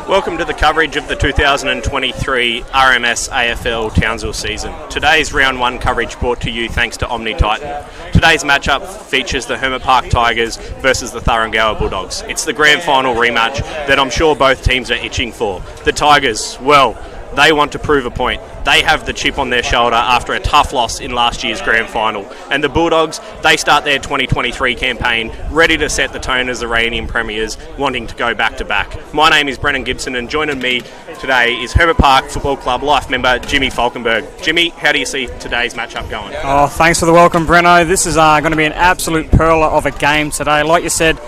Welcome to the coverage of the 2023 RMS AFL Townsville season. Today's round one coverage brought to you thanks to Omni Titan. Today's matchup features the Hermit Park Tigers versus the Thuringowa Bulldogs. It's the grand final rematch that I'm sure both teams are itching for. The Tigers, well, they want to prove a point. They have the chip on their shoulder after a tough loss in last year's grand final. And the Bulldogs, they start their 2023 campaign ready to set the tone as the reigning premiers, wanting to go back to back. My name is Brennan Gibson, and joining me today is Hermit Park Football Club life member Jimmy Falkenberg. Jimmy, how do you see today's matchup going? Oh, thanks for the welcome, Brenno. This is going to be an absolute pearler of a game today. Like you said,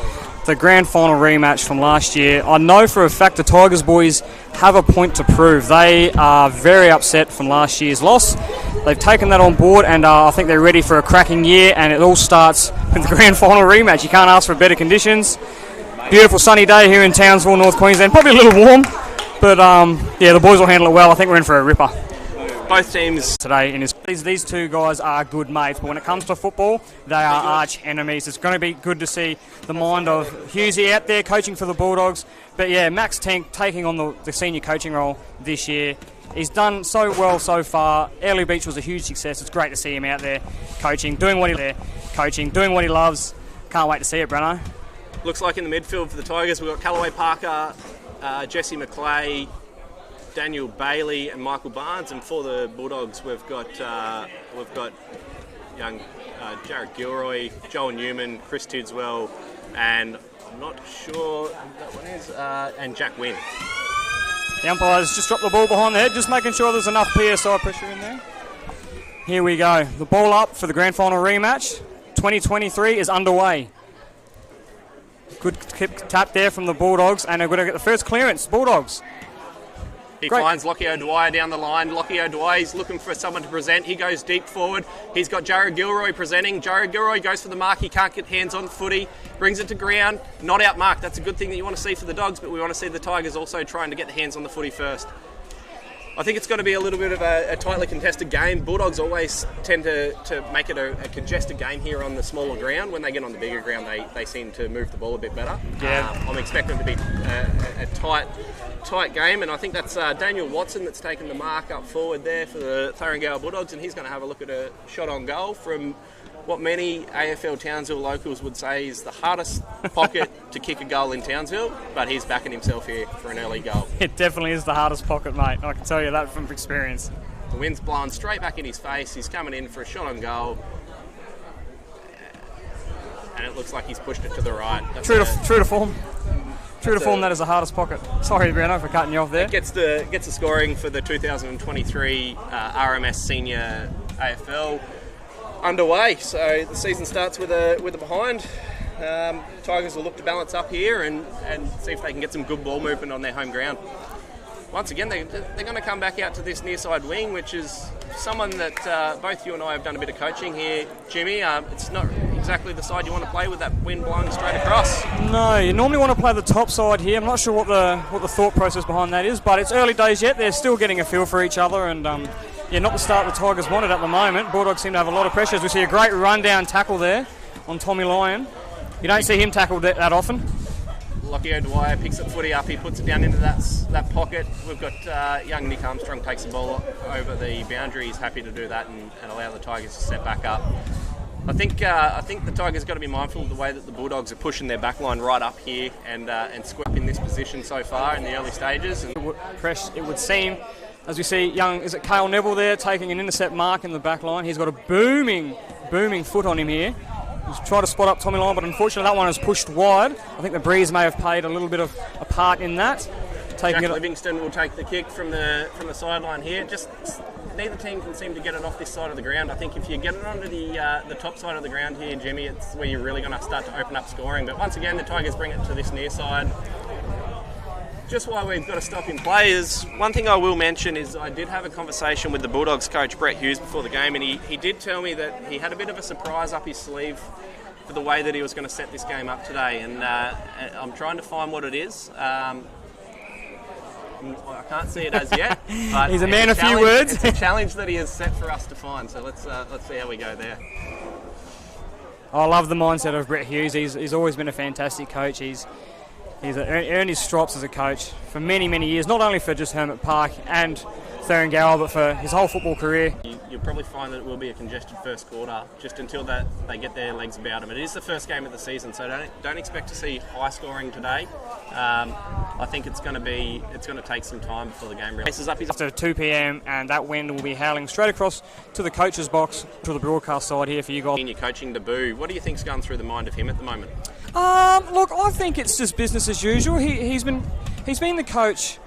the grand final rematch from last year. I know for a fact the Tigers boys have a point to prove. They are very upset from last year's loss. They've taken that on board, and I think they're ready for a cracking year, and it all starts with the grand final rematch. You can't ask for better conditions. Beautiful sunny day here in Townsville, North Queensland. Probably a little warm, but yeah, the boys will handle it well. I think we're in for a ripper. Both teams Today, these two guys are good mates, but when it comes to football, they are arch enemies. It's going to be good to see the mind of Hughesy out there coaching for the Bulldogs. But yeah, Max Tank taking on the senior coaching role this year. He's done so well so far. Early Beach was a huge success. It's great to see him out there coaching, doing what he loves. Can't wait to see it, Breno. Looks like in the midfield for the Tigers we've got Callaway Parker, Jesse McClay, Daniel Bailey and Michael Barnes, and for the Bulldogs we've got young Jared Gilroy, Joel Newman, Chris Tidswell, and I'm not sure who that one is, and Jack Wynn. The umpires just dropped the ball behind the head, just making sure there's enough PSI pressure in there. Here we go. The ball up for the grand final rematch. 2023 is underway. Good tap there from the Bulldogs, and they're going to get the first clearance. Bulldogs. He finds Lockie O'Dwyer down the line. Lockie O'Dwyer's looking for someone to present. He goes deep forward. He's got Jared Gilroy presenting. Jared Gilroy goes for the mark. He can't get hands on the footy. Brings it to ground. Not out marked. That's a good thing that you want to see for the Dogs, but we want to see the Tigers also trying to get the hands on the footy first. I think it's going to be a little bit of a tightly contested game. Bulldogs always tend to make it a congested game here on the smaller ground. When they get on the bigger ground, they seem to move the ball a bit better. Yeah. I'm expecting it to be a tight game, and I think that's Daniel Watson that's taken the mark up forward there for the Thuringowa Bulldogs, and he's going to have a look at a shot on goal from what many AFL Townsville locals would say is the hardest pocket to kick a goal in Townsville, but he's backing himself here for an early goal. It definitely is the hardest pocket, mate. I can tell you that from experience. The wind's blowing straight back in his face. He's coming in for a shot on goal, and it looks like he's pushed it to the right. True to form. True to form, that is the hardest pocket. Sorry, Bruno, for cutting you off there. It gets the scoring for the 2023 RMS Senior AFL underway. So the season starts with a behind. Tigers will look to balance up here and see if they can get some good ball movement on their home ground. Once again, they're going to come back out to this near side wing, which is someone that both you and I have done a bit of coaching here, Jimmy. It's not exactly the side you want to play with that wind blowing straight across. No, you normally want to play the top side here. I'm not sure what the thought process behind that is, but it's early days yet. They're still getting a feel for each other, and yeah, not the start the Tigers wanted at the moment. Bulldogs seem to have a lot of pressures. We see a great rundown tackle there on Tommy Lyon. You don't see him tackled that often. Lockie O'Dwyer picks the footy up, he puts it down into that pocket. We've got young Nick Armstrong takes the ball over the boundary. He's happy to do that and allow the Tigers to step back up. I think the Tigers got to be mindful of the way that the Bulldogs are pushing their backline right up here and squat in this position so far in the early stages. And it would seem, as we see is it Cale Neville there taking an intercept mark in the backline. He's got a booming foot on him here. He's tried to spot up Tommy Lyon, but unfortunately that one is pushed wide. I think the breeze may have played a little bit of a part in that. Jack Livingston will take the kick from the sideline here. Just neither team can seem to get it off this side of the ground. I think if you get it onto the top side of the ground here, Jimmy, it's where you're really going to start to open up scoring. But once again, the Tigers bring it to this near side. Just while we've got to stop in players, one thing I will mention is I did have a conversation with the Bulldogs coach Brett Hughes before the game, and he did tell me that he had a bit of a surprise up his sleeve for the way that he was going to set this game up today, and I'm trying to find what it is. I can't see it as yet. But he's a man of few words. It's a challenge that he has set for us to find, so let's see how we go there. I love the mindset of Brett Hughes. He's always been a fantastic coach. He's earned his stripes as a coach for many, many years, not only for just Hermit Park and Thuringowa, but for his whole football career. You'll probably find that it will be a congested first quarter, just until they get their legs about them. It is the first game of the season, so don't expect to see high scoring today. I think it's going to take some time before the game races up. After 2 p.m. and that wind will be howling straight across to the coach's box, to the broadcast side here for you guys. In your coaching debut, what do you think's going through the mind of him at the moment? Look, I think it's just business as usual. He's been the coach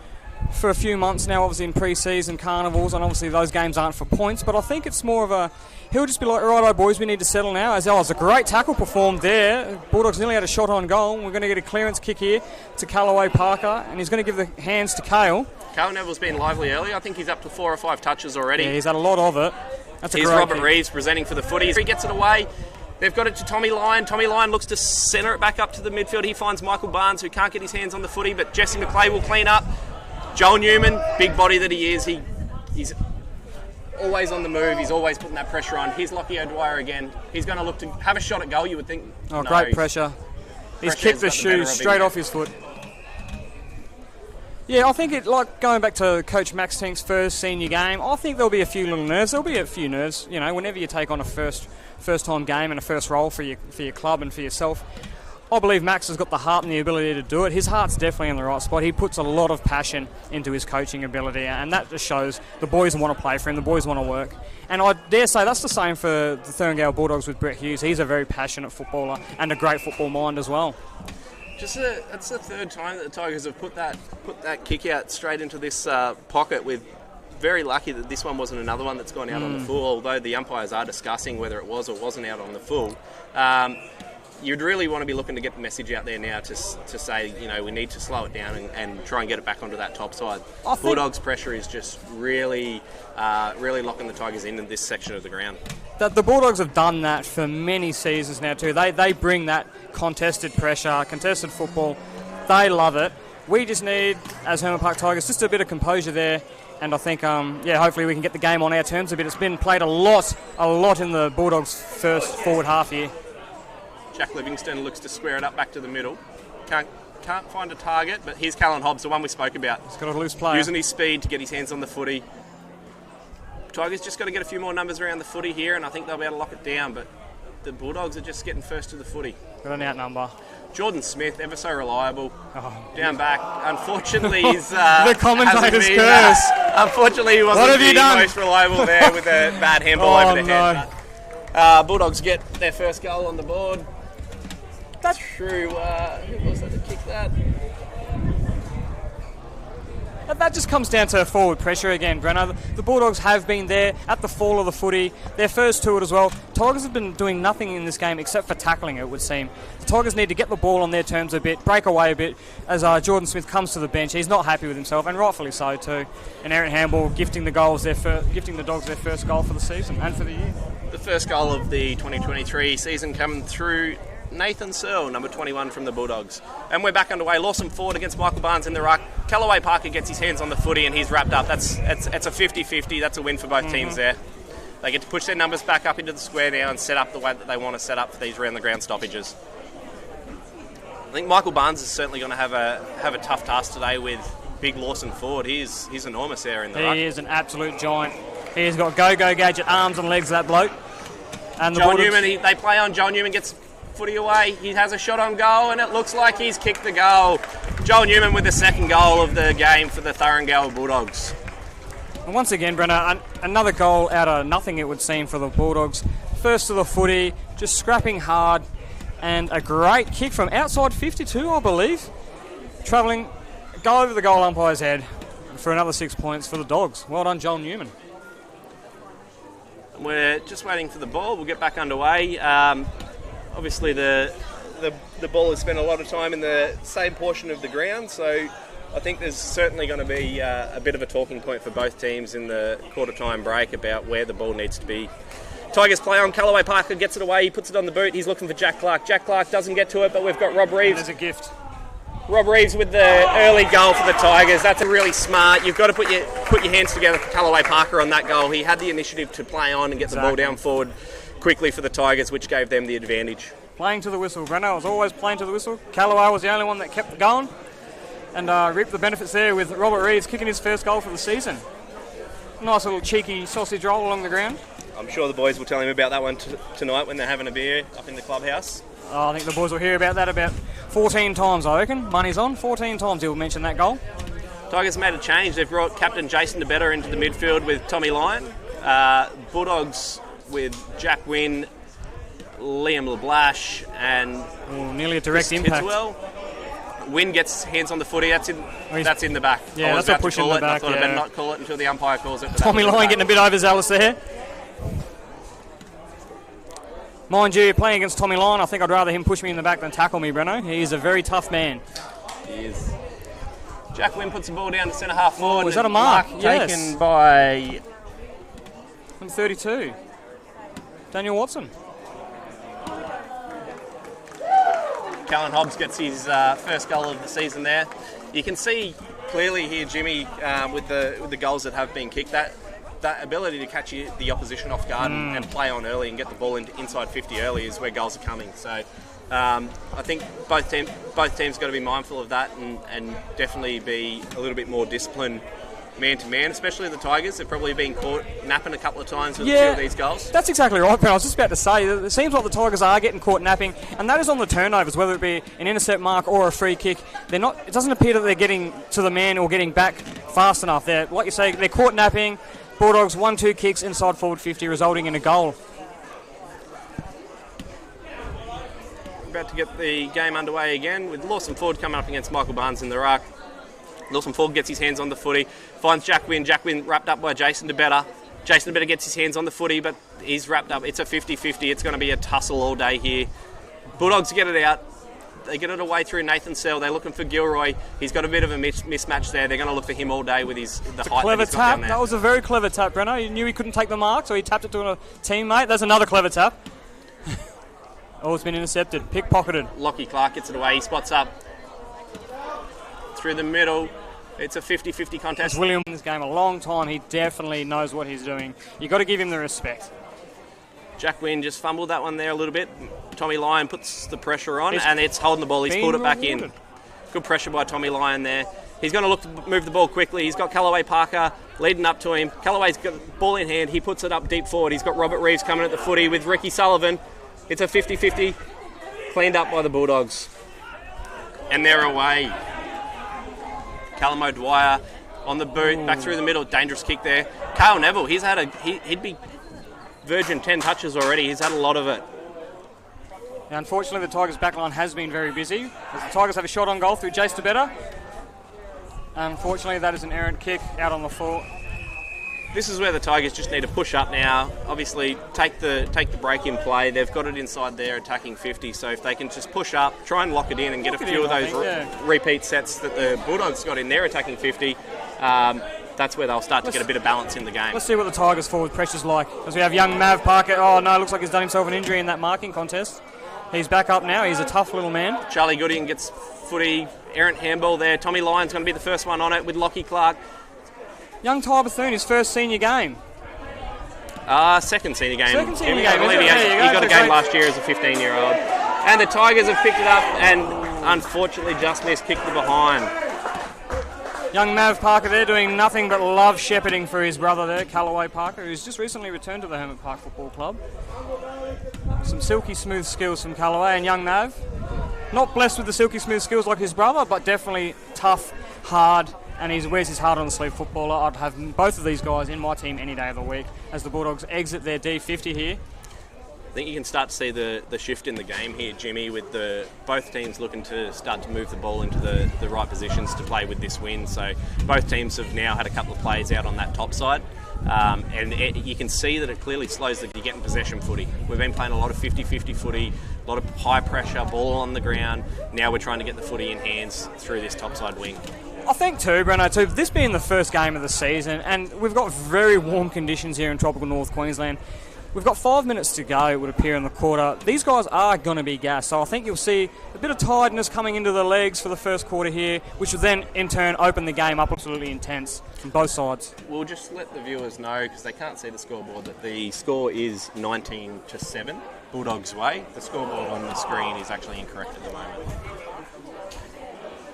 for a few months now, obviously in pre-season carnivals, and obviously those games aren't for points, but I think it's more of he'll just be like, righto boys, we need to settle now. As a great tackle performed there. Bulldogs nearly had a shot on goal. We're going to get a clearance kick here to Callaway Parker, and he's going to give the hands to Cale. Cale Neville's been lively early. I think he's up to 4 or 5 touches already. Yeah, he's had a lot of it. Here's Robert kick. Reeves presenting for the footies. He gets it away. They've got it to Tommy Lyon. Tommy Lyon looks to centre it back up to the midfield. He finds Michael Barnes, who can't get his hands on the footy, but Jesse McClay will clean up. Joel Newman, big body that he is, he's always on the move. He's always putting that pressure on. Here's Lockie O'Dwyer again. He's going to look to have a shot at goal, you would think. Oh, no, great pressure. He's kicked the shoe straight off his foot. Yeah, I think going back to Coach Max Tink's first senior game, I think there'll be a few little nerves. There'll be a few nerves, whenever you take on a first-time game and a first role for your club and for yourself. I believe Max has got the heart and the ability to do it. His heart's definitely in the right spot. He puts a lot of passion into his coaching ability, and that just shows the boys want to play for him, the boys want to work. And I dare say that's the same for the Thuringowa Bulldogs with Brett Hughes. He's a very passionate footballer and a great football mind as well. That's the third time that the Tigers have put that kick out straight into this pocket. With very lucky that this one wasn't another one that's gone out on the full, although the umpires are discussing whether it was or wasn't out on the full. You'd really want to be looking to get the message out there now to say, we need to slow it down and try and get it back onto that top side. Bulldogs' pressure is just really locking the Tigers in this section of the ground. The Bulldogs have done that for many seasons now too. They bring that contested pressure, contested football. They love it. We just need, as Hermit Park Tigers, just a bit of composure there. And I think, hopefully we can get the game on our terms a bit. It's been played a lot in the Bulldogs' first forward half here. Jack Livingston looks to square it up back to the middle. Can't find a target, but here's Callan Hobbs, the one we spoke about. He's got a loose player. Using his speed to get his hands on the footy. Tigers just got to get a few more numbers around the footy here, and I think they'll be able to lock it down, but the Bulldogs are just getting first to the footy. Got an out number. Jordan Smith, ever so reliable. Down back. Unfortunately, he's... the commentator's curse. Unfortunately, he wasn't the most reliable there with a bad handball over the head. Bulldogs get their first goal on the board. That's true. Who was that to kick that? That just comes down to forward pressure again, Brenner. The Bulldogs have been there at the fall of the footy. Their first to it as well. Tigers have been doing nothing in this game except for tackling, it would seem. The Tigers need to get the ball on their terms a bit, break away a bit, as Jordan Smith comes to the bench. He's not happy with himself, and rightfully so too. And Aaron Handball gifting the Dogs their first goal for the season and for the year. The first goal of the 2023 season coming through Nathan Searle, number 21 from the Bulldogs. And we're back underway. Lawson Ford against Michael Barnes in the ruck. Callaway Parker gets his hands on the footy and he's wrapped up. It's a 50-50. That's a win for both teams there. They get to push their numbers back up into the square now and set up the way that they want to set up for these round-the-ground stoppages. I think Michael Barnes is certainly going to have a tough task today with big Lawson Ford. He's enormous there in the ruck. He is an absolute giant. He's got go-go gadget arms and legs, that bloke. And Joel Newman, they play on. Joel Newman gets footy away. He has a shot on goal, and it looks like he's kicked the goal. Joel Newman with the second goal of the game for the Thuringowa Bulldogs. And once again, Brenner, another goal out of nothing, it would seem, for the Bulldogs. First to the footy, just scrapping hard, and a great kick from outside 52, I believe. Travelling, go over the goal umpire's head for another 6 points for the Dogs. Well done, Joel Newman. We're just waiting for the ball. We'll get back underway. Obviously, the ball has spent a lot of time in the same portion of the ground, so I think there's certainly going to be a bit of a talking point for both teams in the quarter-time break about where the ball needs to be. Tigers play on. Callaway Parker gets it away. He puts it on the boot. He's looking for Jack Clark. Jack Clark doesn't get to it, but we've got Rob Reeves. There's a gift. Rob Reeves with the early goal for the Tigers. That's really smart. You've got to put your hands together for Callaway Parker on that goal. He had the initiative to play on and get the ball down forward quickly for the Tigers, which gave them the advantage. Playing to the whistle. Brenno was always playing to the whistle. Callaway was the only one that kept it going. And reaped the benefits there with Robert Reeves kicking his first goal for the season. Nice little cheeky sausage roll along the ground. I'm sure the boys will tell him about that one tonight when they're having a beer up in the clubhouse. I think the boys will hear about that about 14 times, I reckon. Money's on. 14 times he'll mention that goal. Tigers made a change. They've brought captain Jason DeBetter into the midfield with Tommy Lyon. Bulldogs with Jack Wynn, Liam LeBlash, and nearly a direct impact. Wynn gets hands on the footy. That's in the back. Yeah, that's a push in the back. I thought I'd better not call it until the umpire calls it. Tommy Lyon getting a bit overzealous there. Mind you, playing against Tommy Lyon, I think I'd rather him push me in the back than tackle me, Brenno. He's a very tough man. He is. Jack Wynn puts the ball down to centre half forward. Was that a mark? Yes. Taken by number 32, Daniel Watson. Callan Hobbs gets his first goal of the season there. You can see clearly here, Jimmy, with the goals that have been kicked, that ability to catch the opposition off guard and play on early and get the ball inside 50 early is where goals are coming. So I think both teams got to be mindful of that and definitely be a little bit more disciplined man-to-man, especially the Tigers. They've probably been caught napping a couple of times with a few of these goals. That's exactly right, Ben. I was just about to say, it seems like the Tigers are getting caught napping, and that is on the turnovers, whether it be an intercept mark or a free kick. It doesn't appear that they're getting to the man or getting back fast enough. Like you say, they're caught napping. Bulldogs 1-2 kicks inside forward 50, resulting in a goal. About to get the game underway again with Lawson Ford coming up against Michael Barnes in the ruck. Lawson Ford gets his hands on the footy, finds Jack Wynn. Jack Wynn wrapped up by Jason DeBetter. Jason DeBetter gets his hands on the footy, but he's wrapped up. It's a 50-50. It's going to be a tussle all day here. Bulldogs get it out. They get it away through Nathan Sell. They're looking for Gilroy. He's got a bit of a mismatch there. They're going to look for him all day with the height clever that he's got down tap. there. That was a very clever tap, Brenno. You knew he couldn't take the mark, so he tapped it to a teammate. That's another clever tap. Oh, it's been intercepted. Pickpocketed. Lockie Clark gets it away. He spots up through the middle. It's a 50-50 contest. William in this game a long time. He definitely knows what he's doing. You've got to give him the respect. Jack Wynn just fumbled that one there a little bit. Tommy Lyon puts the pressure on, and it's holding the ball. He's pulled it back in. Good pressure by Tommy Lyon there. He's going to look to move the ball quickly. He's got Callaway Parker leading up to him. Callaway's got the ball in hand. He puts it up deep forward. He's got Robert Reeves coming at the footy with Ricky Sullivan. It's a 50-50, cleaned up by the Bulldogs. And they're away. Callum O'Dwyer on the boot, back through the middle, dangerous kick there. Kyle Neville, he'd be virgin 10 touches already. He's had a lot of it. Now, unfortunately, the Tigers' backline has been very busy. As the Tigers have a shot on goal through Jace DeBetter. Unfortunately, that is an errant kick out on the floor. This is where the Tigers just need to push up now. Obviously, take the break in play. They've got it inside there, attacking 50. So if they can just push up, try and lock it in and get a few of those repeat sets that the Bulldogs got in their attacking 50, that's where they'll start to get a bit of balance in the game. Let's see what the Tigers' forward pressure's like. As we have young Mav Parker. Oh, no, looks like he's done himself an injury in that marking contest. He's back up now. He's a tough little man. Charlie Gooding gets footy, errant handball there. Tommy Lyon's going to be the first one on it with Lockie Clark. Young Ty Bethune, his first senior game. Second senior game. Second senior game. I believe he got a game last year as a 15-year-old. And the Tigers have picked it up and unfortunately just missed, kicked the behind. Young Mav Parker there doing nothing but love shepherding for his brother there, Callaway Parker, who's just recently returned to the Hermit Park Football Club. Some silky smooth skills from Callaway and young Mav. Not blessed with the silky smooth skills like his brother, but definitely tough, hard, and he wears his heart on the sleeve footballer. I'd have both of these guys in my team any day of the week as the Bulldogs exit their D50 here. I think you can start to see the shift in the game here, Jimmy, with both teams looking to start to move the ball into the right positions to play with this win. So both teams have now had a couple of plays out on that top side. And you can see that it clearly slows that you're getting possession footy. We've been playing a lot of 50-50 footy, a lot of high pressure, ball on the ground. Now we're trying to get the footy in hands through this topside wing. I think too, Brenno, too, this being the first game of the season, and we've got very warm conditions here in tropical North Queensland. We've got 5 minutes to go, it would appear, in the quarter. These guys are going to be gassed, so I think you'll see a bit of tiredness coming into the legs for the first quarter here, which will then, in turn, open the game up absolutely intense from both sides. We'll just let the viewers know, because they can't see the scoreboard, that the score is 19-7 Bulldogs' way. The scoreboard on the screen is actually incorrect at the moment.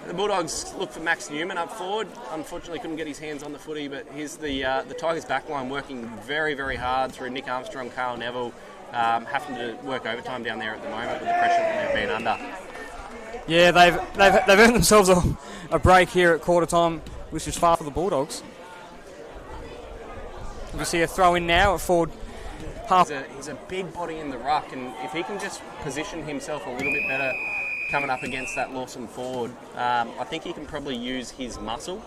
The Bulldogs look for Max Newman up forward. Unfortunately, couldn't get his hands on the footy, but here's the Tigers' backline working very, very hard through Nick Armstrong, Carl Neville, having to work overtime down there at the moment with the pressure that they've been under. Yeah, they've earned themselves a break here at quarter time, which is far for the Bulldogs. We see a throw in now at forward half. He's a big body in the ruck, and if he can just position himself a little bit better coming up against that Lawson forward, I think he can probably use his muscle.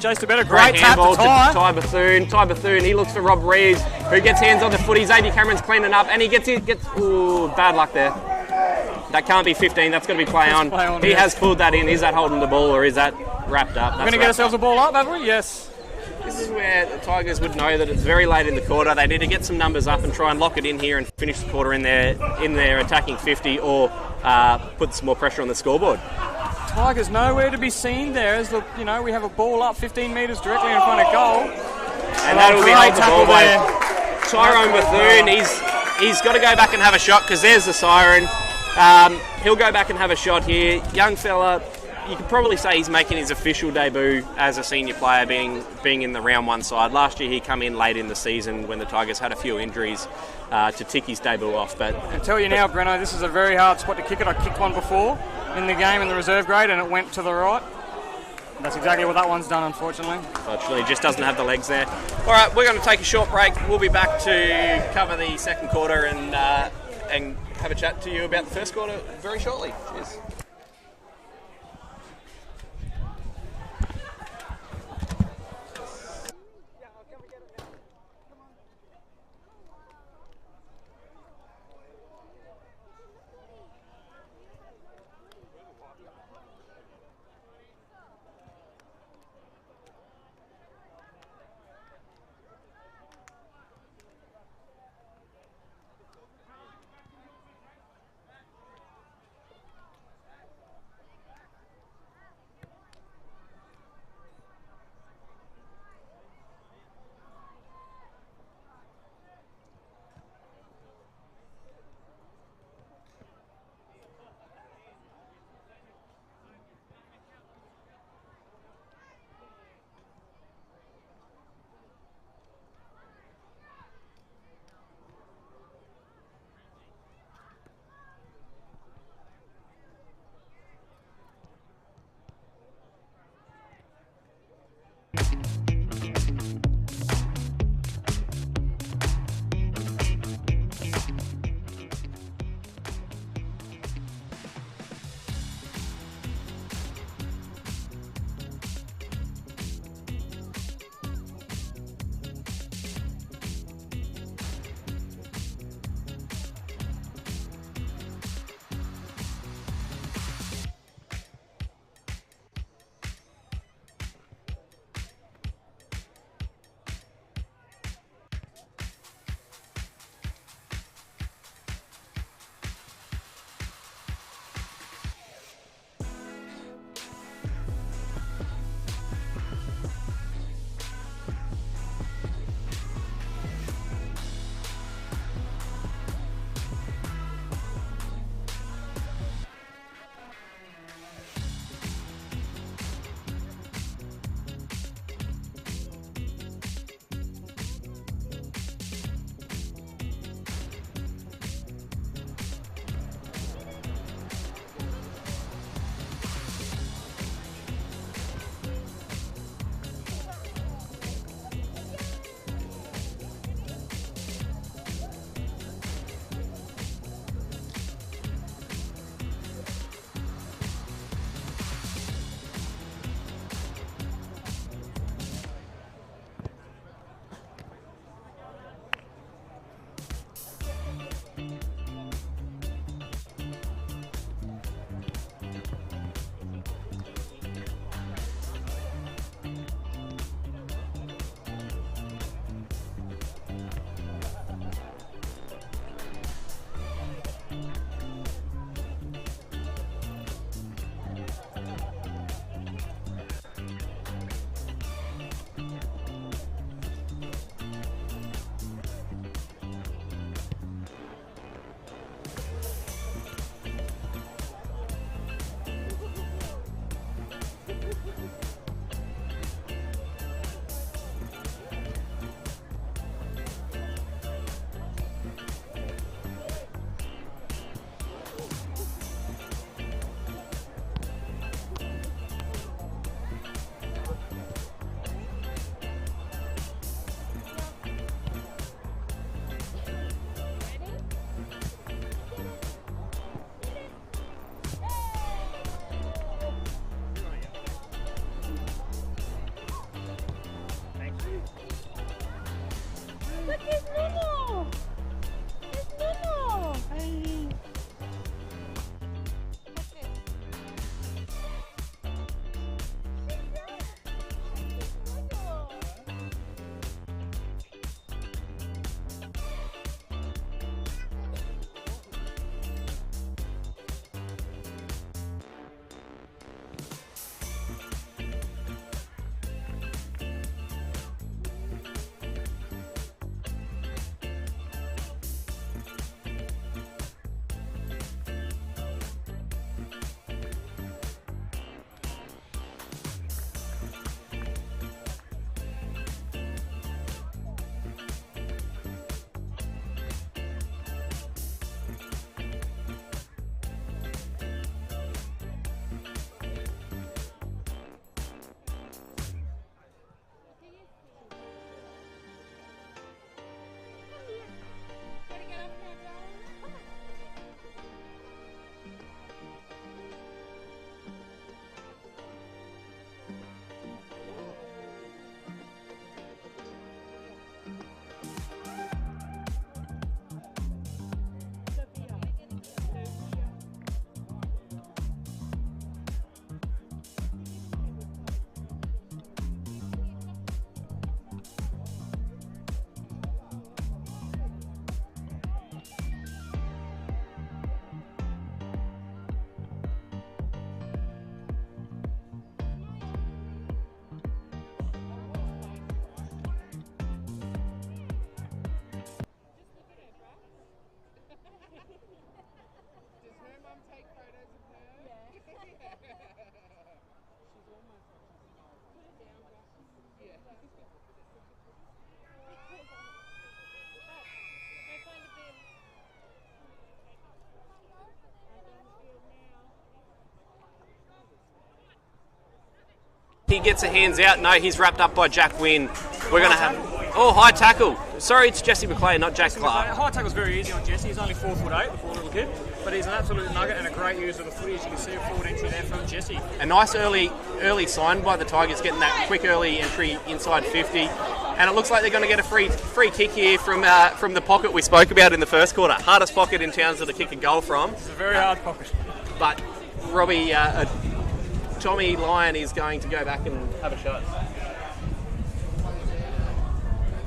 Jace better. Great tap handball to Ty. Ty Bethune. Ty Bethune, he looks for Rob Reeves, who gets hands on the footy. Xavier Cameron's cleaning up, and he gets ooh, bad luck there. That can't be 15, that's got to be play on. He has pulled that in. Is that holding the ball, or is that wrapped up? We're going to get ourselves a ball up, haven't we? Yes. This is where the Tigers would know that it's very late in the quarter. They need to get some numbers up and try and lock it in here and finish the quarter in their attacking 50, or put some more pressure on the scoreboard. Tigers nowhere to be seen there as we have a ball up 15 metres directly in front of goal. And that'll be held the ball by Tyrone Bethune. He's got to go back and have a shot because there's the siren. He'll go back and have a shot here. Young fella, you could probably say he's making his official debut as a senior player, being in the round one side. Last year he come in late in the season when the Tigers had a few injuries to tick his debut off. But I can tell you now, Breno, this is a very hard spot to kick it. I kicked one before in the game in the reserve grade and it went to the right. That's exactly what that one's done, unfortunately. Unfortunately, just doesn't have the legs there. All right, we're going to take a short break. We'll be back to cover the second quarter and have a chat to you about the first quarter very shortly. Cheers. He gets the hands out. No, he's wrapped up by Jack Wynn. We're going to have... Oh, high tackle. Sorry, it's Jesse McLean, not Jack Clark. High tackle's very easy on Jesse. He's only 4'8", the poor little kid. But he's an absolute nugget and a great user of the footy. As you can see, a forward entry there from Jesse. A nice early sign by the Tigers, getting that quick early entry inside 50. And it looks like they're going to get a free kick here from the pocket we spoke about in the first quarter. Hardest pocket in Townsville to kick a goal from. It's a very hard pocket. But Robbie... Tommy Lyon is going to go back and have a shot.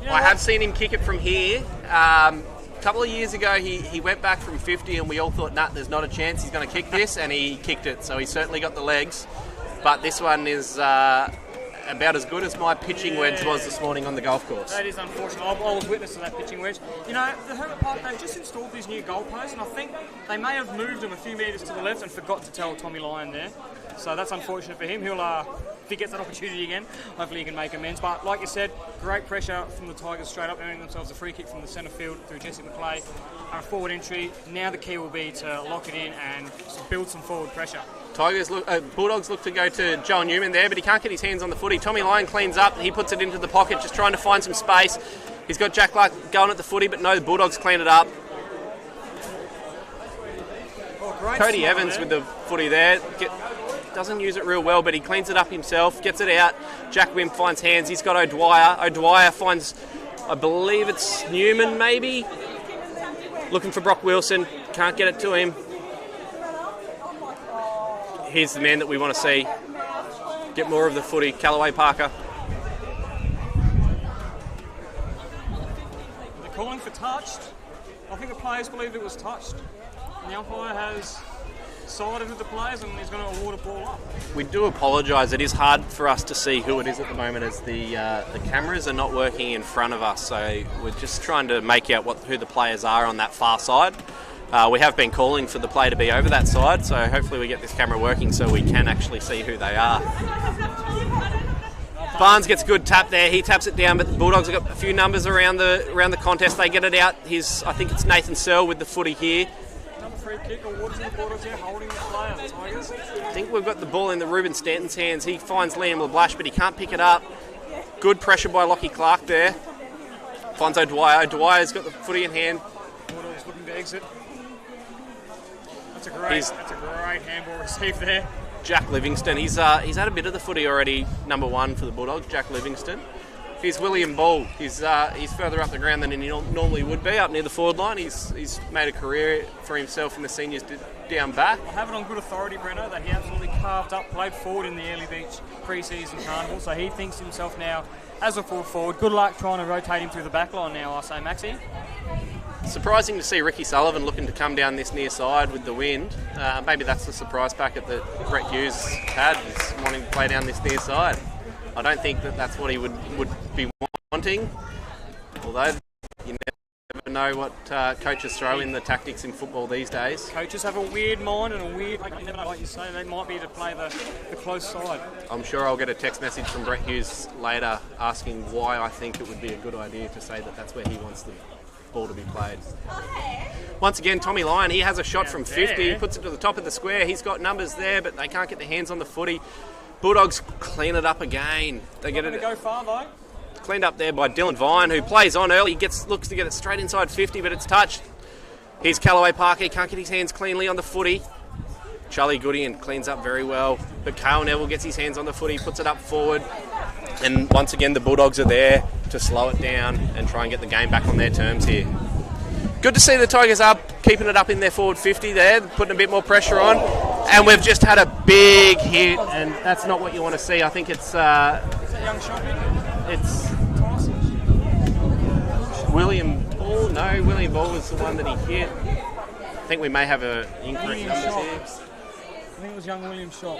I have seen him kick it from here. A couple of years ago, he went back from 50 and we all thought, nah, there's not a chance he's going to kick this, and he kicked it. So he's certainly got the legs. But this one is about as good as my pitching wedge was this morning on the golf course. That is unfortunate. I was witness to that pitching wedge. You know, the Hermit Park, they've just installed these new goalposts, and I think they may have moved them a few metres to the left and forgot to tell Tommy Lyon there. So that's unfortunate for him. He'll, if he gets that opportunity again, hopefully he can make amends. But like you said, great pressure from the Tigers straight up, earning themselves a free kick from the centre field through Jesse McLean. Forward entry. Now the key will be to lock it in and build some forward pressure. Bulldogs look to go to Joel Newman there, but he can't get his hands on the footy. Tommy Lyon cleans up. He puts it into the pocket, just trying to find some space. He's got Jack Clark going at the footy, but no, the Bulldogs clean it up. Cody Evans with the footy there. Doesn't use it real well, but he cleans it up himself, gets it out. Jack Wynn finds hands. He's got O'Dwyer. O'Dwyer finds, I believe it's Newman maybe. Looking for Brock Wilson. Can't get it to him. Here's the man that we want to see get more of the footy, Callaway Parker. They're calling for touched. I think the players believe it was touched. And the umpire has sided with the players and he's going to award a ball up. We do apologise. It is hard for us to see who it is at the moment as the cameras are not working in front of us. So we're just trying to make out who the players are on that far side. We have been calling for the play to be over that side, so hopefully we get this camera working so we can actually see who they are. Barnes gets a good tap there. He taps it down, but the Bulldogs have got a few numbers around the contest. They get it out. I think it's Nathan Searle with the footy here. Number 3 kick awards the Bulldogs here, holding the player, the Tigers. I think we've got the ball in the Ruben Stanton's hands. He finds Liam LeBlash, but he can't pick it up. Good pressure by Lockie Clark there. Finds O'Dwyer. O'Dwyer's got the footy in hand. Bulldogs looking to exit. That's a great handball receive there. Jack Livingston, he's had a bit of the footy already, number 1 for the Bulldogs, Jack Livingston. Here's William Ball. He's further up the ground than he normally would be, up near the forward line. He's made a career for himself in the seniors down back. I have it on good authority, Breno, that he absolutely carved up, played forward in the Early Beach pre-season carnival, so he thinks himself now as a full forward. Good luck trying to rotate him through the back line now, I say, Maxie. Surprising to see Ricky Sullivan looking to come down this near side with the wind. Maybe that's the surprise packet that Brett Hughes had, is wanting to play down this near side. I don't think that's what he would be wanting, although you never know what coaches throw in the tactics in football these days. Coaches have a weird mind and a weird, you never know, like you say, they might be to play the close side. I'm sure I'll get a text message from Brett Hughes later asking why I think it would be a good idea to say that that's where he wants the ball to be played. Once again, Tommy Lyon, he has a shot from 50, he puts it to the top of the square. He's got numbers there, but they can't get their hands on the footy. Bulldogs clean it up again. They get it. Go far though. Cleaned up there by Dylan Vine, who plays on early. Looks to get it straight inside 50, but it's touched. Here's Callaway Parker. He can't get his hands cleanly on the footy. Charlie Goodien cleans up very well, but Kyle Neville gets his hands on the footy, puts it up forward, and once again the Bulldogs are there to slow it down and try and get the game back on their terms here. Good to see the Tigers up, keeping it up in their forward 50 there, putting a bit more pressure on, and we've just had a big hit, and that's not what you want to see. I think it's Young shopping. it's William Ball. No, William Ball was the one that he hit. I think we may have an incorrect numbers here. I think it was young William Shop.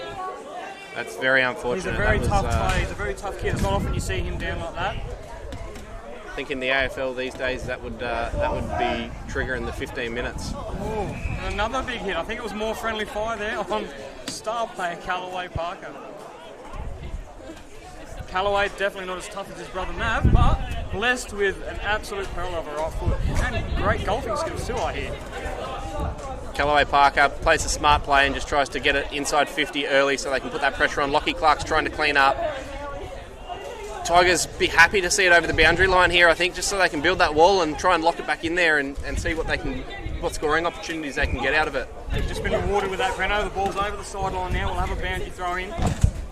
That's very unfortunate. He's a very tough player. He's a very tough kid. It's not often you see him down like that. I think in the AFL these days that would be triggering the 15 minutes. Oh, another big hit. I think it was more friendly fire there on star player Callaway Parker. Callaway definitely not as tough as his brother Mav, but blessed with an absolute pearl of a right foot and great golfing skills too, I hear. Callaway Parker plays a smart play and just tries to get it inside 50 early so they can put that pressure on. Lockie Clark's trying to clean up. Tigers be happy to see it over the boundary line here, I think, just so they can build that wall and try and lock it back in there and see what scoring opportunities they can get out of it. They've just been rewarded with that, Breno. The ball's over the sideline now. We'll have a boundary throw in.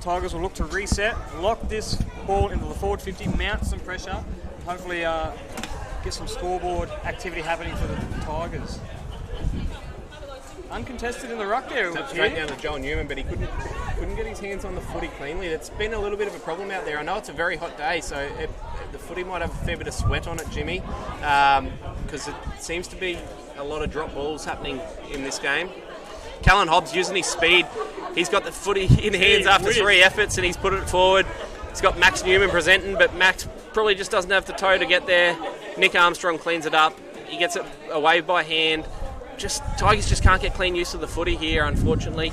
Tigers will look to reset, lock this ball into the forward 50, mount some pressure, hopefully get some scoreboard activity happening for the Tigers. Uncontested in the ruck there. Straight down to Joel Newman, but he couldn't get his hands on the footy cleanly. It's been a little bit of a problem out there. I know it's a very hot day, so the footy might have a fair bit of sweat on it, Jimmy, because it seems to be a lot of drop balls happening in this game. Callan Hobbs using his speed. He's got the footy in hands after 3 efforts, and he's put it forward. He's got Max Newman presenting, but Max probably just doesn't have the toe to get there. Nick Armstrong cleans it up. He gets it away by hand. Tigers just can't get clean use of the footy here, unfortunately.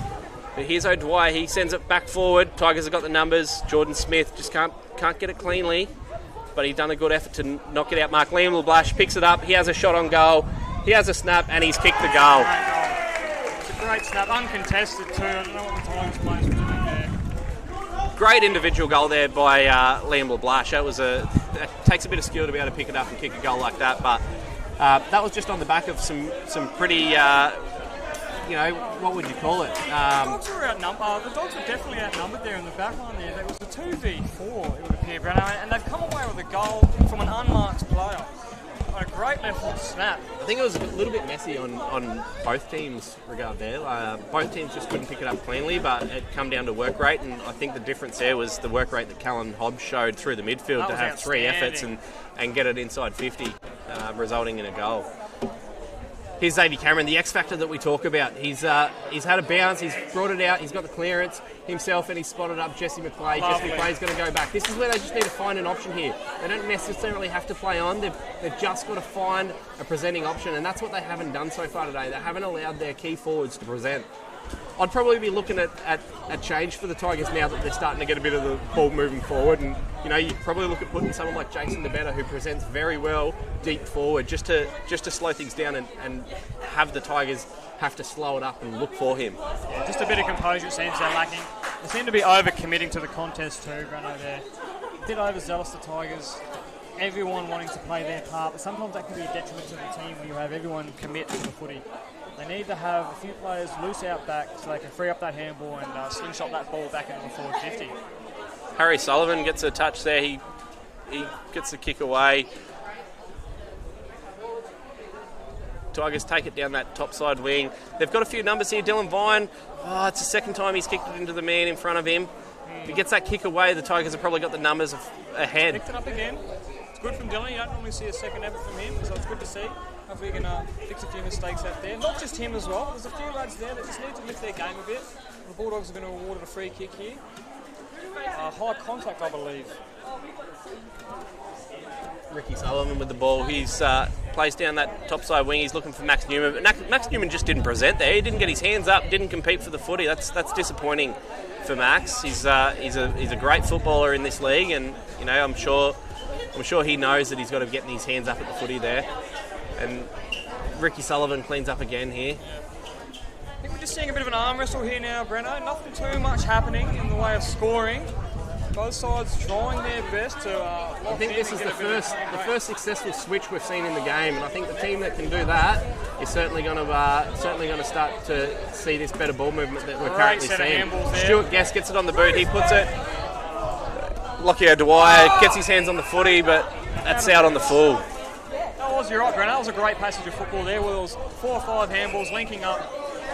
But here's O'Dwyer. He sends it back forward. Tigers have got the numbers. Jordan Smith just can't get it cleanly, but he's done a good effort to knock it out. Mark Liam LeBlash picks it up. He has a shot on goal. He has a snap, and he's kicked the goal. It's a great snap, uncontested too. I don't know what the Tigers players were doing there. Great individual goal there by Liam LeBlash. It takes a bit of skill to be able to pick it up and kick a goal like that, but that was just on the back of some pretty, what would you call it? The Dogs were outnumbered. The Dogs were definitely outnumbered there in the back line there. There was a 2v4, it would appear, Breno, and they've come away with a goal from an unmarked player. A great left foot snap. I think it was a little bit messy on both teams' regard there. Both teams just couldn't pick it up cleanly, but it come down to work rate, and I think the difference there was the work rate that Callan Hobbs showed through the midfield to have 3 efforts and get it inside 50, resulting in a goal. Here's Xavier Cameron, the X factor that we talk about. He's had a bounce, he's brought it out, he's got the clearance himself, and he's spotted up Jesse McClay. Jesse McClay's going to go back. This is where they just need to find an option here. They don't necessarily have to play on. They've just got to find a presenting option, and that's what they haven't done so far today. They haven't allowed their key forwards to present. I'd probably be looking at change for the Tigers now that they're starting to get a bit of the ball moving forward, and you probably look at putting someone like Jason DeBetta, who presents very well deep forward, just to slow things down and have the Tigers have to slow it up and look for him. Yeah, just a bit of composure it seems they're lacking. They seem to be over-committing to the contest too, Breno, there. A bit overzealous, the Tigers. Everyone wanting to play their part, but sometimes that can be a detriment to the team when you have everyone commit to the footy. They need to have a few players loose out back so they can free up that handball and slingshot that ball back into the forward 50. Harry Sullivan gets a touch there. He he gets the kick away. Tigers take it down that top side wing. They've got a few numbers here. Dylan Vine, it's the second time he's kicked it into the man in front of him. If he gets that kick away, the Tigers have probably got the numbers ahead. Picked it up again. It's good from Dylan. You don't normally see a second effort from him, so it's good to see. Hopefully we can fix a few mistakes out there. Not just him as well. There's a few lads there that just need to lift their game a bit. The Bulldogs have been awarded a free kick here. High contact, I believe. Ricky Sullivan with the ball. He's plays down that top side wing. He's looking for Max Newman, but Max Newman just didn't present there. He didn't get his hands up. Didn't compete for the footy. That's disappointing for Max. He's a great footballer in this league, and I'm sure he knows that he's got to get his hands up at the footy there. And Ricky Sullivan cleans up again here. I think we're just seeing a bit of an arm wrestle here now, Breno. Nothing too much happening in the way of scoring. Both sides trying their best to I think this is the first successful switch we've seen in the game, and I think the team that can do that is certainly going to start to see this better ball movement that we're currently seeing. Stuart Guest gets it on the boot. He puts it. Lockyer Dwyer gets his hands on the footy, but that's out on the full. You're right, Breno. That was a great passage of football there. There was 4 or 5 handballs linking up.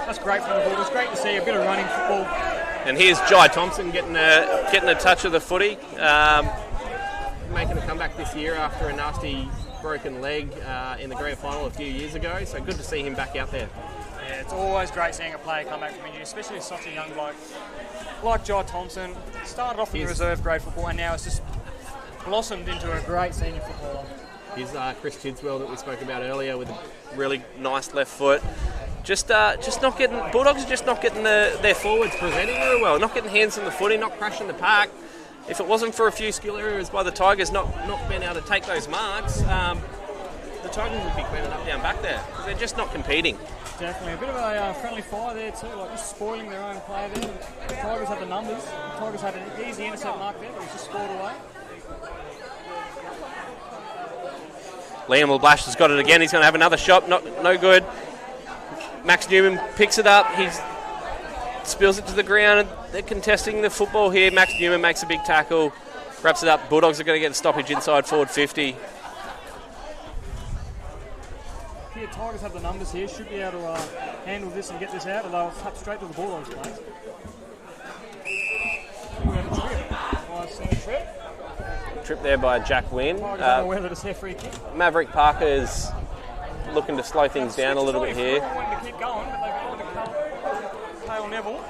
That's great for the Bulldogs. Great to see a bit of running football. And here's Jai Thompson getting a touch of the footy, making a comeback this year after a nasty broken leg in the grand final a few years ago. So good to see him back out there. Yeah, it's always great seeing a player come back from injury, especially such a young bloke like Jai Thompson. Started off in the reserve grade football, and now it's just blossomed into a great senior footballer. Here's Chris Tidswell that we spoke about earlier with a really nice left foot. Just not getting. Bulldogs are just not getting their forwards presenting very well. Not getting hands on the footy, not crashing the pack. If it wasn't for a few skill errors by the Tigers not being able to take those marks, the Tigers would be cleaning up down back there. They're just not competing. Definitely. A bit of a friendly fire there too, like just spoiling their own play there. The Tigers had the numbers. The Tigers had an easy intercept mark there, but it was just scored away. Liam LeBlash has got it again. He's going to have another shot. No good. Max Newman picks it up. He spills it to the ground. They're contesting the football here. Max Newman makes a big tackle. Wraps it up. Bulldogs are going to get a stoppage inside forward 50. The Tigers have the numbers here. Should be able to handle this and get this out, or they'll tap straight to the Bulldogs place. Trip there by Jack Wynn. Maverick Parker is looking to slow things down a little bit here. Keep going, but they've got to Kale Neville.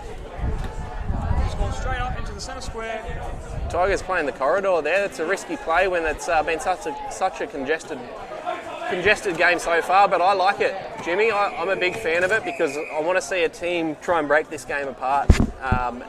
He's gone straight up into the centre square. Tigers playing the corridor there. It's a risky play when it's been such a congested game so far, but I like it, Jimmy. I'm a big fan of it because I want to see a team try and break this game apart.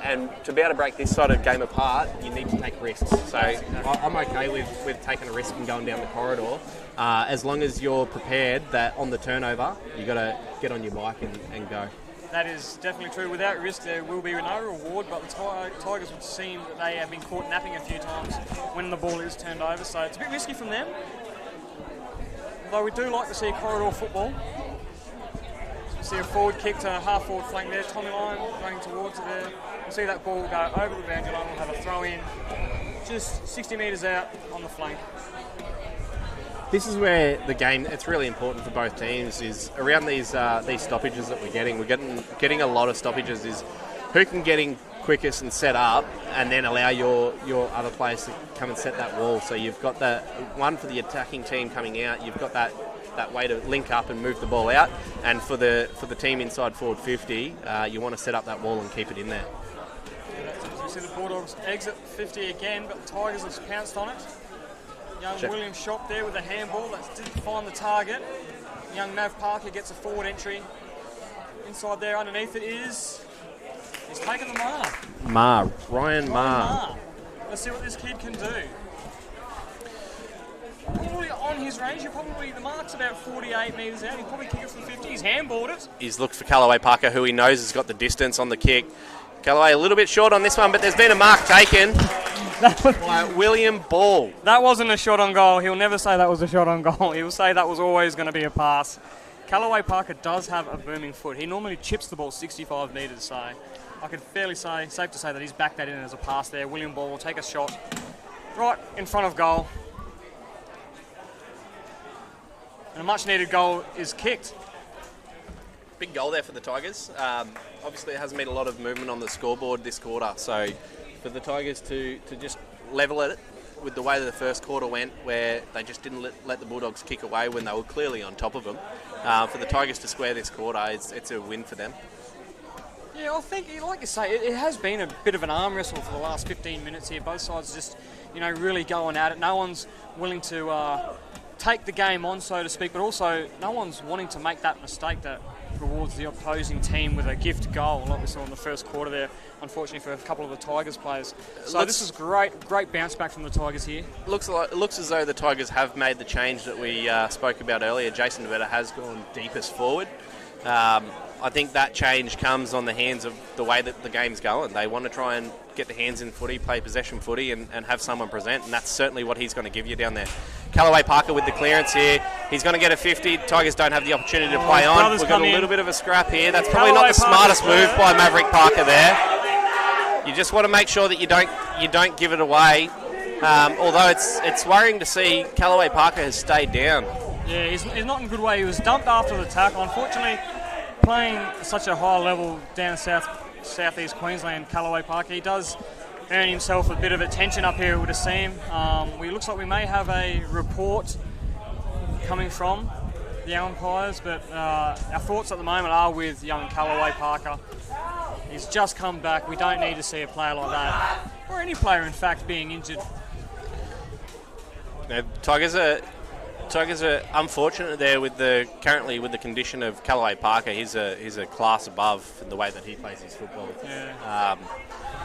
And to be able to break this sort of game apart, you need to take risks. So I'm okay with taking a risk and going down the corridor, as long as you're prepared that on the turnover, you've got to get on your bike and go. That is definitely true. Without risk, there will be no reward, but the Tigers would seem that they have been caught napping a few times when the ball is turned over, so it's a bit risky from them. Although we do like to see corridor football. So we see a forward kick to half forward flank there. Tommy Lyon running towards it there. We'll see that ball go over the boundary line. We'll have a throw in just 60 metres out on the flank. This is where the game, it's really important for both teams, is around these stoppages that we're getting. We're getting a lot of stoppages, is who can get in quickest and set up and then allow your other players to come and set that wall. So you've got the one for the attacking team coming out, you've got that way to link up and move the ball out, and for the team inside forward 50, you want to set up that wall and keep it in there. We see the Bulldogs exit 50 again, but the Tigers have pounced on it. Young William Shop there with a handball that didn't find the target. Young Mav Parker gets a forward entry. Inside there underneath it is... He's taken the Ryan Marr. Let's see what this kid can do. Probably on his range, the mark's about 48 metres out. He'll probably kick it from 50. He's handballed it. He's looked for Callaway Parker, who he knows has got the distance on the kick. Callaway a little bit short on this one, but there's been a mark taken by William Ball. That wasn't a shot on goal. He'll never say that was a shot on goal. He'll say that was always going to be a pass. Callaway Parker does have a booming foot. He normally chips the ball 65 metres, so I could safe to say that he's backed that in as a pass there. William Ball will take a shot right in front of goal. and a much-needed goal is kicked. Big goal there for the Tigers. Obviously, it hasn't been a lot of movement on the scoreboard this quarter, so for the Tigers to just level it with the way that the first quarter went, where they just didn't let the Bulldogs kick away when they were clearly on top of them, for the Tigers to square this quarter, it's a win for them. Yeah, I think, like you say, it has been a bit of an arm wrestle for the last 15 minutes here. Both sides just, really going at it. No one's willing to take the game on, so to speak, but also no one's wanting to make that mistake that rewards the opposing team with a gift goal, like we saw in the first quarter there, unfortunately for a couple of the Tigers players. So this is great bounce back from the Tigers here. It looks as though the Tigers have made the change that we spoke about earlier. Jason DeVetta has gone deepest forward. I think that change comes on the hands of the way that the game's going. They want to try and get the hands in footy, play possession footy, and have someone present, and that's certainly what he's going to give you down there. Callaway Parker with the clearance here. He's going to get a 50. Tigers don't have the opportunity to play on. We've got a little bit of a scrap here. That's probably not the smartest move by Maverick Parker there. You just want to make sure that you don't give it away. Although it's worrying to see Callaway Parker has stayed down. Yeah, he's not in a good way. He was dumped after the tackle. Unfortunately, playing such a high level down southeast Queensland, Callaway Park, he does earn himself a bit of attention up here, it would seem. It looks like we may have a report coming from the umpires, but our thoughts at the moment are with young Callaway Parker. He's just come back. We don't need to see a player like that, or any player in fact, being injured. Now, Tigers are unfortunate there currently with the condition of Callaway Parker. He's a class above in the way that he plays his football. Yeah.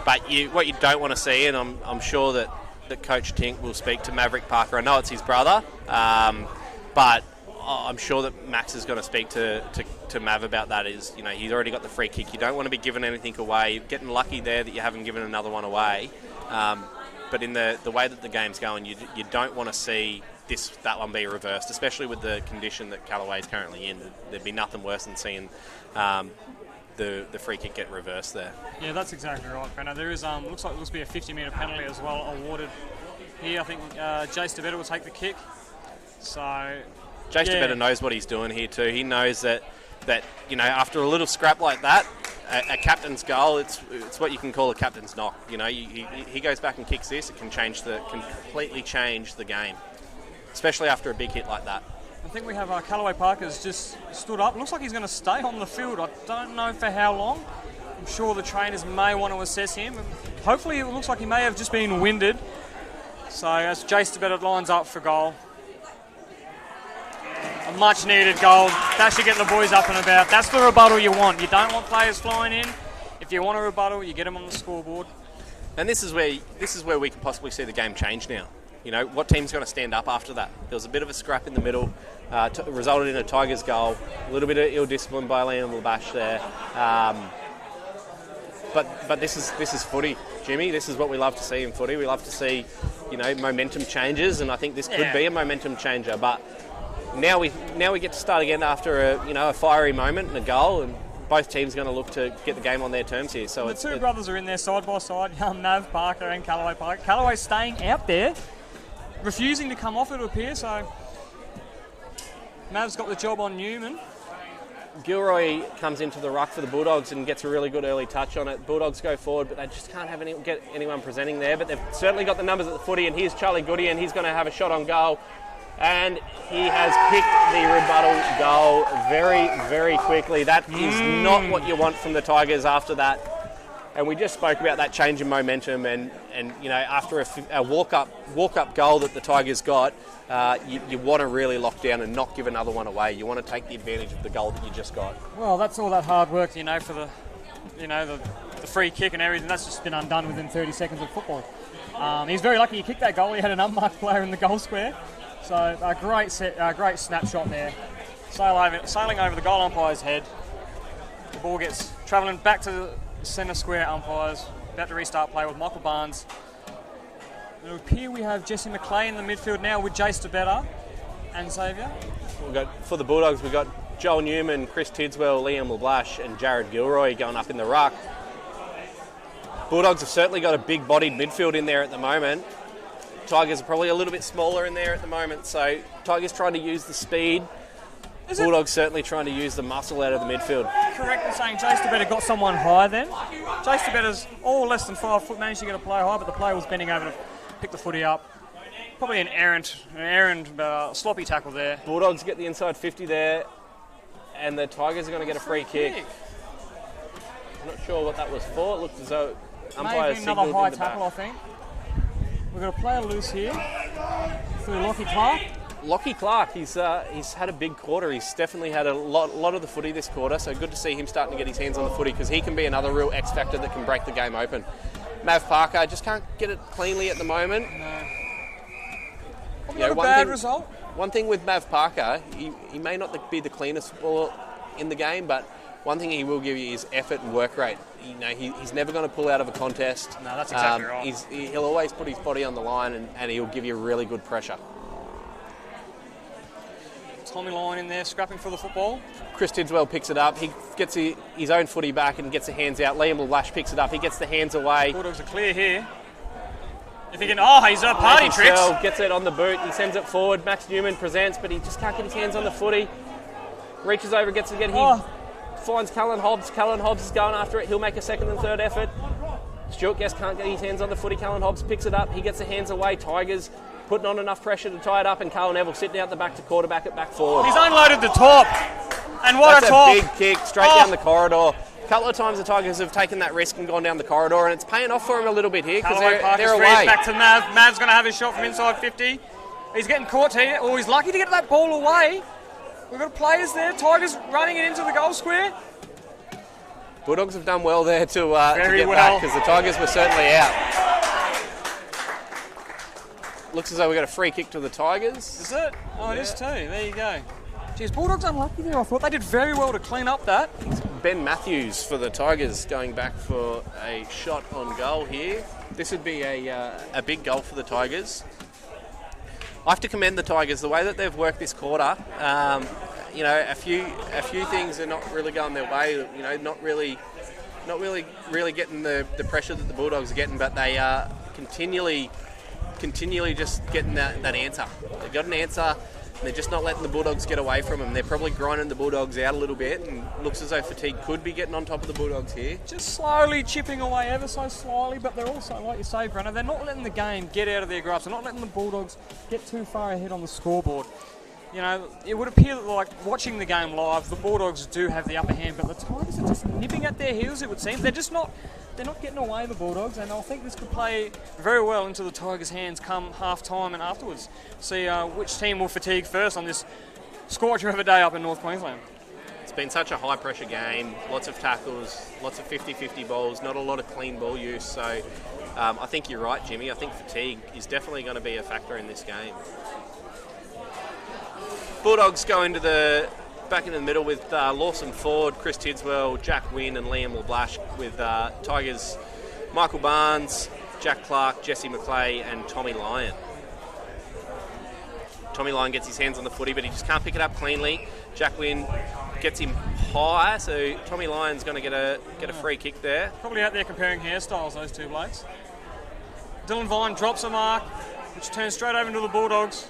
But what you don't want to see, and I'm sure that Coach Tink will speak to Maverick Parker. I know it's his brother, but I'm sure that Max is going to speak to Mav about that. Is he's already got the free kick. You don't want to be giving anything away. You're getting lucky there that you haven't given another one away. But in the way that the game's going, you don't want to see that one be reversed, especially with the condition that Callaway's currently in. There'd be nothing worse than seeing the free kick get reversed there. Yeah, that's exactly right, Brenner. There is looks to be a 50-metre penalty as well awarded here. I think Jace DeVetta will take the kick. So Jace DeVetta knows what he's doing here too. He knows that after a little scrap like that, a captain's goal, it's what you can call a captain's knock. He goes back and kicks this, it can completely change the game, especially after a big hit like that. I think we have Callaway Parker's just stood up. Looks like he's going to stay on the field. I don't know for how long. I'm sure the trainers may want to assess him. Hopefully it looks like he may have just been winded. So as Jace DeVetta lines up for goal. A much needed goal. That should get the boys up and about. That's the rebuttal you want. You don't want players flying in. If you want a rebuttal, you get them on the scoreboard. And this is where we can possibly see the game change now. What team's going to stand up after that? There was a bit of a scrap in the middle, resulted in a Tigers goal. A little bit of ill discipline by Liam Labash there. But this is footy, Jimmy. This is what we love to see in footy. We love to see, momentum changes, and I think this could be a momentum changer. But now we get to start again after a fiery moment and a goal, and both teams are going to look to get the game on their terms here. So the two brothers are in there side by side, Mav Parker and Callaway Parker. Callaway staying out there, refusing to come off, it would appear. So Mav's got the job on Newman. Gilroy comes into the ruck for the Bulldogs and gets a really good early touch on it. Bulldogs go forward, but they just can't get anyone presenting there. But they've certainly got the numbers at the footy, and here's Charlie Goody, and he's going to have a shot on goal. And he has picked the rebuttal goal very, very quickly. That is not what you want from the Tigers after that. And we just spoke about that change in momentum, and after a walk-up goal that the Tigers got, you want to really lock down and not give another one away. You want to take the advantage of the goal that you just got. Well, that's all that hard work, for the free kick and everything. That's just been undone within 30 seconds of football. He's very lucky he kicked that goal. He had an unmarked player in the goal square. So a great snapshot there. Sailing over the goal umpire's head. The ball gets travelling back to the centre square umpires. About to restart play with Michael Barnes. It would appear we have Jesse McLeay in the midfield now with Jace DeVetta and Xavier. For the Bulldogs, we've got Joel Newman, Chris Tidswell, Liam LeBlash and Jared Gilroy going up in the ruck. Bulldogs have certainly got a big-bodied midfield in there at the moment. Tigers are probably a little bit smaller in there at the moment, so Tigers trying to use the speed Bulldogs certainly trying to use the muscle out of the midfield. Correct in saying Jace DeBetter got someone high then? Jace DeBetter's all less than 5 foot, managed to get a player high, but the player was bending over to pick the footy up. Probably an errant sloppy tackle there. Bulldogs get the inside 50 there, and the Tigers are going to get a free kick. I'm not sure what that was for. It looked as though umpire signalled another high in the tackle, back. I think. We've got a player loose here through Lockie Clark. Lockie Clark, he's had a big quarter. He's definitely had a lot of the footy this quarter, so good to see him starting to get his hands on the footy because he can be another real X factor that can break the game open. Mav Parker just can't get it cleanly at the moment. No. You know, bad result. One thing with Mav Parker, he may not be the cleanest footballer in the game, but one thing he will give you is effort and work rate. You know, he's never going to pull out of a contest. No, that's exactly right. He'll always put his body on the line and he'll give you really good pressure. Tommy Lyon in there, scrapping for the football. Chris Tidswell picks it up. He gets his own footy back and gets the hands out. Liam Lash picks it up. He gets the hands away. Bulldogs are clear here. If he can, he's a party tricks. Gets it on the boot. He sends it forward. Max Newman presents, but he just can't get his hands on the footy. Reaches over, gets it again. He finds Callan Hobbs. Callan Hobbs is going after it. He'll make a second and third effort. Stuart Guest can't get his hands on the footy. Callan Hobbs picks it up. He gets the hands away. Tigers putting on enough pressure to tie it up, and Carl Neville sitting out the back to quarterback it back forward. He's unloaded the top. And what That's a top. Big kick straight down the corridor. A couple of times the Tigers have taken that risk and gone down the corridor, and it's paying off for him a little bit here because they're away. Back to Mav. Mav's going to have his shot from inside 50. He's getting caught here. He's lucky to get that ball away. We've got players there. Tigers running it into the goal square. Bulldogs have done well there to get back because the Tigers were certainly out. Looks as though we got a free kick to the Tigers. Is it? Oh, it is too. There you go. Geez, Bulldogs unlucky there. I thought they did very well to clean up that. Ben Matthews for the Tigers going back for a shot on goal here. This would be a big goal for the Tigers. I have to commend the Tigers the way that they've worked this quarter. You know, a few things are not really going their way. You know, not really getting the pressure that the Bulldogs are getting, but they are continually just getting that answer. They've got an answer, and they're just not letting the Bulldogs get away from them. They're probably grinding the Bulldogs out a little bit, and looks as though fatigue could be getting on top of the Bulldogs here. Just slowly chipping away ever so slowly, but they're also, like you say, Brenner, they're not letting the game get out of their grasp. They're not letting the Bulldogs get too far ahead on the scoreboard. You know, it would appear that, like, watching the game live, the Bulldogs do have the upper hand, but the Tigers are just nipping at their heels, it would seem. They're not getting away, the Bulldogs, and I think this could play very well into the Tigers' hands come half-time and afterwards. See which team will fatigue first on this scorcher of a day up in North Queensland. It's been such a high-pressure game, lots of tackles, lots of 50-50 balls, not a lot of clean ball use, so I think you're right, Jimmy. I think fatigue is definitely going to be a factor in this game. Bulldogs go back into the middle with Lawson Ford, Chris Tidswell, Jack Wynn and Liam LeBlash, with Tigers Michael Barnes, Jack Clark, Jesse McClay and Tommy Lyon. Tommy Lyon gets his hands on the footy, but he just can't pick it up cleanly. Jack Wynn gets him high, so Tommy Lyon's going to get a free kick there. Probably out there comparing hairstyles, those two blokes. Dylan Vine drops a mark, which turns straight over into the Bulldogs.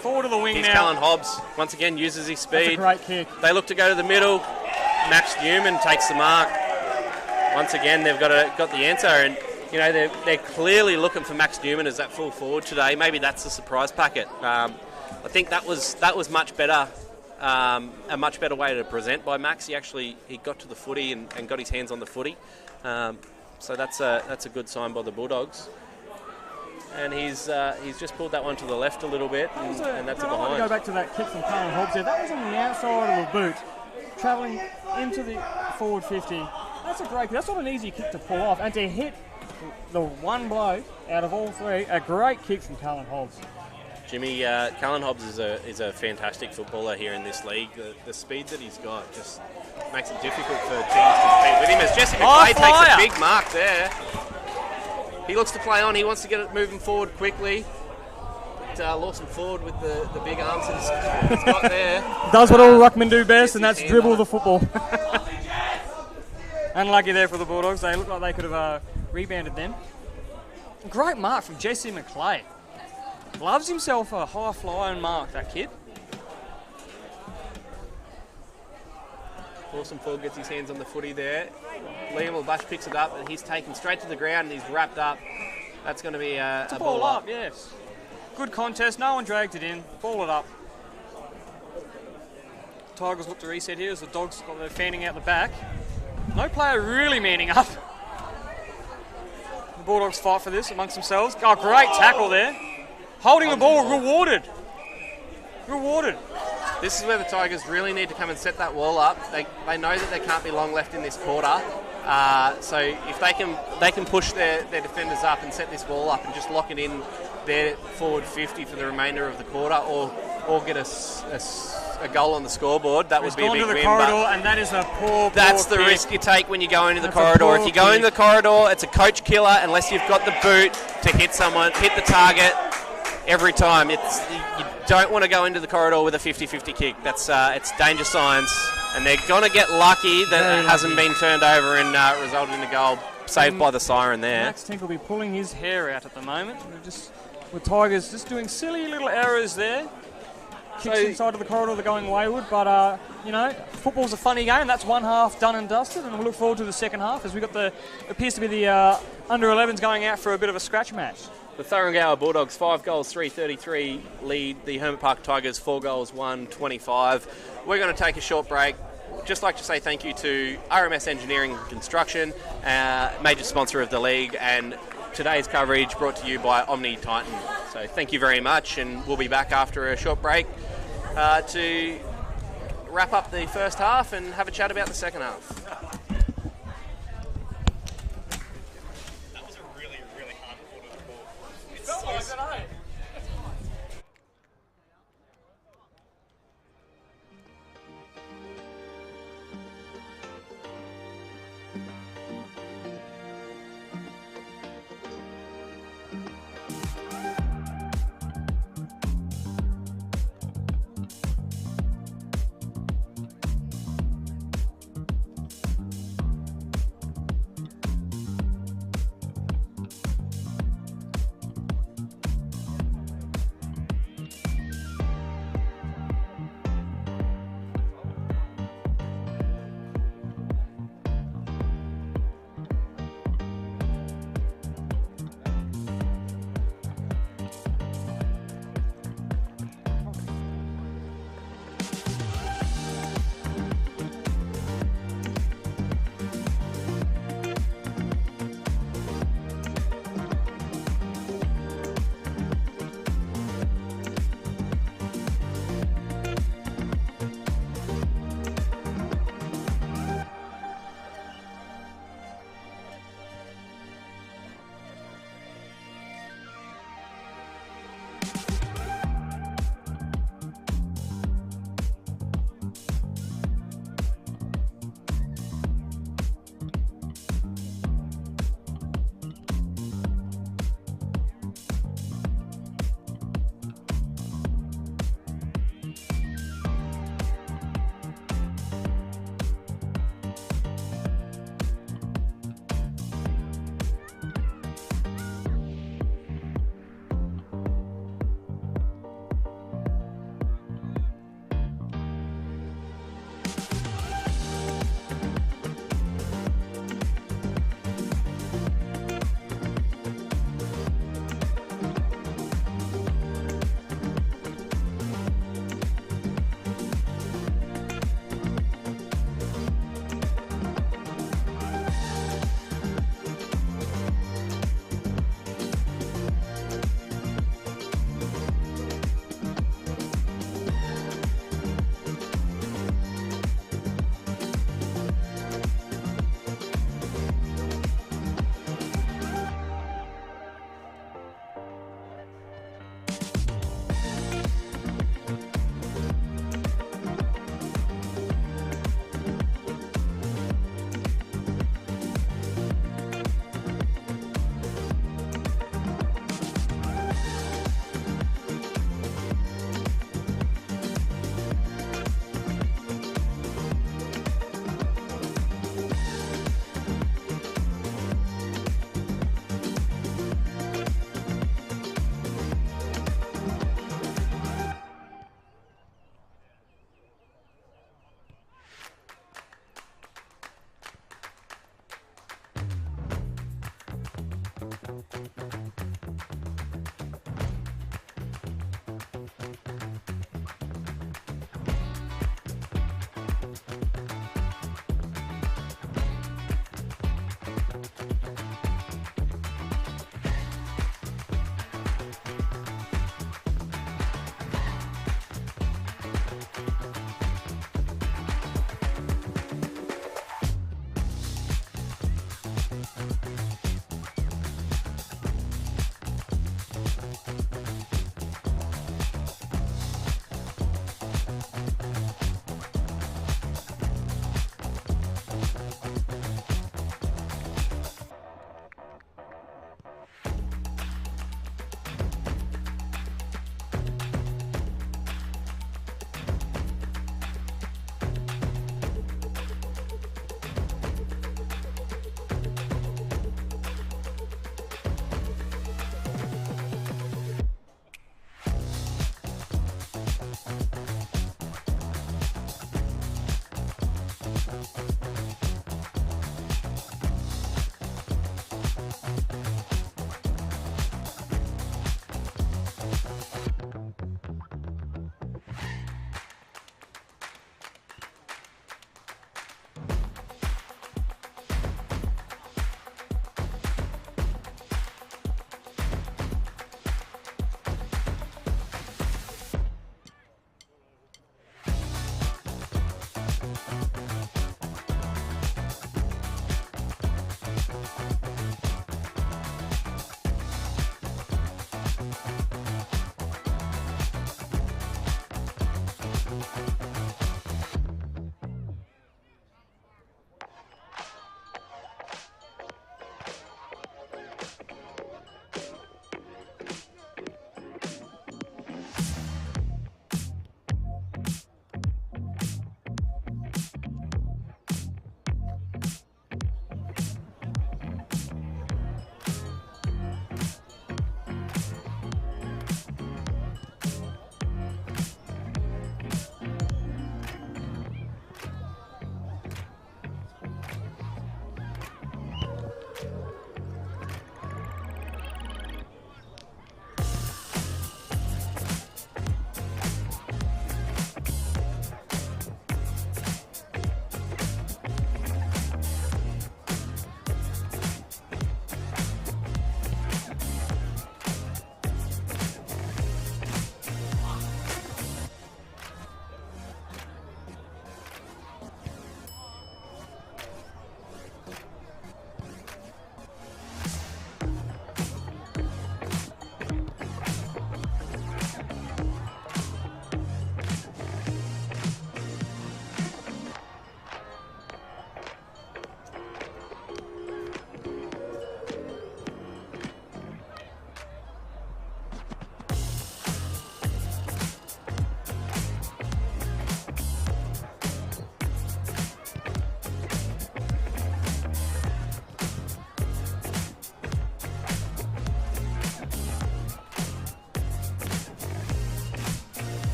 Forward of the wing now. Here's Callan Hobbs, once again uses his speed. That's a great kick. They look to go to the middle. Max Newman takes the mark. Once again, they've got the answer, and you know they're clearly looking for Max Newman as that full forward today. Maybe that's the surprise packet. I think that was much better, a much better way to present by Max. He got to the footy and got his hands on the footy. So that's a good sign by the Bulldogs. And he's just pulled that one to the left a little bit, and that's a behind. I want to go back to that kick from Callan Hobbs there. That was on the outside of the boot, travelling into the forward 50. That's a great. That's not an easy kick to pull off, and to hit the one bloke out of all three, a great kick from Callan Hobbs. Jimmy, Callan Hobbs is a fantastic footballer here in this league. The speed that he's got just makes it difficult for teams to compete with him. As Jesse McClay takes a big mark there. He looks to play on. He wants to get it moving forward quickly. But Lawson Ford with the big arms that he's got there. Does what all ruckmen do best, and that's dribble the football. Unlucky there for the Bulldogs. They look like they could have rebounded then. Great mark from Jesse McClay. Loves himself a high-flying mark, that kid. Lawson Ford gets his hands on the footy there. Liam Labush picks it up and he's taken straight to the ground and he's wrapped up. That's going to be a ball up, yes. Good contest, no one dragged it in. Ball it up. Tigers look to reset here as the Dogs got their fanning out the back. No player really manning up. The Bulldogs fight for this amongst themselves. Oh, great tackle there. Holding the ball, rewarded. Rewarded. This is where the Tigers really need to come and set that wall up. They know that there can't be long left in this quarter. So if they can push their defenders up and set this wall up and just lock it in their forward 50 for the remainder of the quarter, or get a goal on the scoreboard, that would be a big win. Corridor, and that is a poor That's the kick. risk you take when you go into the corridor. If you go into the corridor, it's a coach killer unless you've got the boot to hit someone, hit the target every time. You don't want to go into the corridor with a 50-50 kick. It's danger signs, and they're going to get lucky that it hasn't been turned over and resulted in a goal saved by the siren there. Max Tink will be pulling his hair out at the moment. With Tigers just doing silly little errors there. Kicks inside of the corridor, they're going wayward, but football's a funny game. That's one half done and dusted, and we'll look forward to the second half as we got appears to be the under-11s going out for a bit of a scratch match. The Thuringowa Bulldogs 5 goals 3-33 lead the Hermit Park Tigers 4 goals 1-25. We're going to take a short break. Just like to say thank you to RMS Engineering and Construction, major sponsor of the league, and today's coverage brought to you by Omni Titan. So thank you very much, and we'll be back after a short break to wrap up the first half and have a chat about the second half. That was a really, really hard quarter to ball. It's so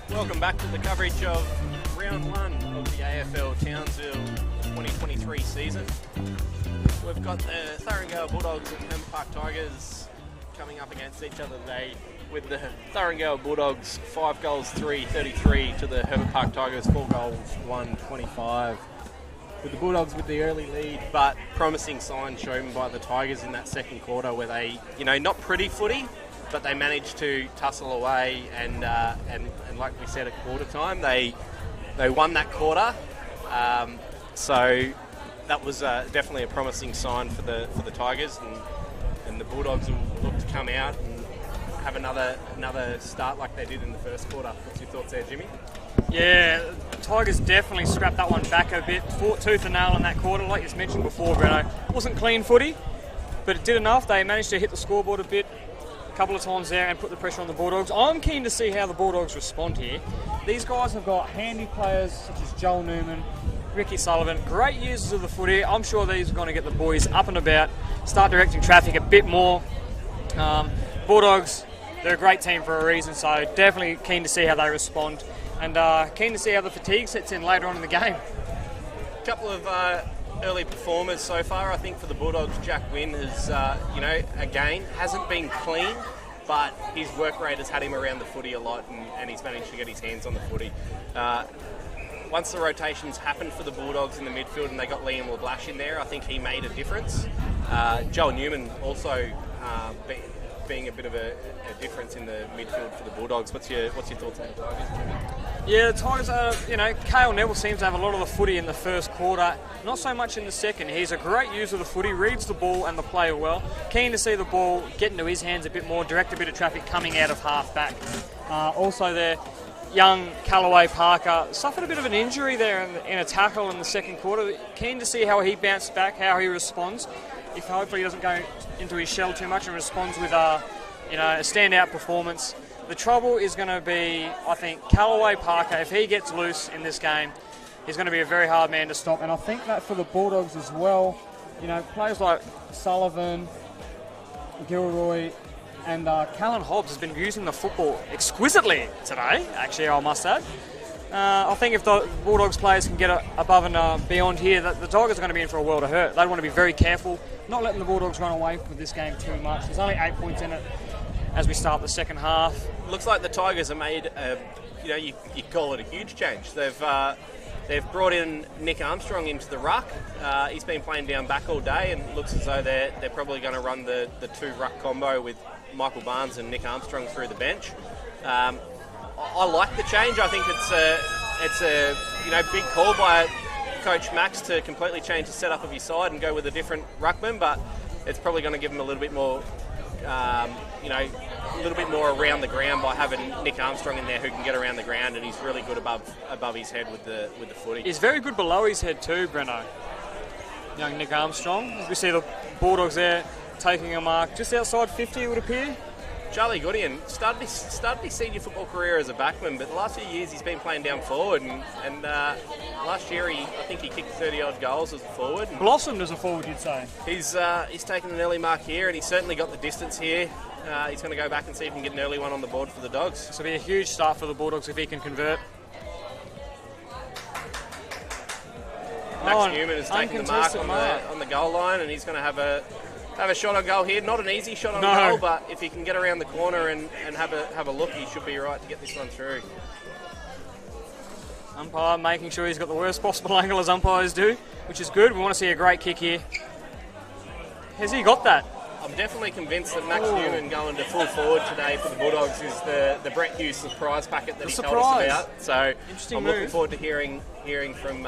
Welcome back to the coverage of round one of the AFL Townsville 2023 season. We've got the Thuringowa Bulldogs and Hermit Park Tigers coming up against each other today, with the Thuringowa Bulldogs 5 goals 33 to the Hermit Park Tigers 4 goals 25. With the Bulldogs with the early lead, but promising signs shown by the Tigers in that second quarter, where they, not pretty footy, but they managed to tussle away and like we said at quarter time, they won that quarter. So that was definitely a promising sign for the Tigers, and the Bulldogs will look to come out and have another start like they did in the first quarter. What's your thoughts there, Jimmy? Yeah, the Tigers definitely scrapped that one back a bit, fought tooth and nail in that quarter, like you mentioned before, Breno. It wasn't clean footy, but it did enough. They managed to hit the scoreboard a bit. a couple of times there and put the pressure on the Bulldogs. I'm keen to see how the Bulldogs respond here. These guys have got handy players such as Joel Newman, Ricky Sullivan, great users of the footy. I'm sure these are going to get the boys up and about, start directing traffic a bit more. Bulldogs, they're a great team for a reason, so definitely keen to see how they respond, and keen to see how the fatigue sets in later on in the game. A couple of early performers so far. I think for the Bulldogs, Jack Wynn has, again, hasn't been clean, but his work rate has had him around the footy a lot, and he's managed to get his hands on the footy. Once the rotations happened for the Bulldogs in the midfield and they got Liam LeBlash in there, I think he made a difference. Joel Newman also being a bit of a difference in the midfield for the Bulldogs. What's your thoughts on the Tigers? Yeah, the Tigers Kale Neville seems to have a lot of the footy in the first quarter, not so much in the second. He's a great user of the footy, reads the ball and the player well. Keen to see the ball get into his hands a bit more, direct a bit of traffic coming out of half back. Also there, young Callaway Parker suffered a bit of an injury there in a tackle in the second quarter. Keen to see how he bounced back, how he responds. If hopefully he doesn't go into his shell too much and responds with a standout performance. The trouble is going to be, I think, Callaway Parker. If he gets loose in this game, he's going to be a very hard man to stop. And I think that for the Bulldogs as well, players like Sullivan, Gilroy, and Callan Hobbs has been using the football exquisitely today, actually, I must add. I think if the Bulldogs players can get above and beyond here, the Tigers are going to be in for a world of hurt. They want to be very careful, not letting the Bulldogs run away with this game too much. There's only 8 points in it as we start the second half. Looks like the Tigers have made, you call it a huge change. They've brought in Nick Armstrong into the ruck. He's been playing down back all day, and it looks as though they're probably going to run the two ruck combo with Michael Barnes and Nick Armstrong through the bench. I like the change. I think it's a big call by Coach Max to completely change the setup of his side and go with a different ruckman, but it's probably going to give him a little bit more, around the ground by having Nick Armstrong in there who can get around the ground, and he's really good above his head with the footy. He's very good below his head too, Breno. Young Nick Armstrong. As we see the Bulldogs there taking a mark just outside 50, it would appear. Charlie Goodien started his senior football career as a backman, but the last few years he's been playing down forward, and last year I think he kicked 30-odd goals as a forward. Blossomed as a forward, you'd say. He's taken an early mark here, and he's certainly got the distance here. He's going to go back and see if he can get an early one on the board for the Dogs. This will be a huge start for the Bulldogs if he can convert. Max Newman is taking the mark on the goal line, and he's going to have a shot on goal here. Not an easy shot on goal, but if he can get around the corner and have a look, he should be right to get this one through. Umpire making sure he's got the worst possible angle as umpires do, which is good. We want to see a great kick here. Has he got that? I'm definitely convinced that Max Newman going to full forward today for the Bulldogs is the Brett Hughes surprise packet that he told us about. So I'm looking forward to hearing from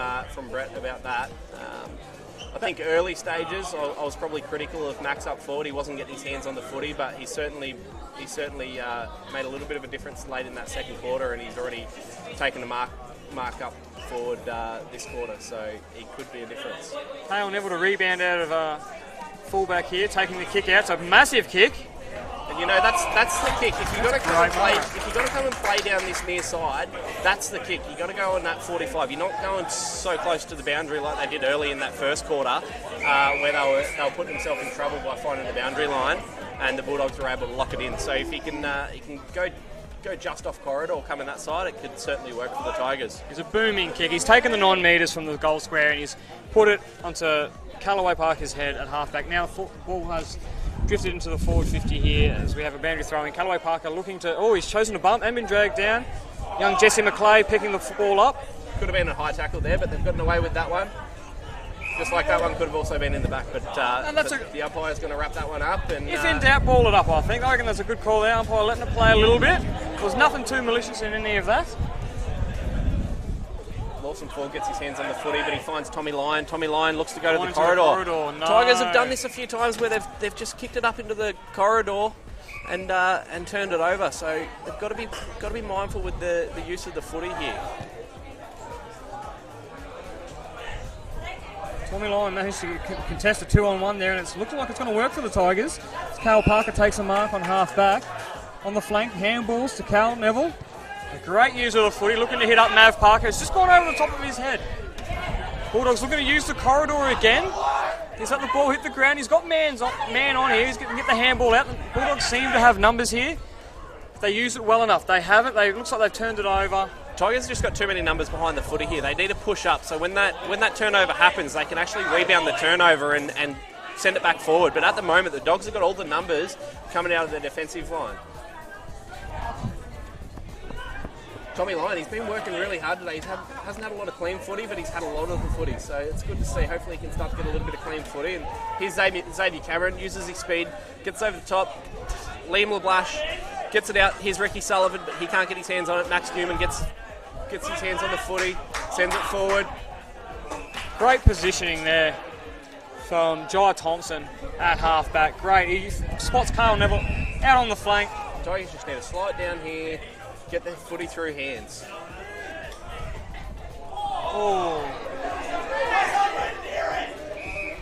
Brett about that. I think early stages, I was probably critical of Max up forward. He wasn't getting his hands on the footy, but he certainly made a little bit of a difference late in that second quarter, and he's already taken a mark up forward this quarter, so he could be a difference. Hale Neville to rebound out of fullback here, taking the kick out. It's a massive kick. And that's the kick. If you've got to come and play down this near side, that's the kick. You've got to go on that 45. You're not going so close to the boundary like they did early in that first quarter, where they were putting themselves in trouble by finding the boundary line, and the Bulldogs were able to lock it in. So if he can go just off corridor, come in that side, it could certainly work for the Tigers. It's a booming kick. He's taken the 9 metres from the goal square and he's put it onto Callaway Parker's head at halfback. Now the ball has drifted into the forward 50 here as we have a boundary throw in. Callaway Parker looking to... Oh, he's chosen to bump and been dragged down. Young Jesse McClay picking the football up. Could have been a high tackle there, but they've gotten away with that one. Just like that one could have also been in the back, but the umpire's going to wrap that one up. And if in doubt, ball it up, I think. I reckon that's a good call there. Umpire letting it play a little bit. There was nothing too malicious in any of that. Lawson Ford gets his hands on the footy, but he finds Tommy Lyon. Tommy Lyon looks to go to the corridor. No. Tigers have done this a few times where they've just kicked it up into the corridor and turned it over. So they've got to be mindful with the use of the footy here. Tommy Lyon managed to contest a 2-on-1 there, and it's looking like it's going to work for the Tigers. Cal Parker takes a mark on half back. On the flank, handballs to Cal Neville. A great use of the footy, looking to hit up Mav Parker. It's just gone over the top of his head. Bulldogs looking to use the corridor again. He's let the ball hit the ground. He's got man on here. He's going to get the handball out. The Bulldogs seem to have numbers here. If they use it well enough, they have it. It looks like they've turned it over. Tigers have just got too many numbers behind the footy here. They need to push up, so when that turnover happens, they can actually rebound the turnover and send it back forward. But at the moment, the Dogs have got all the numbers coming out of the defensive line. Tommy Lyon, he's been working really hard today. He hasn't had a lot of clean footy, but he's had a lot of the footy. So it's good to see. Hopefully he can start to get a little bit of clean footy. And here's Xavier Cameron, uses his speed, gets over the top. Liam LeBlash gets it out. Here's Ricky Sullivan, but he can't get his hands on it. Max Newman gets his hands on the footy, sends it forward. Great positioning there from Jai Thompson at half-back. Great. He spots Carl Neville out on the flank. Tigers just need to slide down here, get the footy through hands. Oh.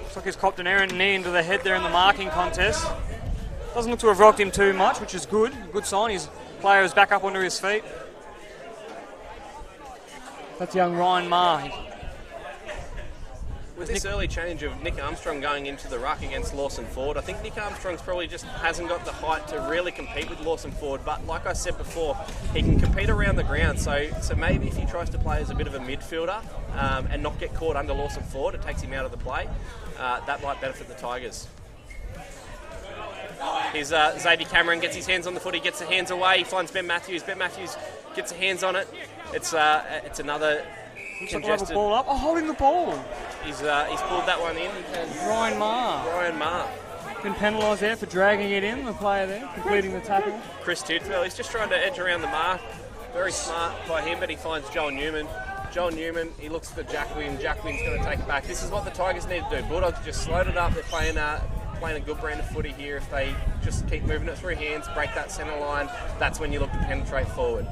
Looks like he's copped an errant knee into the head there in the marking contest. Doesn't look to have rocked him too much, which is good. Good sign. His player is back up onto his feet. That's young Ryan Marr. With this early change of Nick Armstrong going into the ruck against Lawson Ford, I think Nick Armstrong's probably just hasn't got the height to really compete with Lawson Ford. But like I said before, he can compete around the ground. So maybe if he tries to play as a bit of a midfielder and not get caught under Lawson Ford, it takes him out of the play. That might benefit the Tigers. Here's Xavier Cameron, gets his hands on the footy, gets the hands away. He finds Ben Matthews. Ben Matthews gets the hands on it. It's another congested ball up. Oh, holding the ball. He's pulled that one in. Ryan Marr. Been penalised there for dragging it in, the player there, completing the tackle. Chris Tidwell, he's just trying to edge around the mark. Very smart by him, but he finds Joel Newman. Joel Newman, he looks for Jack Wynn. Jack Wynn's going to take it back. This is what the Tigers need to do. Bulldogs just slowed it up. They're playing a good brand of footy here. If they just keep moving it through hands, break that centre line, that's when you look to penetrate forward.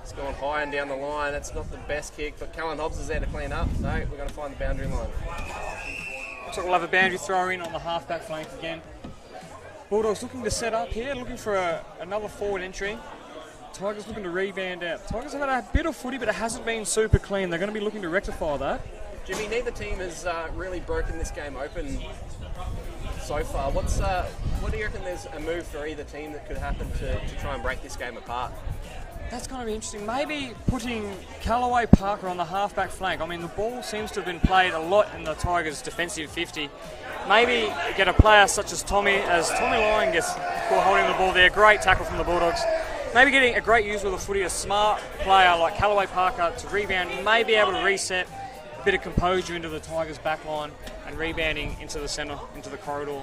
It's gone high and down the line. That's not the best kick, but Callan Hobbs is there to clean up. No, we're going to find the boundary line. Looks like we'll have a boundary throw in on the half-back flank again. Bulldogs looking to set up here, looking for another forward entry. Tigers looking to rebound out. Tigers have had a bit of footy, but it hasn't been super clean. They're going to be looking to rectify that. Jimmy, neither team has really broken this game open so far. What do you reckon there's a move for either team that could happen to try and break this game apart? That's going to be interesting. Maybe putting Callaway Parker on the half-back flank. I mean, the ball seems to have been played a lot in the Tigers' defensive 50. Maybe get a player such as Tommy Lyon gets caught holding the ball there. Great tackle from the Bulldogs. Maybe getting a great user of the footy, a smart player like Callaway Parker to rebound, may be able to reset a bit of composure into the Tigers' back line and rebounding into the centre, into the corridor.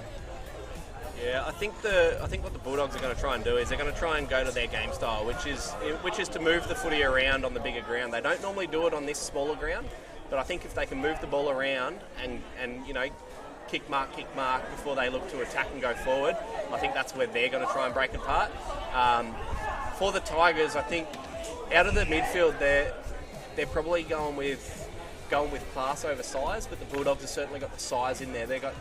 Yeah, I think what the Bulldogs are going to try and do is they're going to try and go to their game style, which is to move the footy around on the bigger ground. They don't normally do it on this smaller ground, but I think if they can move the ball around and kick mark before they look to attack and go forward, I think that's where they're going to try and break it apart. For the Tigers, I think out of the midfield they're probably going with class over size, but the Bulldogs have certainly got the size in there. They've got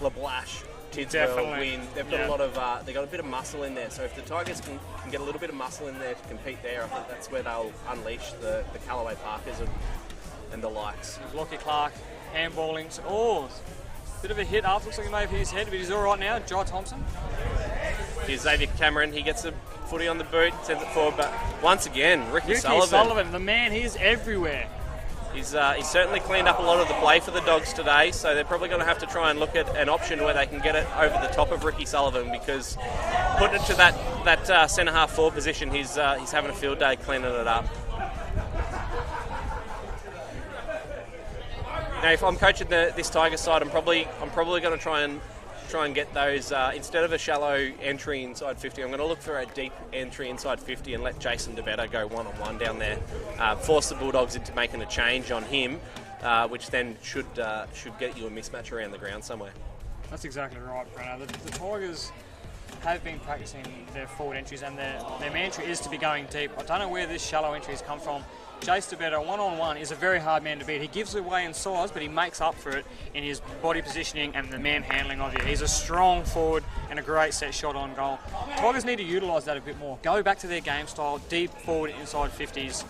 LeBlash, Tidwell, Wynn. They've got a lot of they got a bit of muscle in there. So if the Tigers can get a little bit of muscle in there to compete there, I think that's where they'll unleash the Callaway Parkers and the likes. Lockie Clark handballing. Bit of a hit after. Looks like he may have hit his head, but he's all right now. Jai Thompson. Here's Xavier Cameron. He gets the footy on the boot, sends it forward, but once again, Ricky Sullivan, the man, he is everywhere. He's certainly cleaned up a lot of the play for the Dogs today, so they're probably going to have to try and look at an option where they can get it over the top of Ricky Sullivan, because putting it to that centre half forward position, he's having a field day cleaning it up. If I'm coaching this Tigers side, I'm probably going to try and get those instead of a shallow entry inside 50. I'm going to look for a deep entry inside 50 and let Jason DeVetto go one-on-one down there, force the Bulldogs into making a change on him, which then should get you a mismatch around the ground somewhere. That's exactly right, Brenner. The Tigers have been practicing their forward entries, and their mantra is to be going deep. I don't know where this shallow entry has come from. Jace DeBetta, one-on-one, is a very hard man to beat. He gives away in size, but he makes up for it in his body positioning and the man-handling of you. He's a strong forward and a great set shot on goal. Tigers need to utilise that a bit more. Go back to their game style, deep forward inside 50s.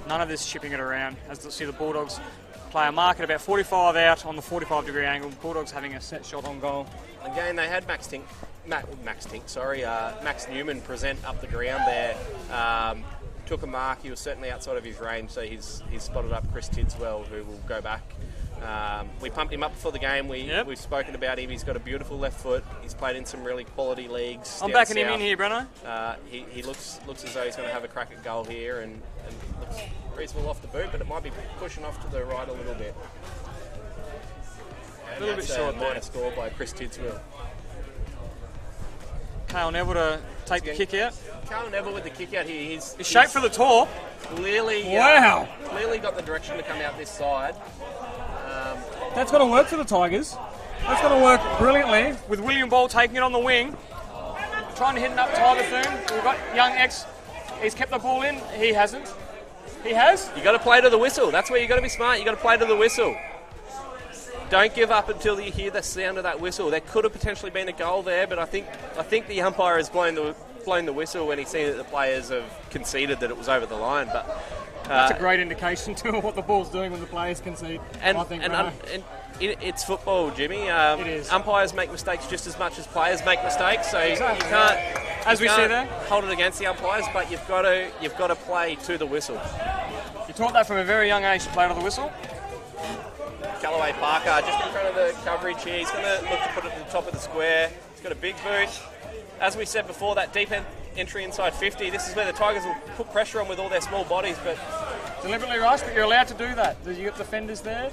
None of this chipping it around. As you see, the Bulldogs play a mark at about 45 out on the 45-degree angle. Bulldogs having a set shot on goal. Again, they had Max Newman present up the ground there. Took a mark. He was certainly outside of his range, so he's spotted up Chris Tidswell, who will go back. We pumped him up before the game. We've spoken about him. He's got a beautiful left foot. He's played in some really quality leagues. I'm backing him in here, Breno. He looks as though he's going to have a crack at goal here, and looks reasonable off the boot, but it might be pushing off to the right a little bit. And a little bit short there. Minor score by Chris Tidswell. Kale Neville to take the kick out. Kale Neville with the kick out here. He's shaped for the top. Clearly, clearly got the direction to come out this side. That's going to work for the Tigers. That's going to work brilliantly with William Ball taking it on the wing. Trying to hit it up Tiger Thune. We've got young X. He's kept the ball in. He hasn't. He has. You got to play to the whistle. That's where you got to be smart. You got to play to the whistle. Don't give up until you hear the sound of that whistle. There could have potentially been a goal there, but I think the umpire has blown the whistle when he's seen that the players have conceded that it was over the line. But that's a great indication to what the ball's doing when the players concede. It's football, Jimmy. It is. Umpires make mistakes just as much as players make mistakes, so exactly. you can't. As we see there, hold it against the umpires, but you've got to play to the whistle. You taught that from a very young age to play to the whistle. Callaway Parker just in front of the coverage here. He's going to look to put it to the top of the square. He's got a big boot. As we said before, that deep entry inside 50. This is where the Tigers will put pressure on with all their small bodies, but deliberately rushed. But you're allowed to do that. You got defenders there.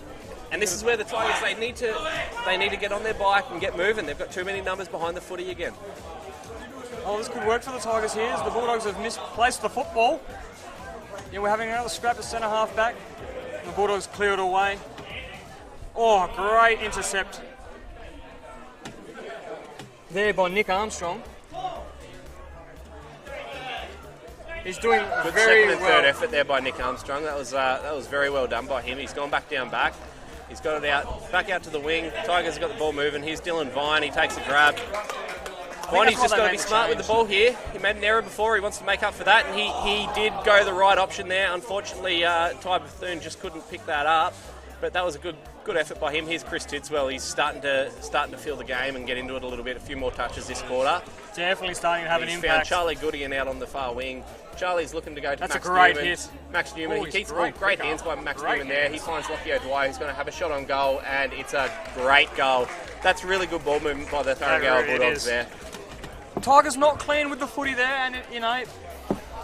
And this is where the Tigers they need to get on their bike and get moving. They've got too many numbers behind the footy again. Oh, this could work for the Tigers here. As the Bulldogs have misplaced the football. Yeah, we're having another scrap at centre half back. The Bulldogs clear it away. Oh, great intercept there by Nick Armstrong. He's doing good very second and well. Third effort there by Nick Armstrong. That was very well done by him. He's gone back. He's got it back out to the wing. Tigers have got the ball moving. Here's Dylan Vine. He takes a grab. Vine's just got to be smart with the ball here. He made an error before. He wants to make up for that, and he did go the right option there. Unfortunately, Ty Bethune just couldn't pick that up. But that was a good effort by him. Here's Chris Tidswell. He's starting to feel the game and get into it a little bit. A few more touches this quarter. Definitely starting to have an He's impact. found Charlie Goodyan out on the far wing. Charlie's looking to go to That's Max a great Newman. hit. Max Newman. He keeps great hands by Max Newman there. He finds Lockie O'Dwyer, who's going to have a shot on goal, and it's a great goal. That's really good ball movement by the Thuringowa Bulldogs there. Tigers not clean with the footy there, and it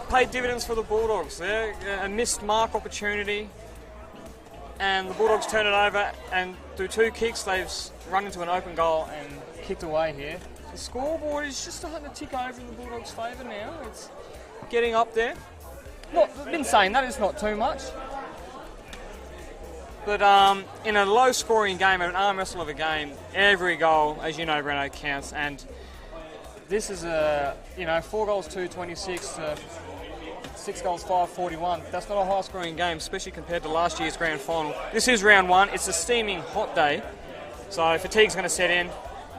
paid dividends for the Bulldogs there. A missed mark opportunity. And the Bulldogs turn it over and do two kicks. They've run into an open goal and kicked away here. The scoreboard is just starting to tick over in the Bulldogs' favour now. It's getting up there. I've been saying that, it's not too much. But in a low-scoring game, an arm wrestle of a game, every goal, as you know, Breno, counts. And this is 4 goals, 2-26. 6 goals, 5-41. That's not a high-scoring game, especially compared to last year's grand final. This is round one. It's a steaming hot day, so fatigue's going to set in.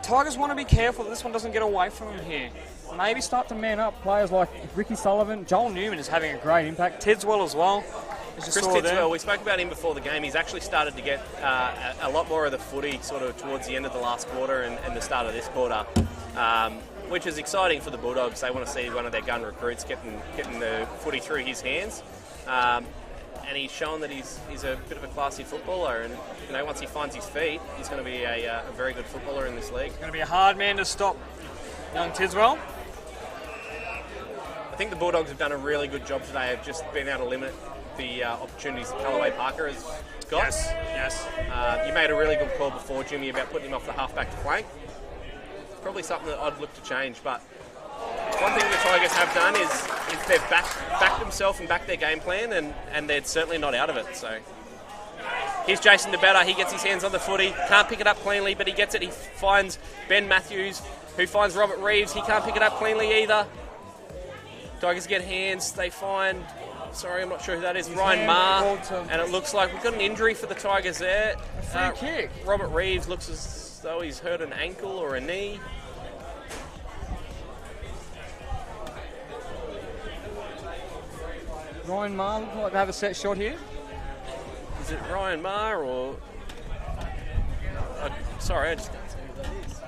Tigers want to be careful that this one doesn't get away from them here. Maybe start to man up. Players like Ricky Sullivan, Joel Newman is having a great impact. Tidswell as well. Chris Tidswell, we spoke about him before the game. He's actually started to get a lot more of the footy sort of towards the end of the last quarter and the start of this quarter. Which is exciting for the Bulldogs. They want to see one of their gun recruits getting the footy through his hands. And he's shown that he's a bit of a classy footballer, and once he finds his feet, he's going to be a very good footballer in this league. Going to be a hard man to stop, young Tidswell. I think the Bulldogs have done a really good job today of just being able to limit the opportunities that Callaway Parker has got. Yes. You made a really good call before, Jimmy, about putting him off the half-back to flank. Probably something that I'd look to change, but one thing the Tigers have done is they've backed themselves and backed their game plan, and they're certainly not out of it. So here's Jason DeBetta. He gets his hands on the footy, can't pick it up cleanly, but he gets it. He finds Ben Matthews, who finds Robert Reeves. He can't pick it up cleanly either. Tigers get hands. They find, sorry, I'm not sure who that is, Ryan Marr. And it looks like we've got an injury for the Tigers there. A free kick. Robert Reeves looks as though he's hurt an ankle or a knee. Ryan Marr looks like they have a set shot here. Is it Ryan Marr or... sorry, I just can't see who that is.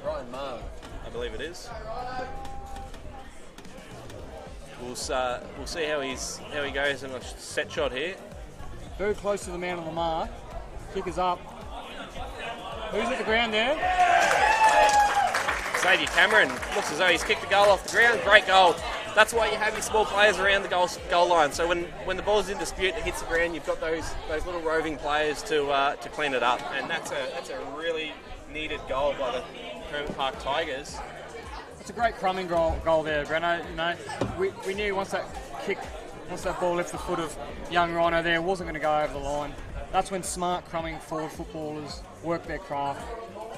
Ryan Marr, I believe it is. We'll see how he goes in a set shot here. Very close to the man on the mark. Kick is up. Who's at the ground there? Xavier Cameron looks as though he's kicked a goal off the ground. Great goal. That's why you have your small players around the goal line. So when the ball's in dispute, it hits the ground, you've got those little roving players to clean it up. And that's a really needed goal by the Hermit Park Tigers. It's a great crumbing goal there, Breno. You know, we knew once that ball left the foot of young Rhino there, it wasn't going to go over the line. That's when smart crumbing forward footballers work their craft.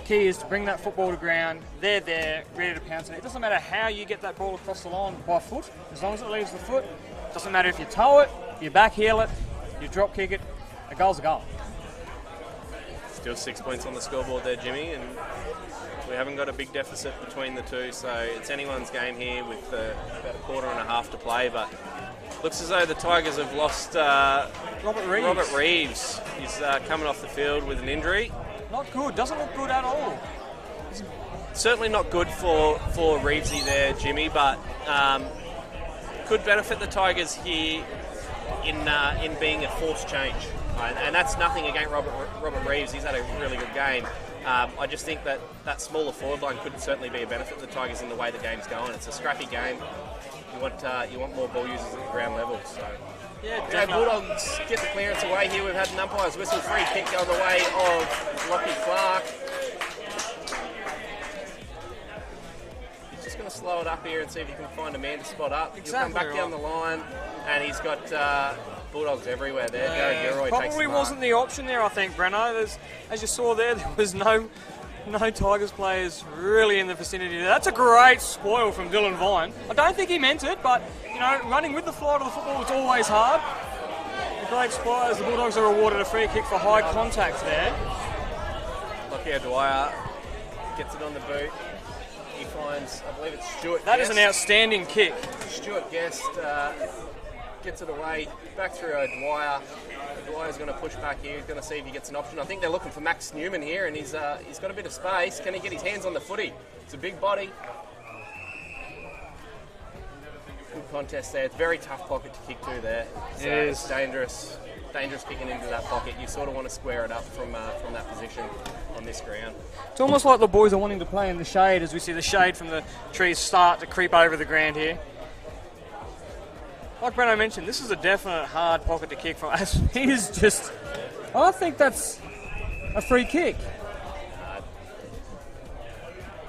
Key is to bring that football to ground. They're there, ready to pounce on it. It doesn't matter how you get that ball across the line by foot, as long as it leaves the foot. It doesn't matter if you toe it, you backheel it, you drop kick it. A goal's a goal. Still 6 points on the scoreboard there, Jimmy, and we haven't got a big deficit between the two, so it's anyone's game here with about a quarter and a half to play, but looks as though the Tigers have lost Robert Reeves. He's coming off the field with an injury. Not good, doesn't look good at all. Certainly not good for Reevesy there, Jimmy, but could benefit the Tigers here in being a forced change. And that's nothing against Robert Reeves. He's had a really good game. I just think that smaller forward line could certainly be a benefit to the Tigers in the way the game's going. It's a scrappy game. You want more ball users at the ground level. So yeah, Bulldogs get the clearance away here. We've had an umpire's whistle, free kick going the way of Lockie Clark. He's just going to slow it up here and see if he can find a man to spot up. He'll come back down the line, and he's got Bulldogs everywhere there. Gary probably wasn't the option there, I think, Breno. As you saw there was no Tigers players really in the vicinity there. That's a great spoil from Dylan Vine. I don't think he meant it, but you know, running with the flight of the football is always hard. A great spoil as the Bulldogs are awarded a free kick for high contact there. Lockyer Dwyer gets it on the boot. He finds, I believe it's Stuart That Guest. is an outstanding kick. Stuart Guest gets it away, back through Dwyer. Dwyer's going to push back here. He's going to see if he gets an option. I think they're looking for Max Newman here, and he's got a bit of space. Can he get his hands on the footy? It's a big body. Good contest there. It's a very tough pocket to kick to there. So it's dangerous kicking into that pocket. You sort of want to square it up from that position on this ground. It's almost like the boys are wanting to play in the shade as we see the shade from the trees start to creep over the ground here. Like Breno mentioned, this is a definite hard pocket to kick from. He is just... I think that's a free kick.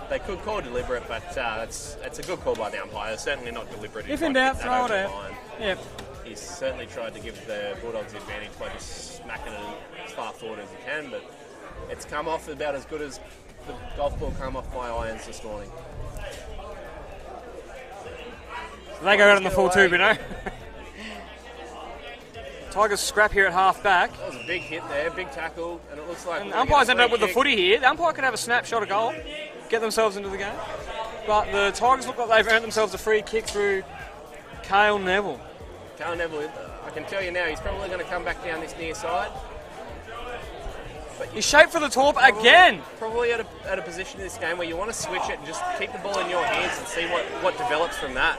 They could call deliberate, but it's a good call by the umpire. Certainly not deliberate. If in doubt, throw it out. Yep. He's certainly tried to give the Bulldogs the advantage by just smacking it as far forward as he can, but it's come off about as good as the golf ball came off my irons this morning. They go out on the full too, Breno. Tigers scrap here at half back. That was a big hit there, big tackle, and it looks like... And the umpires ended up with the footy here. The umpire could have a snapshot of goal, get themselves into the game. But the Tigers look like they've earned themselves a free kick through Cale Neville. Cale Neville, I can tell you now, he's probably going to come back down this near side. He's shaped for the top again. Probably at a position in this game where you want to switch it and just keep the ball in your hands and see what develops from that.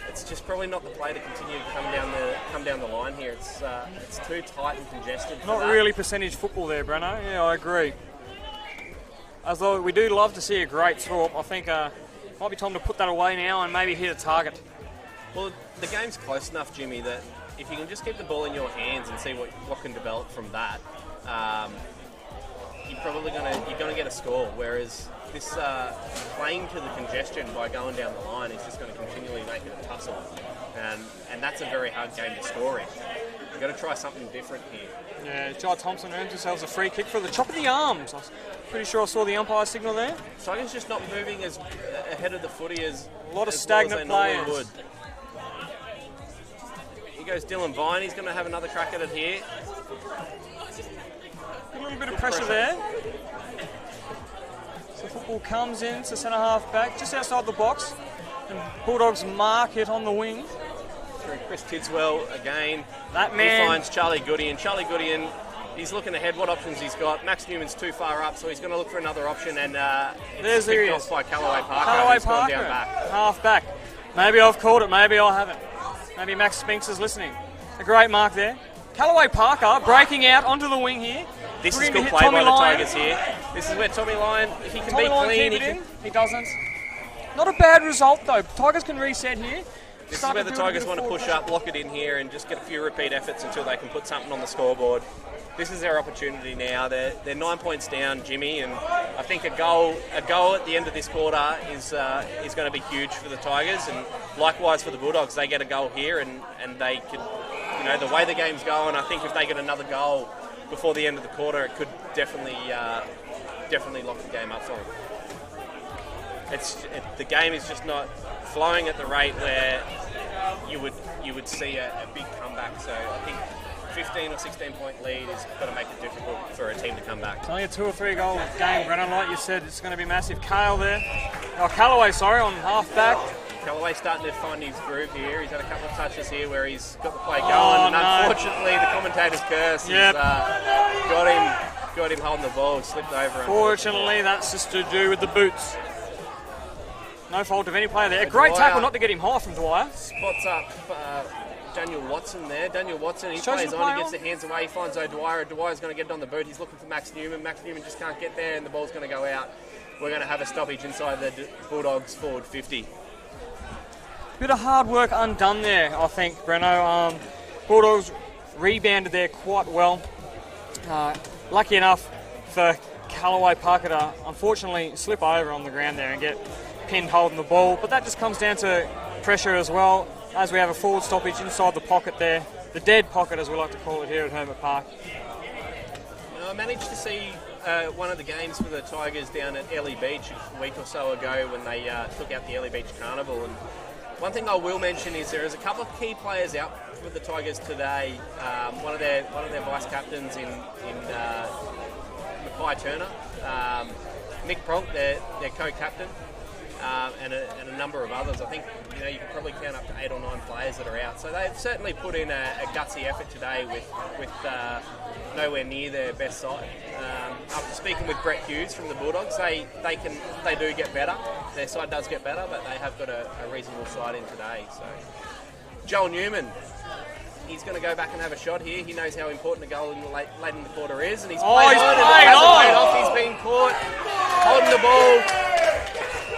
It's just probably not the play to continue to come down the line here. It's too tight and congested. Not really percentage football there, Breno. Yeah, I agree. As though we do love to see a great throw up, I think might be time to put that away now and maybe hit a target. Well, the game's close enough, Jimmy, that if you can just keep the ball in your hands and see what can develop from that, you're going to get a score. Whereas this playing to the congestion by going down the line is just going to continually make it a tussle, and that's a very hard game to score in. You've got to try something different here. Yeah, Jai Thompson earned themselves a free kick for the chop of the arms. I was pretty sure I saw the umpire signal there. Tigers just not moving as ahead of the footy as a lot of as stagnant well as they normally players. would. Here goes Dylan Vine. He's going to have another crack at it here. A little bit of pressure there. So football comes in to centre half back, just outside the box. And Bulldogs mark it on the wing. Through Chris Tidswell again. That man. He finds Charlie Goodien. Charlie Goodien, he's looking ahead what options he's got. Max Newman's too far up, so he's going to look for another option. And there's the off by Callaway Parker. Callaway who's gone Parker, down back. half back. Maybe I've called it, maybe I haven't. Maybe Max Spinks is listening. A great mark there. Callaway Parker breaking out onto the wing here. This is Looking to good hit play Tommy by the Lyon. Tigers here. This is where Tommy Lyon, he can Tommy be Lyon clean. keep it in. He doesn't. Not a bad result though. Tigers can reset here. This Start is where to the build a Tigers bit want of to push forward up, lock it in here, and just get a few repeat efforts until they can put something on the scoreboard. This is their opportunity now. They're 9 points down, Jimmy, and I think a goal at the end of this quarter is going to be huge for the Tigers, and likewise for the Bulldogs. They get a goal here, and they could, the way the game's going, I think if they get another goal before the end of the quarter, it could definitely lock the game up for them. The game is just not flowing at the rate where you would see a big comeback. So I think 15 or 16 point lead is going to make it difficult for a team to come back. It's only a 2 or 3 goal game, Brennan. Like you said, it's going to be massive. Callaway, on half back. Callaway starting to find his groove here. He's had a couple of touches here where he's got the play going, and unfortunately the commentator's curse has got him holding the ball. Slipped over. Fortunately, that's just to do with the boots. No fault of any player there. A great tackle not to get him high from Dwyer. Spots up Daniel Watson there. Daniel Watson, he Shows plays the on, play he gets the hands away, he finds O'Dwyer. Dwyer's going to get it on the boot. He's looking for Max Newman. Max Newman just can't get there, and the ball's going to go out. We're going to have a stoppage inside the Bulldogs forward 50. Bit of hard work undone there, I think, Breno. Bulldogs rebounded there quite well. Lucky enough for Callaway Parker to unfortunately slip over on the ground there and get pinned holding the ball, but that just comes down to pressure as well, as we have a forward stoppage inside the pocket there, the dead pocket as we like to call it here at Hermit Park. I managed to see one of the games for the Tigers down at Ellie Beach a week or so ago when they took out the Ellie Beach Carnival, and one thing I will mention is there is a couple of key players out for the Tigers today. One of their vice captains in Mackay Turner, Nick Pronk, their co-captain. And a number of others. I think you can probably count up to 8 or 9 players that are out. So they've certainly put in a gutsy effort today with nowhere near their best side. After speaking with Brett Hughes from the Bulldogs, they do get better. Their side does get better, but they have got a reasonable side in today. So Joel Newman, he's going to go back and have a shot here. He knows how important a goal in late in the quarter is, and he's played off. He's been caught holding the ball.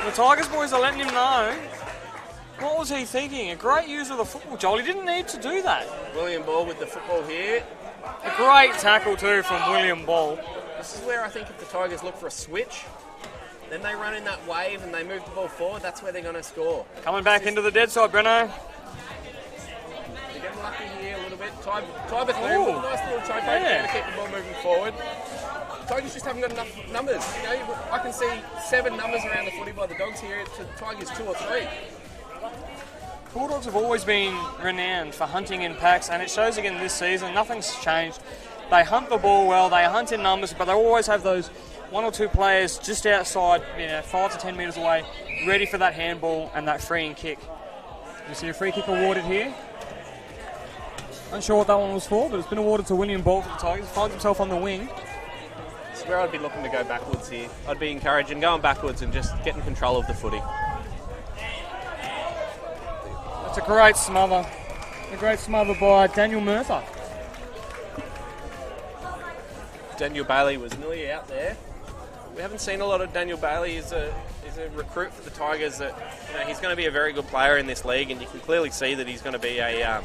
The Tigers boys are letting him know. What was he thinking? A great use of the football, Joel. He didn't need to do that. William Ball with the football here. A great tackle too from William Ball. This is where I think if the Tigers look for a switch, then they run in that wave and they move the ball forward, that's where they're going to score. Coming back into the dead side, Breno. They're getting lucky here a little bit. Ty Bethune with a nice little toe break there to keep the ball moving forward. Tigers just haven't got enough numbers. I can see 7 numbers around the footy by the Dogs here. To Tigers 2 or 3. Bulldogs have always been renowned for hunting in packs, and it shows again this season. Nothing's changed. They hunt the ball well. They hunt in numbers, but they always have those 1 or 2 players just outside, 5 to 10 metres away, ready for that handball and that freeing kick. You see a free kick awarded here. Unsure what that one was for, but it's been awarded to William Ball for the Tigers. Finds himself on the wing. It's where I'd be looking to go backwards here. I'd be encouraging going backwards and just getting control of the footy. That's a great smother. A great smother by Daniel Murtha. Daniel Bailey was nearly out there. We haven't seen a lot of Daniel Bailey. He's a recruit for the Tigers. That he's going to be a very good player in this league, and you can clearly see that he's going to be a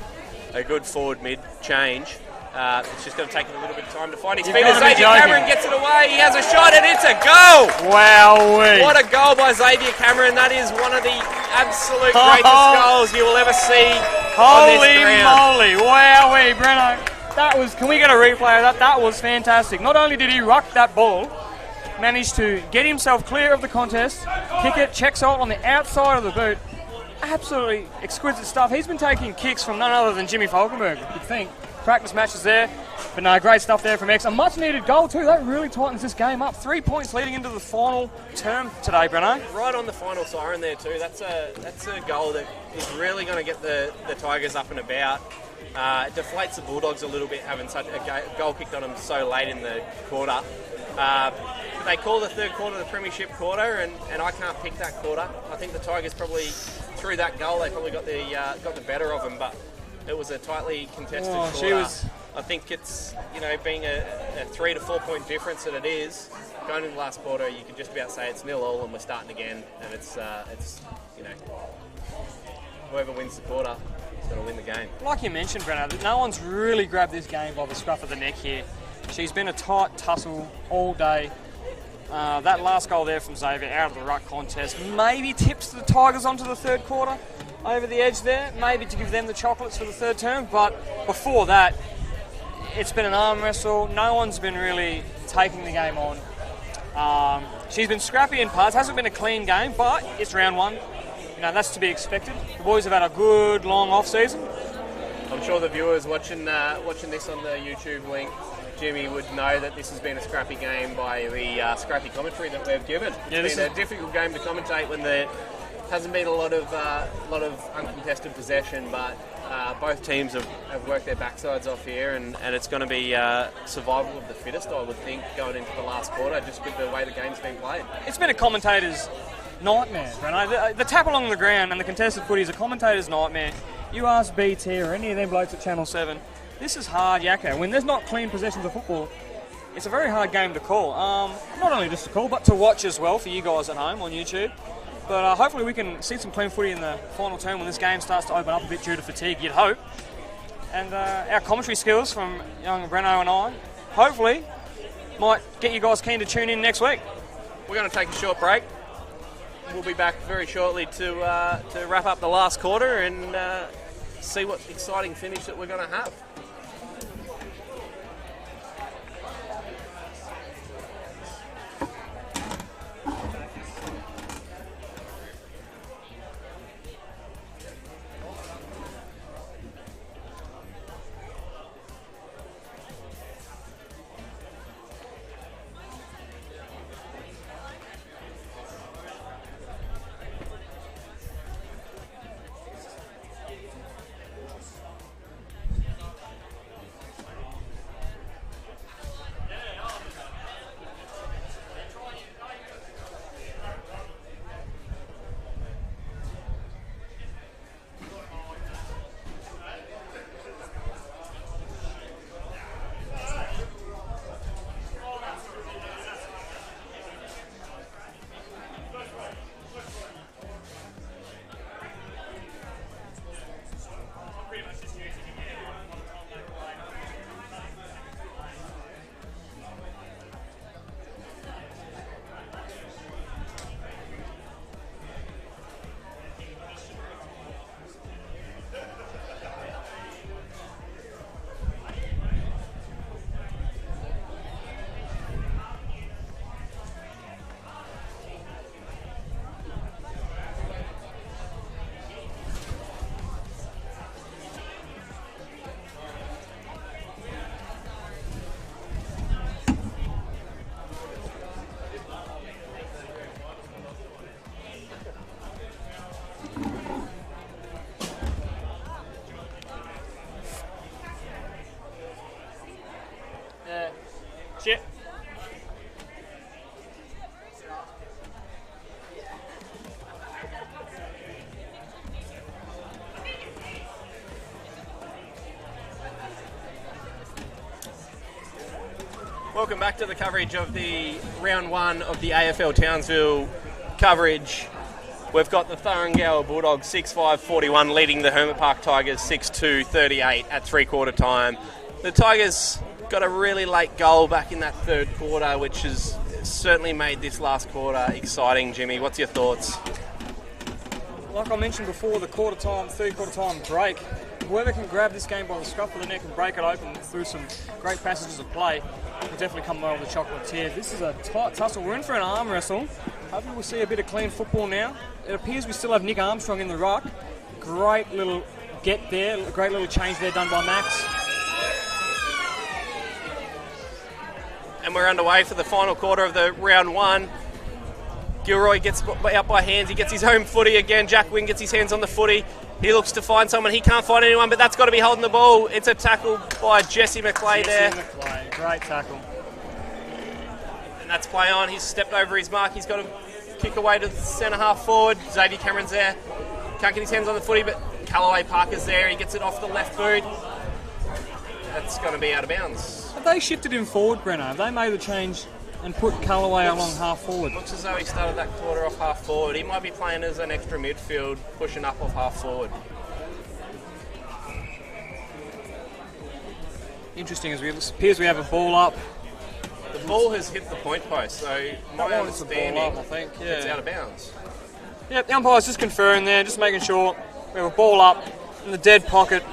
good forward mid change. It's just going to take him a little bit of time to find his feet. Xavier Cameron gets it away. He has a shot, and it's a goal. Wowee. What a goal by Xavier Cameron. That is one of the absolute greatest goals you will ever see Holy moly! Wowee, Breno. That was. Can we get a replay of that? That was fantastic. Not only did he ruck that ball, managed to get himself clear of the contest, kick it, check salt on the outside of the boot. Absolutely exquisite stuff. He's been taking kicks from none other than Jimmy Falkenberg, you'd think. Practice matches there. But no, great stuff there from X. A much-needed goal too. That really tightens this game up. 3 points leading into the final term today, Breno. Right on the final siren there too. That's a goal that is really going to get the Tigers up and about. It deflates the Bulldogs a little bit having such a goal kicked on them so late in the quarter. They call the third quarter the premiership quarter, and I can't pick that quarter. I think the Tigers probably, through that goal, they probably got the better of them, but it was a tightly contested quarter. I think it's, being a 3 to 4 point difference that it is, going into the last quarter, you could just about say it's 0-0 and we're starting again, and it's whoever wins the quarter is going to win the game. Like you mentioned, Brenna, no one's really grabbed this game by the scruff of the neck here. She's been a tight tussle all day. That last goal there from Xavier out of the ruck contest maybe tips the Tigers onto the third quarter over the edge there, maybe to give them the chocolates for the third term, but before that, it's been an arm wrestle. No one's been really taking the game on. She's been scrappy in parts. Hasn't been a clean game, but it's round one. That's to be expected. The boys have had a good long off season. I'm sure the viewers watching this on the YouTube link, Jimmy, would know that this has been a scrappy game by the scrappy commentary that we've given. It's been a difficult game to commentate when there hasn't been a lot of uncontested possession, but both teams have worked their backsides off here, and it's going to be survival of the fittest, I would think, going into the last quarter, just with the way the game's been played. It's been a commentator's nightmare, Breno. The tap along the ground and the contested footy is a commentator's nightmare. You ask BT or any of them blokes at Channel 7, this is hard yakka. When there's not clean possessions of football, it's a very hard game to call. Not only just to call, but to watch as well for you guys at home on YouTube. But hopefully we can see some clean footy in the final term when this game starts to open up a bit due to fatigue, you'd hope. And our commentary skills from young Breno and I, hopefully, might get you guys keen to tune in next week. We're going to take a short break. We'll be back very shortly to wrap up the last quarter and see what exciting finish that we're going to have. Shit. Welcome back to the coverage of the round one of the AFL Townsville coverage. We've got the Thuringowa Bulldogs 6-5-41 leading the Hermit Park Tigers 6-2-38 at three-quarter time. The Tigers got a really late goal back in that third quarter, which has certainly made this last quarter exciting. Jimmy, what's your thoughts? like I mentioned before, the third quarter time break, whoever can grab this game by the scruff of the neck and break it open through some great passages of play will definitely come away with the chocolate tier. This is a tight tussle. We're in for an arm wrestle. Hopefully we'll see a bit of clean football now. It appears we still have Nick Armstrong in the ruck. Great little get there, great little change there done by Max. And we're underway for the final quarter of the round one. Gilroy gets out by hands. He gets his home footy again. Jack Wynn gets his hands on the footy. He looks to find someone. He can't find anyone, but that's got to be holding the ball. It's a tackle by Jesse McClay there. McClay, great tackle. And that's play on. He's stepped over his mark. He's got to kick away to the centre half forward. Xavier Cameron's there. Can't get his hands on the footy, but Callaway Parker's there. He gets it off the left boot. That's going to be out of bounds. Have they shifted him forward, Brenner? Have they made the change and put Callaway along half forward? Looks as though he started that quarter off half forward. He might be playing as an extra midfield, pushing up off half forward. Interesting, as it appears we have a ball up. The ball has hit the point post, so my understanding, ball up, I think. Yeah. It's out of bounds. Yep, the umpire's just conferring there, just making sure we have a ball up in the dead pocket.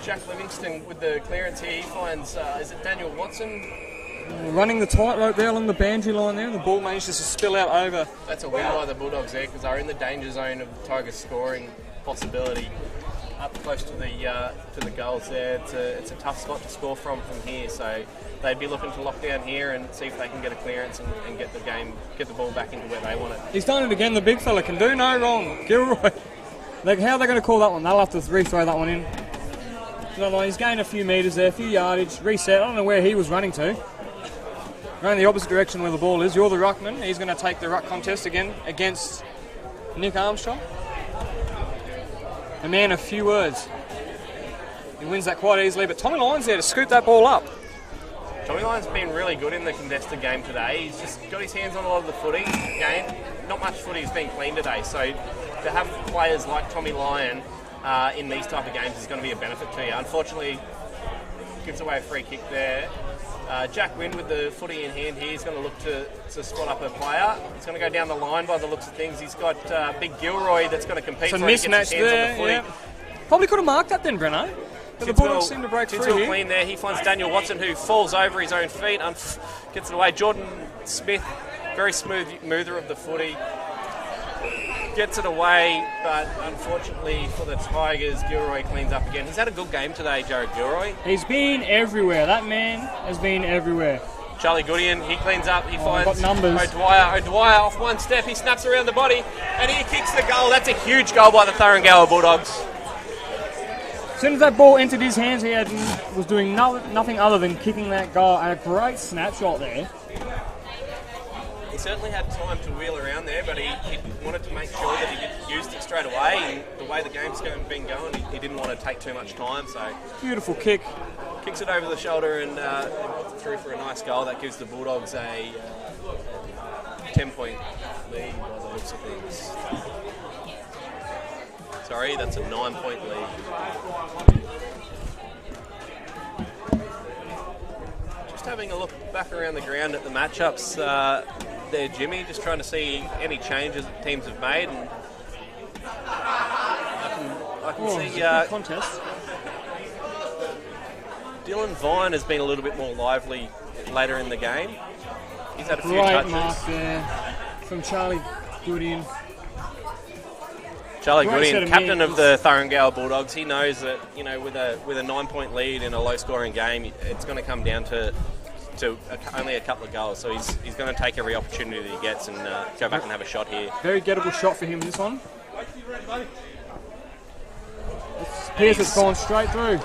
Jack Livingston with the clearance here. He finds, is it Daniel Watson? Running the tightrope there along the boundary line there, and the ball manages to spill out over. That's a win by the Bulldogs there, because they're in the danger zone of the Tigers scoring possibility up close to the goals there. It's a tough spot to score from here, so they'd be looking to lock down here and see if they can get a clearance and get the ball back into where they want it. He's done it again. The big fella can do no wrong. Gilroy. How are they going to call that one? They'll have to rethrow that one in. He's gained a few metres there, a few yardage, reset. I don't know where he was running to. Running the opposite direction where the ball is. You're the ruckman. He's going to take the ruck contest again against Nick Armstrong. A man of few words. He wins that quite easily, but Tommy Lyon's there to scoop that ball up. Tommy Lyon's been really good in the contested game today. He's just got his hands on a lot of the footy. Again, not much footy has been clean today, so to have players like Tommy Lyon in these type of games is going to be a benefit to you. Unfortunately, gives away a free kick there. Jack Wynn with the footy in hand here. He's going to look to spot up a player. He's going to go down the line by the looks of things. He's got Big Gilroy that's going to compete for it. It's a mismatch there. Yeah. Probably could have marked that then, Brenno. But the Bulldogs seem to break through here. Clean there. He finds Daniel Watson, who falls over his own feet and gets it away. Jordan Smith, very smooth mover of the footy. Gets it away, but unfortunately for the Tigers, Gilroy cleans up again. He's had a good game today, Jared Gilroy. He's been everywhere. That man has been everywhere. Charlie Goodien, he cleans up. He finds numbers. O'Dwyer off one step. He snaps around the body, and he kicks the goal. That's a huge goal by the Thuringowa Bulldogs. As soon as that ball entered his hands, he was doing nothing other than kicking that goal. And a great snapshot there. He certainly had time to wheel around there, but he wanted to make sure that he used it straight away. And the way the game's been going, he didn't want to take too much time. So beautiful kick. Kicks it over the shoulder and through for a nice goal. That gives the Bulldogs a 10-point lead by the looks of things. Sorry, that's a 9-point lead. Just having a look back around the ground at the matchups there, Jimmy, just trying to see any changes that teams have made. And I can see contest. Dylan Vine has been a little bit more lively later in the game. He's had a few great touches. Mark there from Charlie Goodien. Charlie Goodien, captain of the Thuringowa Bulldogs, he knows that with a 9-point lead in a low-scoring game, it's going to come down to only a couple of goals. So he's going to take every opportunity that he gets and go back and have a shot here. Very gettable shot for him, this one. Pierce has gone straight through.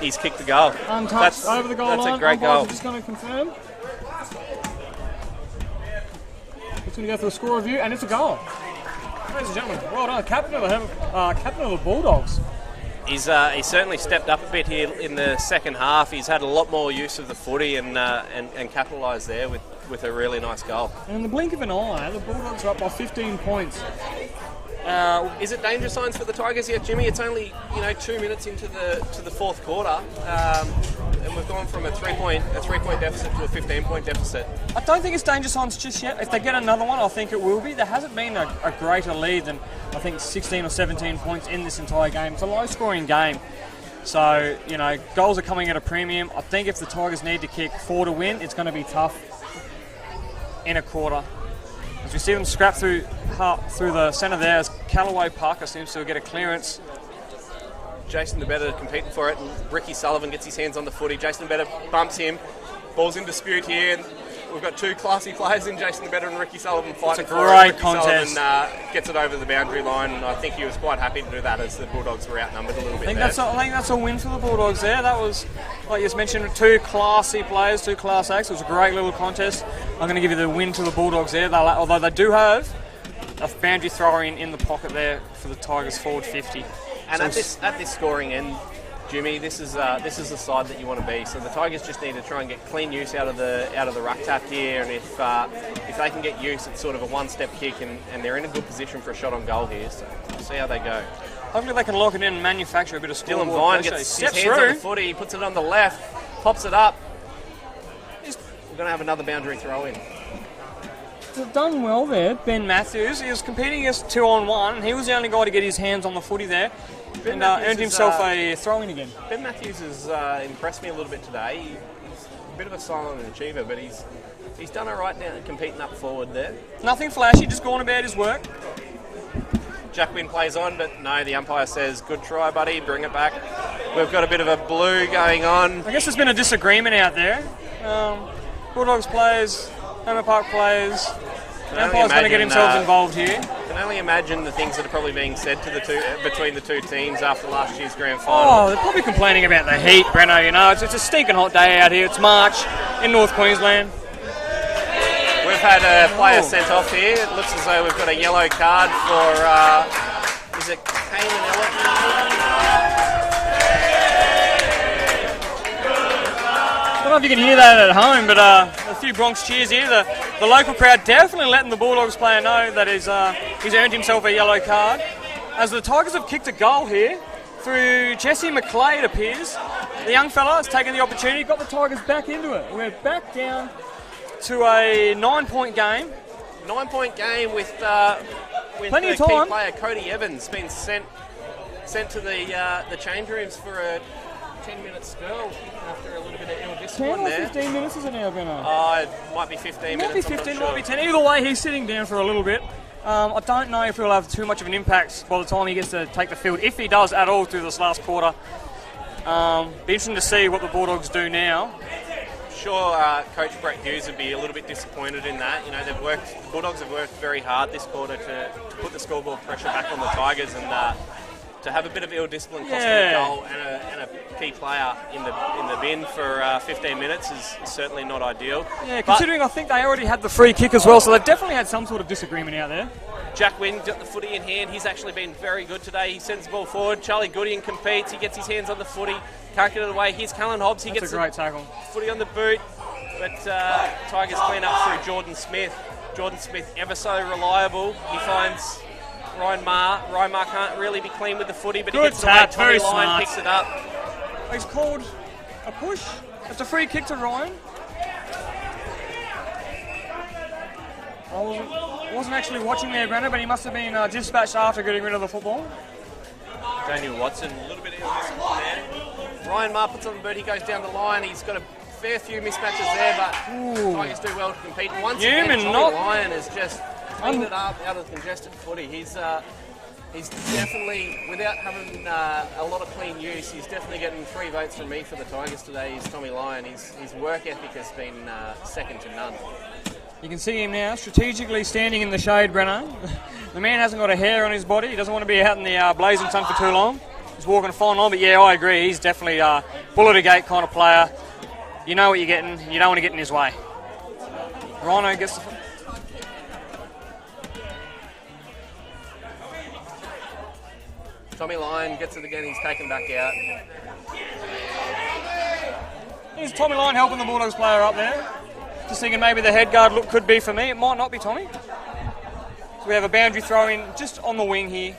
He's kicked the goal. Untouched over the goal line. That's a great goal. Just going to confirm. It's going to go for the score review, and it's a goal. Ladies and gentlemen, well done, captain of the Bulldogs. He's certainly stepped up a bit here in the second half. He's had a lot more use of the footy and capitalised there with a really nice goal. And in the blink of an eye, the Bulldogs are up by 15 points. Is it danger signs for the Tigers yet, Jimmy? It's only 2 minutes into the fourth quarter, and we've gone from a 3-point deficit to a 15-point deficit. I don't think it's danger signs just yet. If they get another one, I think it will be. There hasn't been a greater lead than, I think, 16 or 17 points in this entire game. It's a low-scoring game. So, goals are coming at a premium. I think if the Tigers need to kick 4 to win, it's going to be tough in a quarter. As we see them scrap through the centre there, as Callaway Parker seems to get a clearance. Jason DeBetter competing for it, and Ricky Sullivan gets his hands on the footy. Jason DeBetter bumps him. Ball's in dispute here. And we've got two classy players in Jason DeBetter and Ricky Sullivan fighting for it. It's a great Ricky contest. Sullivan gets it over the boundary line, and I think he was quite happy to do that as the Bulldogs were outnumbered a little bit. I think that's a win for the Bulldogs there. That was, like you just mentioned, two classy players, two class acts. It was a great little contest. I'm going to give you the win to the Bulldogs there, although they do have a boundary thrower in the pocket there for the Tigers forward 50. And so at this scoring end, Jimmy, this is the side that you want to be. So the Tigers just need to try and get clean use out of the ruck tap here, and if they can get use, it's sort of a one-step kick, and they're in a good position for a shot on goal here. So we'll see how they go. Hopefully they can lock it in and manufacture a bit of scoreboard. Dylan Vine gets his hands on the footy, he puts it on the left, pops it up. We're going to have another boundary throw in. They've done well there. Ben Matthews, he was competing against 2-on-1, and he was the only guy to get his hands on the footy there. And earned himself a throw-in again. Ben Matthews has impressed me a little bit today. He's a bit of a silent achiever, but he's done all right now competing up forward there. Nothing flashy, just going about his work. Jack Wynn plays on, but no, the umpire says, good try, buddy, bring it back. We've got a bit of a blue going on. I guess there's been a disagreement out there. Bulldogs players, Hermit Park players. The umpire's going to get themselves involved here. I can only imagine the things that are probably being said between the two teams after last year's grand final. Oh, they're probably complaining about the heat, Brenno. It's a stinking hot day out here. It's March in North Queensland. We've had a player sent off here. It looks as though we've got a yellow card for, is it Kaylin Ellett? I don't know if you can hear that at home, but a few Bronx cheers here. The local crowd definitely letting the Bulldogs player know that he's earned himself a yellow card. As the Tigers have kicked a goal here through Jesse McClay, it appears. The young fella has taken the opportunity, got the Tigers back into it. We're back down to a 9-point game. 9-point game with plenty the of time. Key player Cody Evans been sent to the change rooms for a 10-minute spell after a little bit of ill-discipline there. 15 minutes is it now, Benno? It might be 15 minutes. Might be 15, might be 10. Either way, he's sitting down for a little bit. I don't know if he'll have too much of an impact by the time he gets to take the field, if he does at all through this last quarter. Be interesting to see what the Bulldogs do now. Sure, Coach Brett Hughes would be a little bit disappointed in that. The Bulldogs have worked very hard this quarter to put the scoreboard pressure back on the Tigers, and to have a bit of ill-discipline costing a goal and a key player in the bin for 15 minutes is certainly not ideal. Yeah, considering I think they already had the free kick as well, so they've definitely had some sort of disagreement out there. Jack Wynn got the footy in hand. He's actually been very good today. He sends the ball forward. Charlie Gooding competes. He gets his hands on the footy. Can't get it away. Here's Callan Hobbs. He gets a great tackle. Footy on the boot. But Tigers clean up through Jordan Smith. Jordan Smith ever so reliable. He finds Ryan Maher. Ryan Maher can't really be clean with the footy, but he gets away. Tommy Lyon picks it up. He's called a push. It's a free kick to Ryan. I wasn't actually watching there, Brendan, but he must have been dispatched after getting rid of the football. Daniel Watson, a little bit of ill-discipline there. Ryan Maher puts on the boot. He goes down the line. He's got a fair few mismatches there, but Tigers do well to compete. And once again, Tommy Lyon has just cleaned it up out of congested footy. He's definitely, without having a lot of clean use, he's definitely getting 3 votes from me for the Tigers today. He's Tommy Lyon. His work ethic has been second to none. You can see him now strategically standing in the shade, Brenno. The man hasn't got a hair on his body. He doesn't want to be out in the blazing sun for too long. He's walking a fine line, but yeah, I agree. He's definitely a bullet-a-gate kind of player. You know what you're getting. You don't want to get in his way. Rhino gets the... Tommy Lyon gets it again. He's taken back out. Here's Tommy Lyon helping the Bulldogs player up there. Just thinking maybe the head guard look could be for me. It might not be Tommy. So We have a boundary throw in just on the wing here.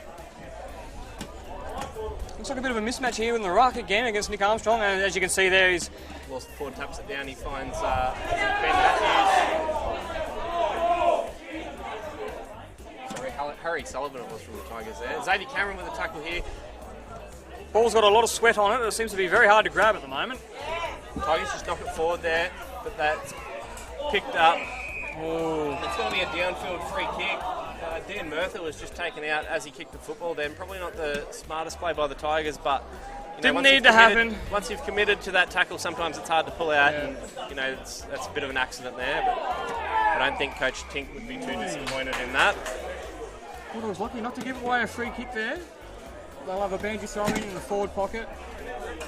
Looks like a bit of a mismatch here in the ruck again against Nick Armstrong, and as you can see there, he's lost the forward, taps it down. He finds Ben Matthews. Sorry, Harry Sullivan it was from the Tigers there. Xavier Cameron with a tackle here. Ball's got a lot of sweat on it. It seems to be very hard to grab at the moment. Tigers just knock it forward there, but that's picked up. Oh. It's going to be a downfield free kick. Dan Murtha was just taken out as he kicked the football then. Probably not the smartest play by the Tigers, but didn't need to happen. Once you've committed to that tackle, sometimes it's hard to pull out, and that's a bit of an accident there. But I don't think Coach Tink would be too disappointed in that. Well, I was lucky not to give away a free kick there. They'll have a boundary throw in the forward pocket.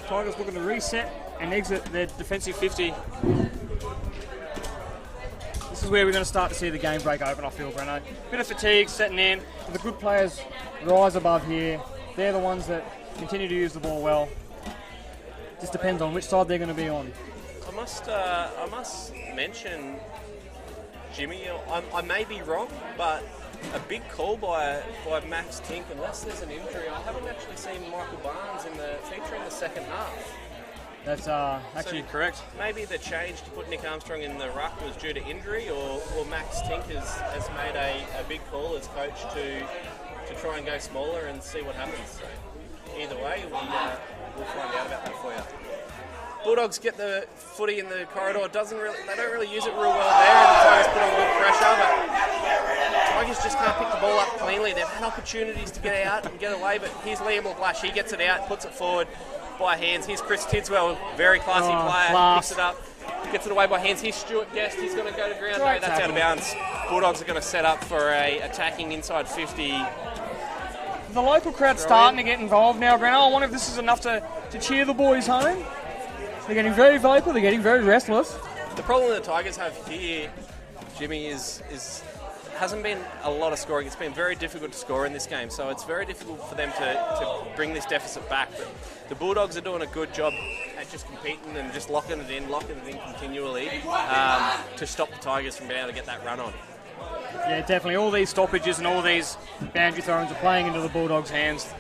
Tigers looking to reset and exit their defensive 50. This is where we're going to start to see the game break open, I feel, Breno. Bit of fatigue setting in. The good players rise above here. They're the ones that continue to use the ball well. Just depends on which side they're going to be on. I must mention, Jimmy, I may be wrong, but a big call by Max Tink, unless there's an injury. I haven't actually seen Michael Barnes feature in the second half. That's actually correct. Maybe the change to put Nick Armstrong in the ruck was due to injury, or Max Tink has made a big call as coach to try and go smaller and see what happens. So either way, we'll find out about that for you. Bulldogs get the footy in the corridor. They don't really use it real well there, and the Tigers put on good pressure, but Tigers just can't pick the ball up cleanly. They've had opportunities to get out and get away, but here's Liam Blash. He gets it out, puts it forward by hands. Here's Chris Tidswell, very classy player. Class. Picks it up, gets it away by hands. Here's Stuart Guest. He's going to go to ground. No, that's out of bounds. Bulldogs are going to set up for a attacking inside 50. The local crowd's starting to get involved now, Breno. I wonder if this is enough to cheer the boys home. They're getting very vocal. They're getting very restless. The problem the Tigers have here, Jimmy, is hasn't been a lot of scoring. It's been very difficult to score in this game, so it's very difficult for them to bring this deficit back. But the Bulldogs are doing a good job at just competing and just locking it in continually to stop the Tigers from being able to get that run on. Yeah, definitely. All these stoppages and all these boundary throws are playing into the Bulldogs' hands.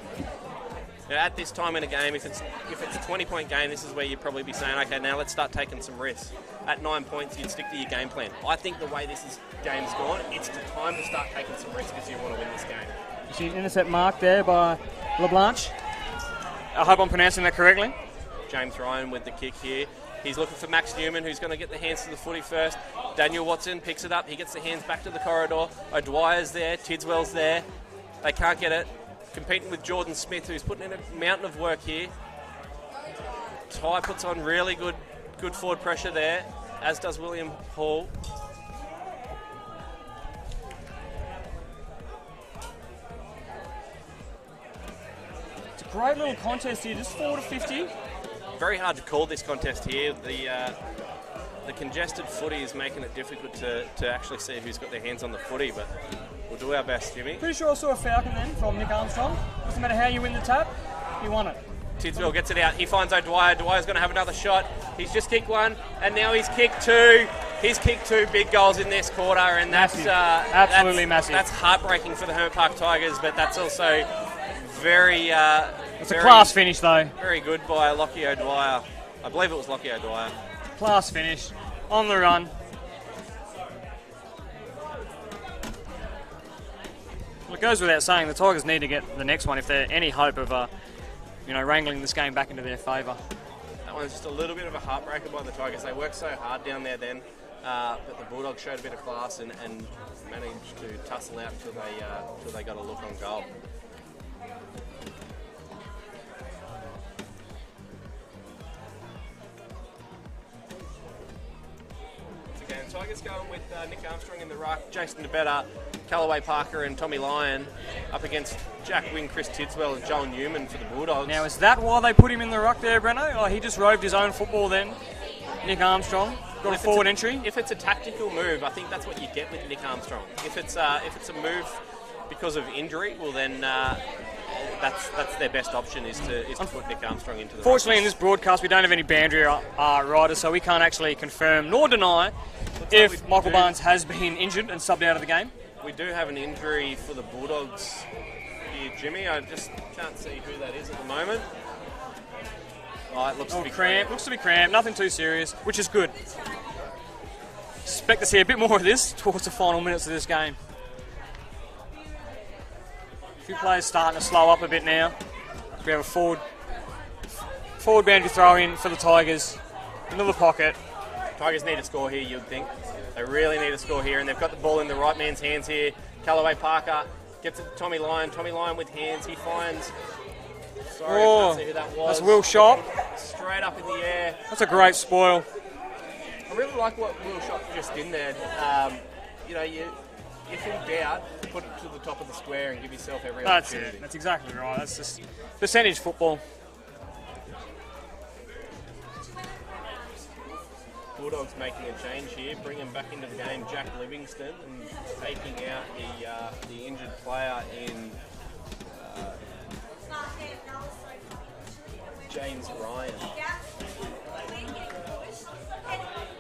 Now, at this time in a game, if it's a 20-point game, this is where you'd probably be saying, okay, now let's start taking some risks. At 9 points, you'd stick to your game plan. I think the way this game's gone, it's the time to start taking some risks if you want to win this game. You see an intercept mark there by LeBlanche. I hope I'm pronouncing that correctly. James Ryan with the kick here. He's looking for Max Newman, who's going to get the hands to the footy first. Daniel Watson picks it up. He gets the hands back to the corridor. O'Dwyer's there. Tidswell's there. They can't get it. Competing with Jordan Smith, who's putting in a mountain of work here. Ty puts on really good forward pressure there, as does William Hall. It's a great little contest here, just 4 to 50. Very hard to call this contest here. The congested footy is making it difficult to actually see who's got their hands on the footy, but we'll do our best, Jimmy. Pretty sure I saw a falcon then from Nick Armstrong. Doesn't matter how you win the tap, you won it. Tidswell gets it out. He finds O'Dwyer. Dwyer's going to have another shot. He's just kicked one, and now he's kicked two. He's kicked 2 big goals in this quarter, and that's absolutely massive. That's heartbreaking for the Hermit Park Tigers, but that's also very. It's a class finish, though. Very good by Lockie O'Dwyer. I believe it was Lockie O'Dwyer. Class finish on the run. Well, it goes without saying the Tigers need to get the next one if they're any hope of wrangling this game back into their favour. That one's just a little bit of a heartbreaker by the Tigers. They worked so hard down there then, but the Bulldogs showed a bit of class and managed to tussle out until they got a look on goal. Again, Tigers going with Nick Armstrong in the ruck, Jason DeBetta, Callaway Parker and Tommy Lyon up against Jack Wing, Chris Tidswell and Joel Newman for the Bulldogs. Now, is that why they put him in the ruck there, Breno? Oh, he just roved his own football then. Nick Armstrong got a forward entry. If it's a tactical move, I think that's what you get with Nick Armstrong. If it's a move because of injury, well then that's their best option is to put Nick Armstrong into the Fortunately, ruck. in this broadcast, we don't have any boundary riders, so we can't actually confirm nor deny if Michael Barnes has been injured and subbed out of the game. We do have an injury for the Bulldogs here, Jimmy. I just can't see who that is at the moment. Oh, it looks to be cramp. Looks to be cramp. Nothing too serious, which is good. Expect to see a bit more of this towards the final minutes of this game. A few players starting to slow up a bit now. We have a forward boundary throw in for the Tigers. Into the pocket. Tigers need a score here, you'd think. They really need a score here, and they've got the ball in the right man's hands here. Callaway Parker gets it to Tommy Lyon. Tommy Lyon with hands. He finds... Sorry, I can't see who that was. That's Will Shop. Straight up in the air. That's a great spoil. I really like what Will Shop just did there. If in doubt, put it to the top of the square and give yourself every opportunity. That's it. That's exactly right. That's just percentage football. Bulldogs making a change here, bringing back into the game Jack Livingston and taking out the injured player in James Ryan.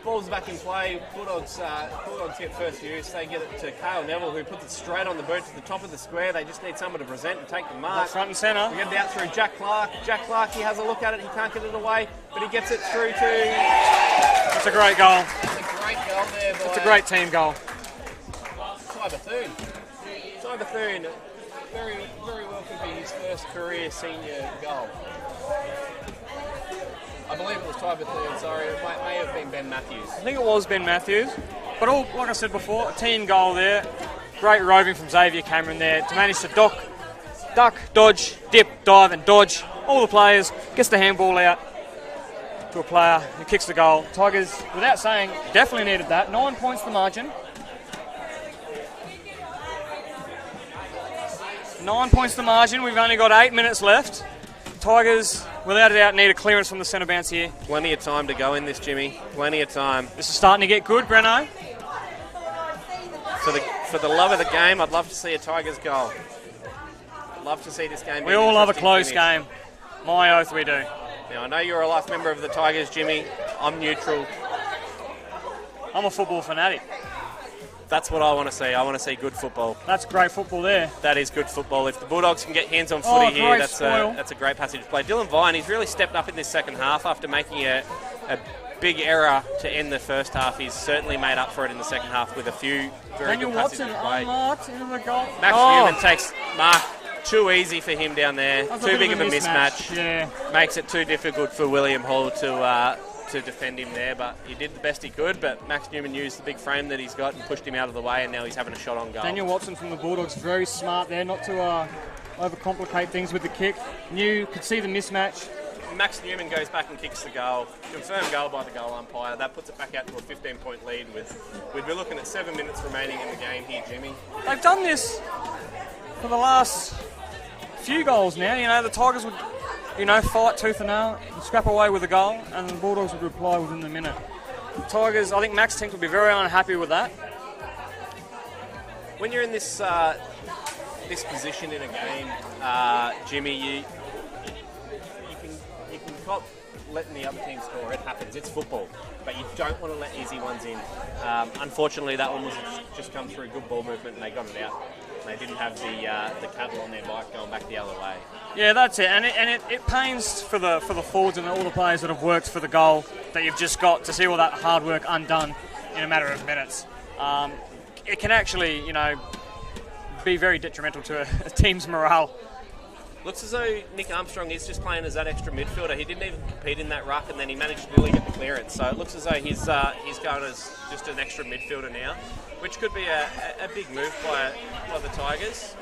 Ball's back in play. Bulldogs get first use. They get it to Kale Neville, who puts it straight on the boot to the top of the square. They just need someone to present and take the mark. Front and centre. We get it out through Jack Clark. Jack Clark, he has a look at it. He can't get it away, but he gets it through to... That's a great goal. That's a great goal there. That's a great team goal. Ty Bethune, very, very well could be his first career senior goal. I believe it was Ty Bethune, sorry. It may have been Ben Matthews. I think it was Ben Matthews. But like I said before, a team goal there. Great roving from Xavier Cameron there to manage to duck, dodge, dip, dive and dodge. All the players, gets the handball out to a player who kicks the goal. Tigers, without saying, definitely needed that. 9 points the margin. 9 points the margin. We've only got 8 minutes left. Tigers, without a doubt, need a clearance from the centre bounce here. Plenty of time to go in this, Jimmy. Plenty of time. This is starting to get good, Breno. For the love of the game, I'd love to see a Tigers goal. I'd love to see this game. We all love a close game. My oath, we do. Now, I know you're a life member of the Tigers, Jimmy. I'm neutral. I'm a football fanatic. That's what I want to see. I want to see good football. That's great football there. That is good football. If the Bulldogs can get hands on footy here, that's a great passage of play. Dylan Vine, he's really stepped up in this second half after making a big error to end the first half. He's certainly made up for it in the second half with a few very good passages of play. Unmarked into the goal. Max Newman takes mark. Too easy for him down there. Too big of a mismatch. Yeah. Makes it too difficult for William Hall to defend him there, but he did the best he could. But Max Newman used the big frame that he's got and pushed him out of the way, and now he's having a shot on goal. Daniel Watson from the Bulldogs, very smart there, not to overcomplicate things with the kick. Could see the mismatch. Max Newman goes back and kicks the goal. Confirmed goal by the goal umpire. That puts it back out to a 15-point lead. We'd be looking at 7 minutes remaining in the game here, Jimmy. They've done this for the last few goals now. The Tigers would, fight tooth and nail, and scrap away with a goal, and the Bulldogs would reply within the minute. The Tigers, I think Max Tink would be very unhappy with that. When you're in this position in a game, Jimmy, you can cop letting the other team score. It happens. It's football. But you don't want to let easy ones in. Unfortunately, that one was just come through good ball movement and they got it out. They didn't have the cattle on their bike going back the other way. Yeah, that's it. And it pains for the forwards and all the players that have worked for the goal that you've just got to see all that hard work undone in a matter of minutes. It can actually, be very detrimental to a team's morale. Looks as though Nick Armstrong is just playing as that extra midfielder. He didn't even compete in that ruck, and then he managed to really get the clearance. So it looks as though he's going as just an extra midfielder now, which could be a big move by the Tigers.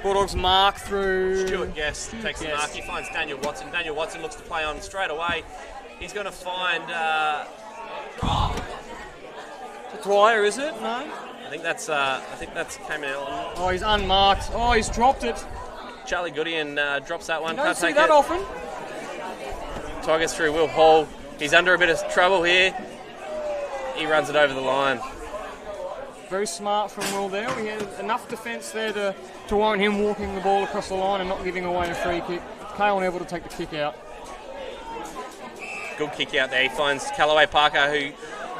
Bulldogs mark through. Stuart Guest takes the mark. He finds Daniel Watson. Daniel Watson looks to play on straight away. He's going to find. Dwyer, is it? No. I think that's Cameron. Oh, he's unmarked. Oh, he's dropped it. Charlie Goodyan drops that one. You don't see that often. Tigers through Will Hall. He's under a bit of trouble here. He runs it over the line. Very smart from Will there. He had enough defence there to warrant him walking the ball across the line and not giving away a free kick. Kale Neville to take the kick out. Good kick out there. He finds Callaway Parker, who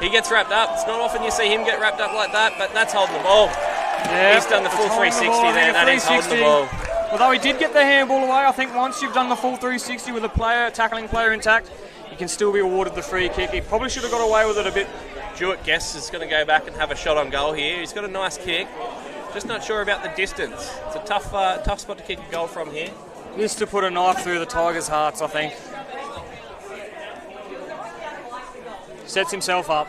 he gets wrapped up. It's not often you see him get wrapped up like that, but that's holding the ball. Yeah, he's done the full 360 there. That is holding the ball. Although he did get the handball away, I think once you've done the full 360 with a tackling player intact, you can still be awarded the free kick. He probably should have got away with it a bit. Jewett Guest is going to go back and have a shot on goal here. He's got a nice kick. Just not sure about the distance. It's a tough spot to kick a goal from here. Just to put a knife through the Tigers' hearts, I think. Sets himself up.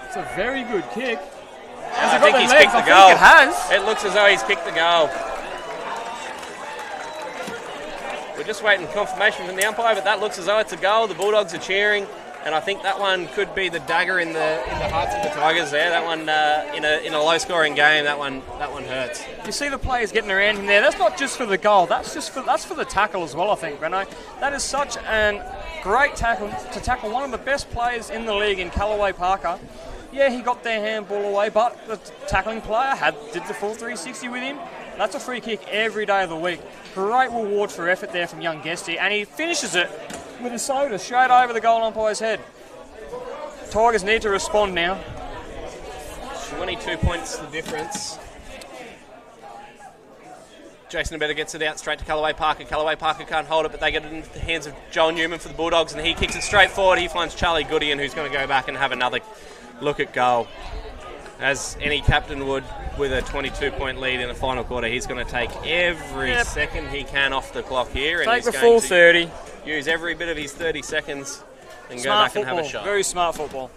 It's a very good kick. I think he's kicked the goal. It has. It looks as though he's kicked the goal. We're just waiting confirmation from the umpire, but that looks as though it's a goal. The Bulldogs are cheering, and I think that one could be the dagger in the hearts of the Tigers there. That one in a low-scoring game, that one hurts. You see the players getting around him there. That's not just for the goal. That's for the tackle as well, I think, Breno. That is such a great tackle to tackle one of the best players in the league in Callaway Parker. Yeah, he got their handball away, but the tackling player did the full 360 with him. That's a free kick every day of the week. Great reward for effort there from young Guesty, and he finishes it with a soda straight over the goal umpire's head. Tigers need to respond now. 22 points the difference. Jason Abetta gets it out straight to Callaway Parker. Callaway Parker can't hold it, but they get it into the hands of Joel Newman for the Bulldogs, and he kicks it straight forward. He finds Charlie Goodyean, who's going to go back and have another look at goal. As any captain would with a 22-point lead in the final quarter, he's going to take every second he can off the clock here. And take the full 30. Use every bit of his 30 seconds and go Smart back and football. have a shot. Very smart football.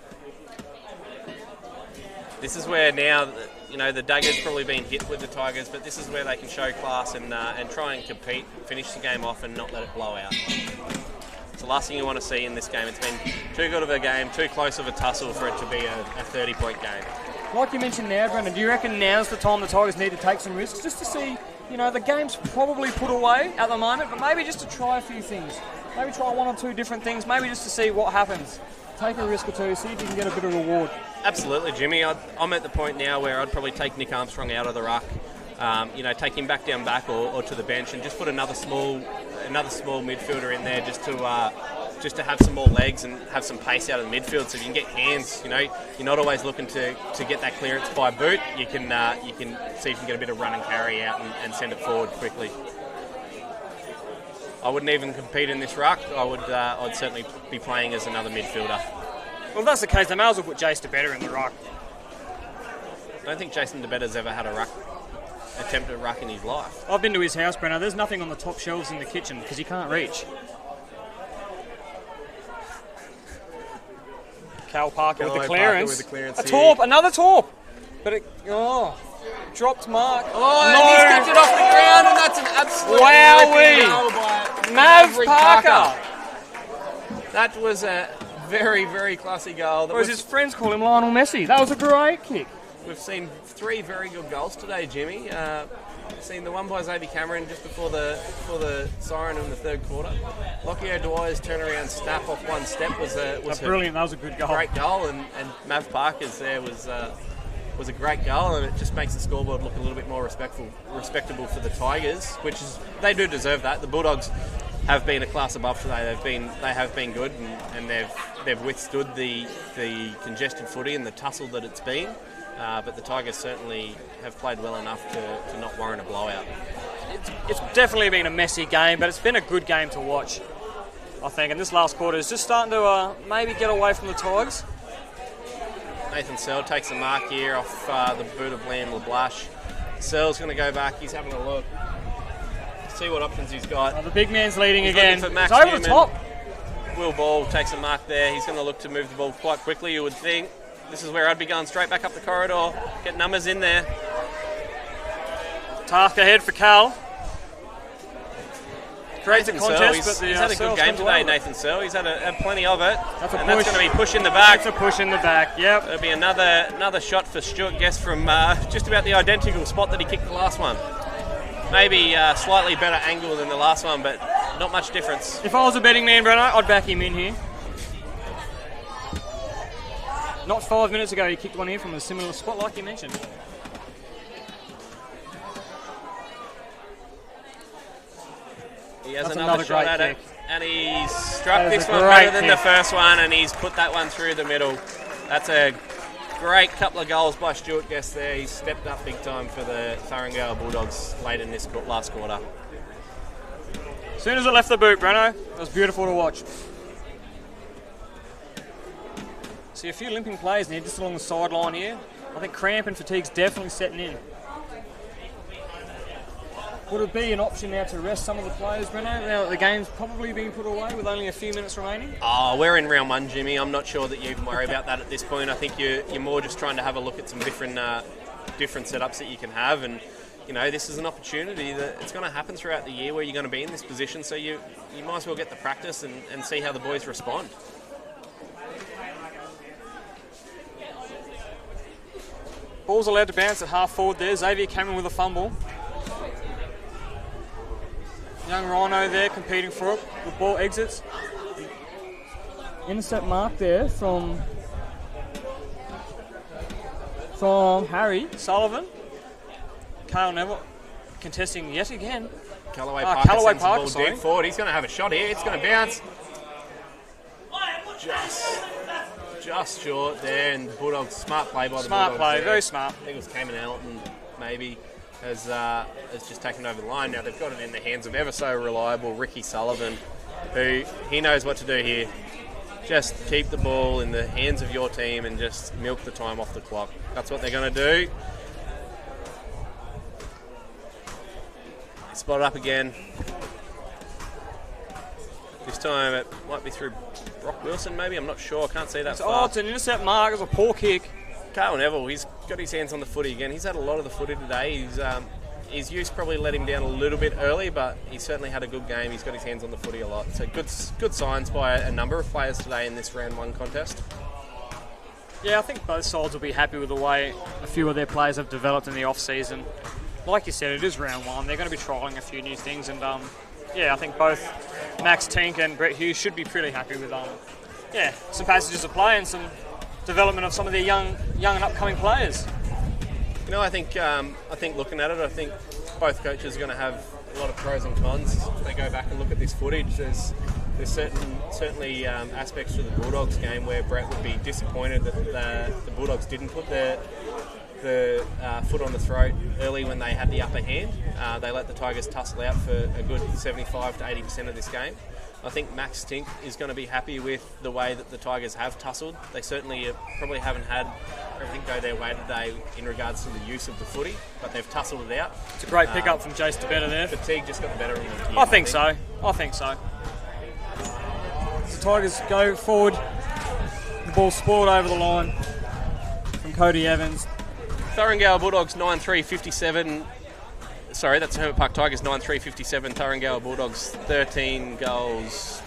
This is where now, the dagger's probably been hit with the Tigers, but this is where they can show class and try and compete, finish the game off and not let it blow out. It's the last thing you want to see in this game. It's been too good of a game, too close of a tussle for it to be a 30-point game. Like you mentioned now, Brendan, do you reckon now's the time the Tigers need to take some risks just to see, the game's probably put away at the moment, but maybe just to try a few things. Maybe try one or two different things, maybe just to see what happens. Take a risk or two, see if you can get a bit of reward. Absolutely, Jimmy. I'm at the point now where I'd probably take Nick Armstrong out of the ruck, take him back down back or to the bench and just put another small midfielder in there just to have some more legs and have some pace out of the midfield, so you can get hands. You're not always looking to get that clearance by boot. You can see if you can get a bit of run and carry out and send it forward quickly. I wouldn't even compete in this ruck. I'd certainly be playing as another midfielder. Well, if that's the case, they may as well put Jace DeBetter in the ruck. I don't think Jason DeBetter's ever had a attempt at a ruck in his life. I've been to his house, Brenner. There's nothing on the top shelves in the kitchen because he can't reach. Cal Parker with the clearance. A torp, another torp. But it dropped mark. He's kicked it off the ground, and that's an absolute goal by Mav Parker. That was a very, very classy goal. Or as his friends call him, Lionel Messi. That was a great kick. We've seen 3 very good goals today, Jimmy. We've seen the one by Xavier Cameron just before the siren in the third quarter. Lockie O'Dwyer's turnaround snap off one step was brilliant. That was a good goal. Great goal, and Mav Parker's there was a great goal, and it just makes the scoreboard look a little bit more respectable for the Tigers, which is they do deserve that. The Bulldogs have been a class above today. They have been good, and they've withstood the congested footy and the tussle that it's been. But the Tigers certainly have played well enough to not warrant a blowout. It's definitely been a messy game, but it's been a good game to watch, I think. And this last quarter is just starting to maybe get away from the Tigers. Nathan Searle takes a mark here off the boot of Liam LeBlash. Searle's going to go back. He's having a look. See what options he's got. The big man's leading again. For Max it's over Newman. the top. Will Ball takes a mark there. He's going to look to move the ball quite quickly, you would think. This is where I'd be going straight back up the corridor. Get numbers in there. Task ahead for Cal. Creates a contest, but he's had a good game today, Nathan Searle. He's had plenty of it. That's and that's going to be push in the back. That's a push in the back, yep. There'll be another shot for Stuart Guest from just about the identical spot that he kicked the last one. Maybe slightly better angle than the last one, but not much difference. If I was a betting man, Brenner, I'd back him in here. Not 5 minutes ago, he kicked one here from a similar spot, like you mentioned. He has That's another shot great at it, kick. and he's struck That is this a one great better than the kick. first one, and he's put that one through the middle. That's a great couple of goals by Stuart Guest there. He's stepped up big time for the Thuringowa Bulldogs late in this last quarter. As soon as it left the boot, Breno, it was beautiful to watch. See a few limping players near just along the sideline here. I think cramp and fatigue's definitely setting in. Would it be an option now to rest some of the players, Breno? Now that the game's probably being put away with only a few minutes remaining? Oh, we're in round one, Jimmy. I'm not sure that you can worry about that at this point. I think you're more just trying to have a look at some different setups that you can have, and you know, this is an opportunity that it's going to happen throughout the year where you're going to be in this position, so you might as well get the practice and see how the boys respond. Ball's allowed to bounce at half forward there. Xavier Cameron with a fumble. Young Rhino there competing for it. The ball exits. Intercept mark there from Harry Sullivan. Kyle Neville contesting yet again. Callaway Callaway sends the ball sorry. deep forward. He's going to have a shot here. It's going to bounce. Just short there, and the Bulldogs, smart play by the Smart Bulldogs play, there. very smart. I think it was Cameron Elton maybe has just taken over the line. Now they've got it in the hands of ever so reliable Ricky Sullivan, who he knows what to do here. Just keep the ball in the hands of your team and just milk the time off the clock. That's what they're going to do. Spot it up again. This time it might be through Brock Wilson, maybe. I'm not sure. I can't see that far. It's an intercept mark. It's a poor kick. Carl Neville, he's got his hands on the footy again. He's had a lot of the footy today. His use probably let him down a little bit early, but he certainly had a good game. He's got his hands on the footy a lot. So good signs by a number of players today in this round one contest. Yeah, I think both sides will be happy with the way a few of their players have developed in the off-season. Like you said, it is round one. They're going to be trialling a few new things, and I think both Max Tink and Brett Hughes should be pretty happy with some passages of play and some development of some of their young and upcoming players. You know, I think looking at it, I think both coaches are going to have a lot of pros and cons. If they go back and look at this footage, there's certainly aspects to the Bulldogs game where Brett would be disappointed that the Bulldogs didn't put the foot on the throat early when they had the upper hand. They let the Tigers tussle out for a good 75 to 80% of this game. I think Max Tink is going to be happy with the way that the Tigers have tussled. They certainly probably haven't had everything go their way today in regards to the use of the footy, but they've tussled it out. It's a great pick-up from Jace DeBetta there. Fatigue just got the better of them. I think so. The Tigers go forward. The ball spoiled over the line from Cody Evans. Thuringowa Bulldogs 9-3-57. Sorry, that's Hermit Park Tigers 9-3-57. Thuringowa Bulldogs 13 goals,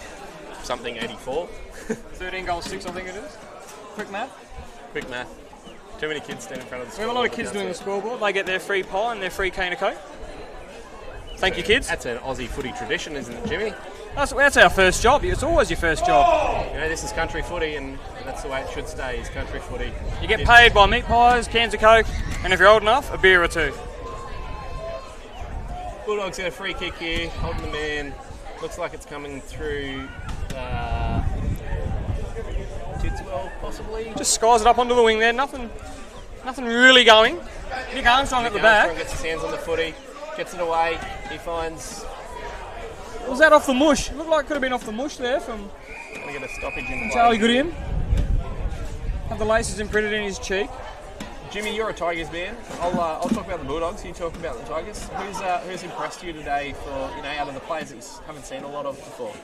something 84. 13 goals, 6 I think it is. Quick math. Too many kids standing in front of the We have a lot of kids doing the scoreboard. They get their free pie and their free cane of coke. Thank you, kids. That's an Aussie footy tradition, isn't it, Jimmy? That's our first job. It's always your first job. You know, this is country footy, and that's the way it should stay, is country footy. You get paid by meat pies, cans of coke, and if you're old enough, a beer or two. Bulldogs get a free kick here, holding the man. Looks like it's coming through Tidswell, possibly. Just skies it up onto the wing there. Nothing really going. Nick Armstrong at the back. Armstrong gets his hands on the footy, gets it away. He finds... Was that off the mush? It looked like it could have been off the mush there from Going to get a stoppage in the Charlie Goodham. Have the laces imprinted in his cheek. Jimmy, you're a Tigers man. I'll talk about the Bulldogs. You talk about the Tigers. Who's impressed you today for out of the players that you haven't seen a lot of before?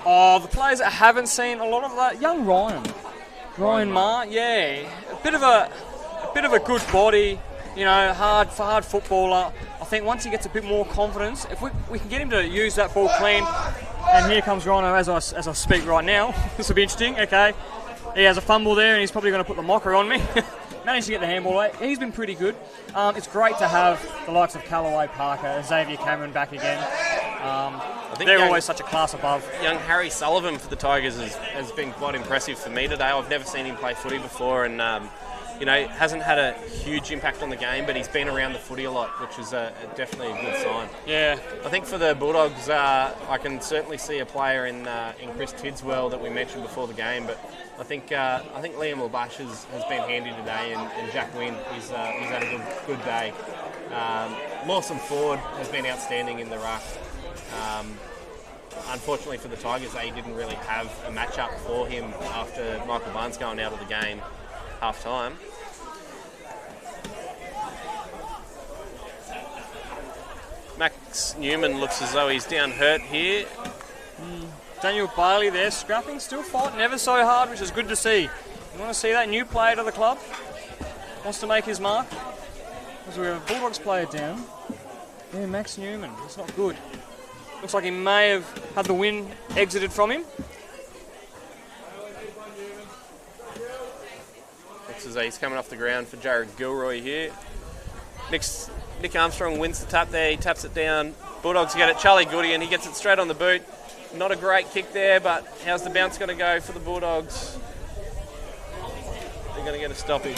Oh, the players that haven't seen a lot of that. Young Ryan Marr, yeah, a bit of a good body. Hard footballer. I think once he gets a bit more confidence, if we can get him to use that ball clean, and here comes Rhino as I speak right now. This will be interesting. Okay, he has a fumble there, and he's probably going to put the mocker on me. Managed to get the handball away. He's been pretty good. It's great to have the likes of Callaway Parker, Xavier Cameron back again. They're always such a class above. Young Harry Sullivan for the Tigers has been quite impressive for me today. I've never seen him play footy before, and hasn't had a huge impact on the game, but he's been around the footy a lot, which is definitely a good sign. Yeah. I think for the Bulldogs, I can certainly see a player in Chris Tidswell that we mentioned before the game, but I think Liam Labash has been handy today, and Jack Wynn, he's had a good day. Lawson Ford has been outstanding in the ruck. Unfortunately for the Tigers, they didn't really have a matchup for him after Michael Barnes going out of the game half time. Max Newman looks as though he's down hurt here. Daniel Bailey there, scrapping, still fighting ever so hard, which is good to see. You want to see that new player to the club? Wants to make his mark? Because we have a Bulldogs player down. Yeah, Max Newman. It's not good. Looks like he may have had the wind exited from him. Looks as though he's coming off the ground for Jared Gilroy here. Nick Armstrong wins the tap there. He taps it down. Bulldogs get it. Charlie Goody, and he gets it straight on the boot. Not a great kick there, but how's the bounce going to go for the Bulldogs? They're going to get a stoppage.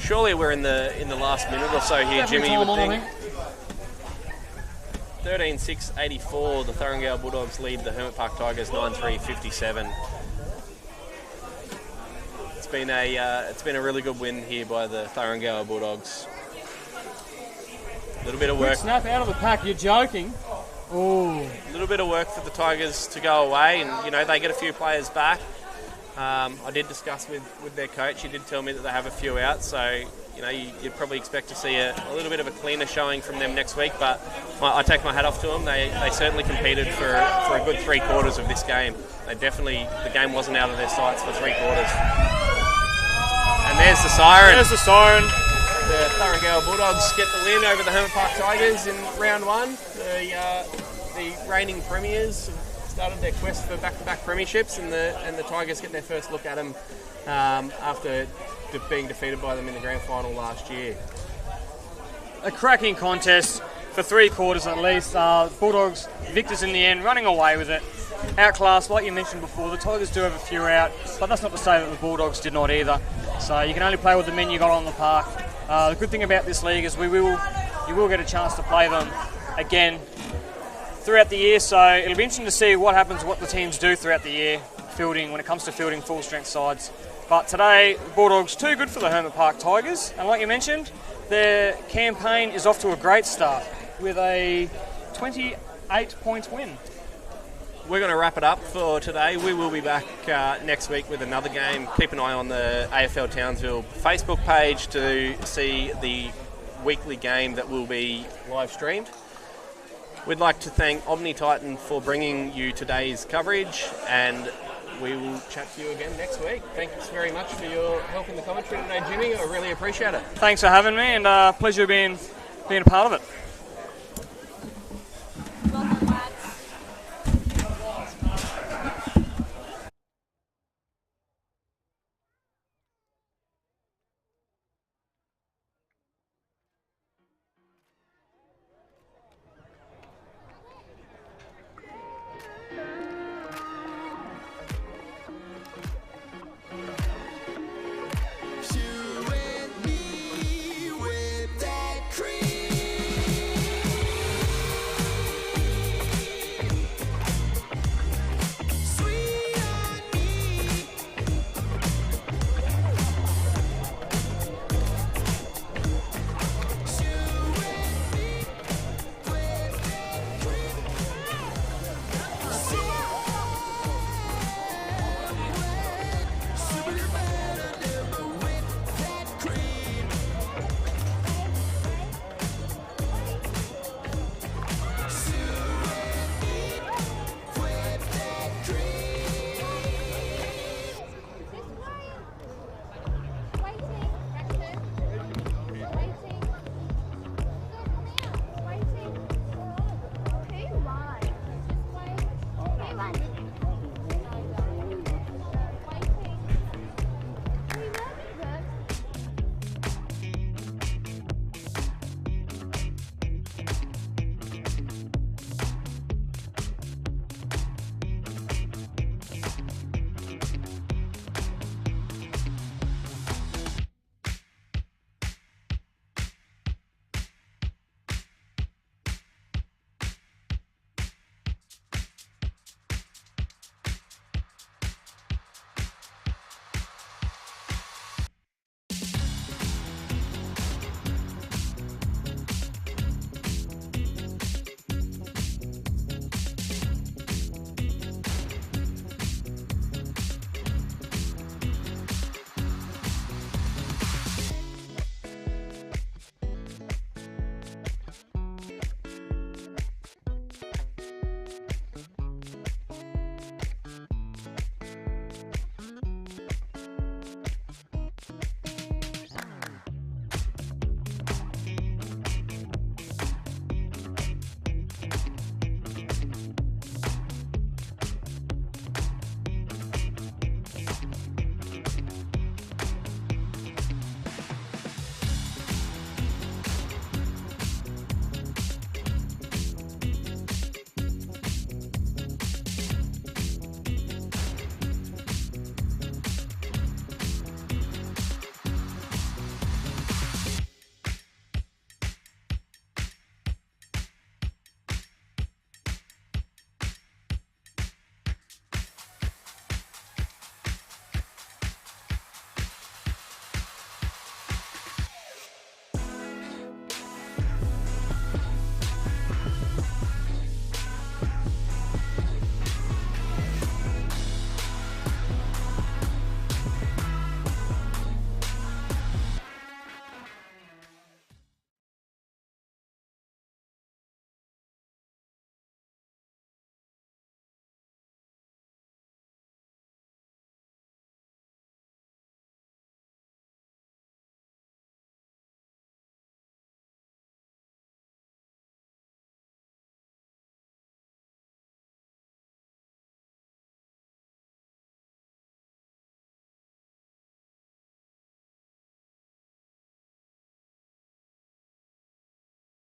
Surely we're in the last minute or so here, Jimmy, you would think. 13-6-84, the Thuringowa Bulldogs lead the Hermit Park Tigers 9-3-57. It's been a really good win here by the Thuringowa Bulldogs. A little bit of work. Quick snap out of the pack, you're joking. Oh. A little bit of work for the Tigers to go away, and they get a few players back. I did discuss with their coach. He did tell me that they have a few out, so you'd probably expect to see a little bit of a cleaner showing from them next week. But I take my hat off to them. They certainly competed for a good 3 quarters of this game. The game wasn't out of their sights for 3 quarters. And there's the siren. There's the siren. The Thuringowa Bulldogs get the win over the Hermit Park Tigers in round 1. The reigning premiers started their quest for back-to-back premierships, and the Tigers get their first look at them after being defeated by them in the grand final last year. A cracking contest for 3 quarters at least. Bulldogs victors in the end, running away with it. Outclassed, like you mentioned before, the Tigers do have a few out, but that's not to say that the Bulldogs did not either. So you can only play with the men you got on the park. The good thing about this league is you will get a chance to play them again throughout the year, so it'll be interesting to see what the teams do throughout the year when it comes to fielding full strength sides. But today, Bulldogs too good for the Hermit Park Tigers, and like you mentioned, their campaign is off to a great start with a 28-point win. We're going to wrap it up for today. We will be back next week with another game. Keep an eye on the AFL Townsville Facebook page to see the weekly game that will be live streamed. We'd like to thank Omni Titan for bringing you today's coverage, and we will chat to you again next week. Thanks very much for your help in the commentary today, Jimmy. I really appreciate it. Thanks for having me, and pleasure being a part of it.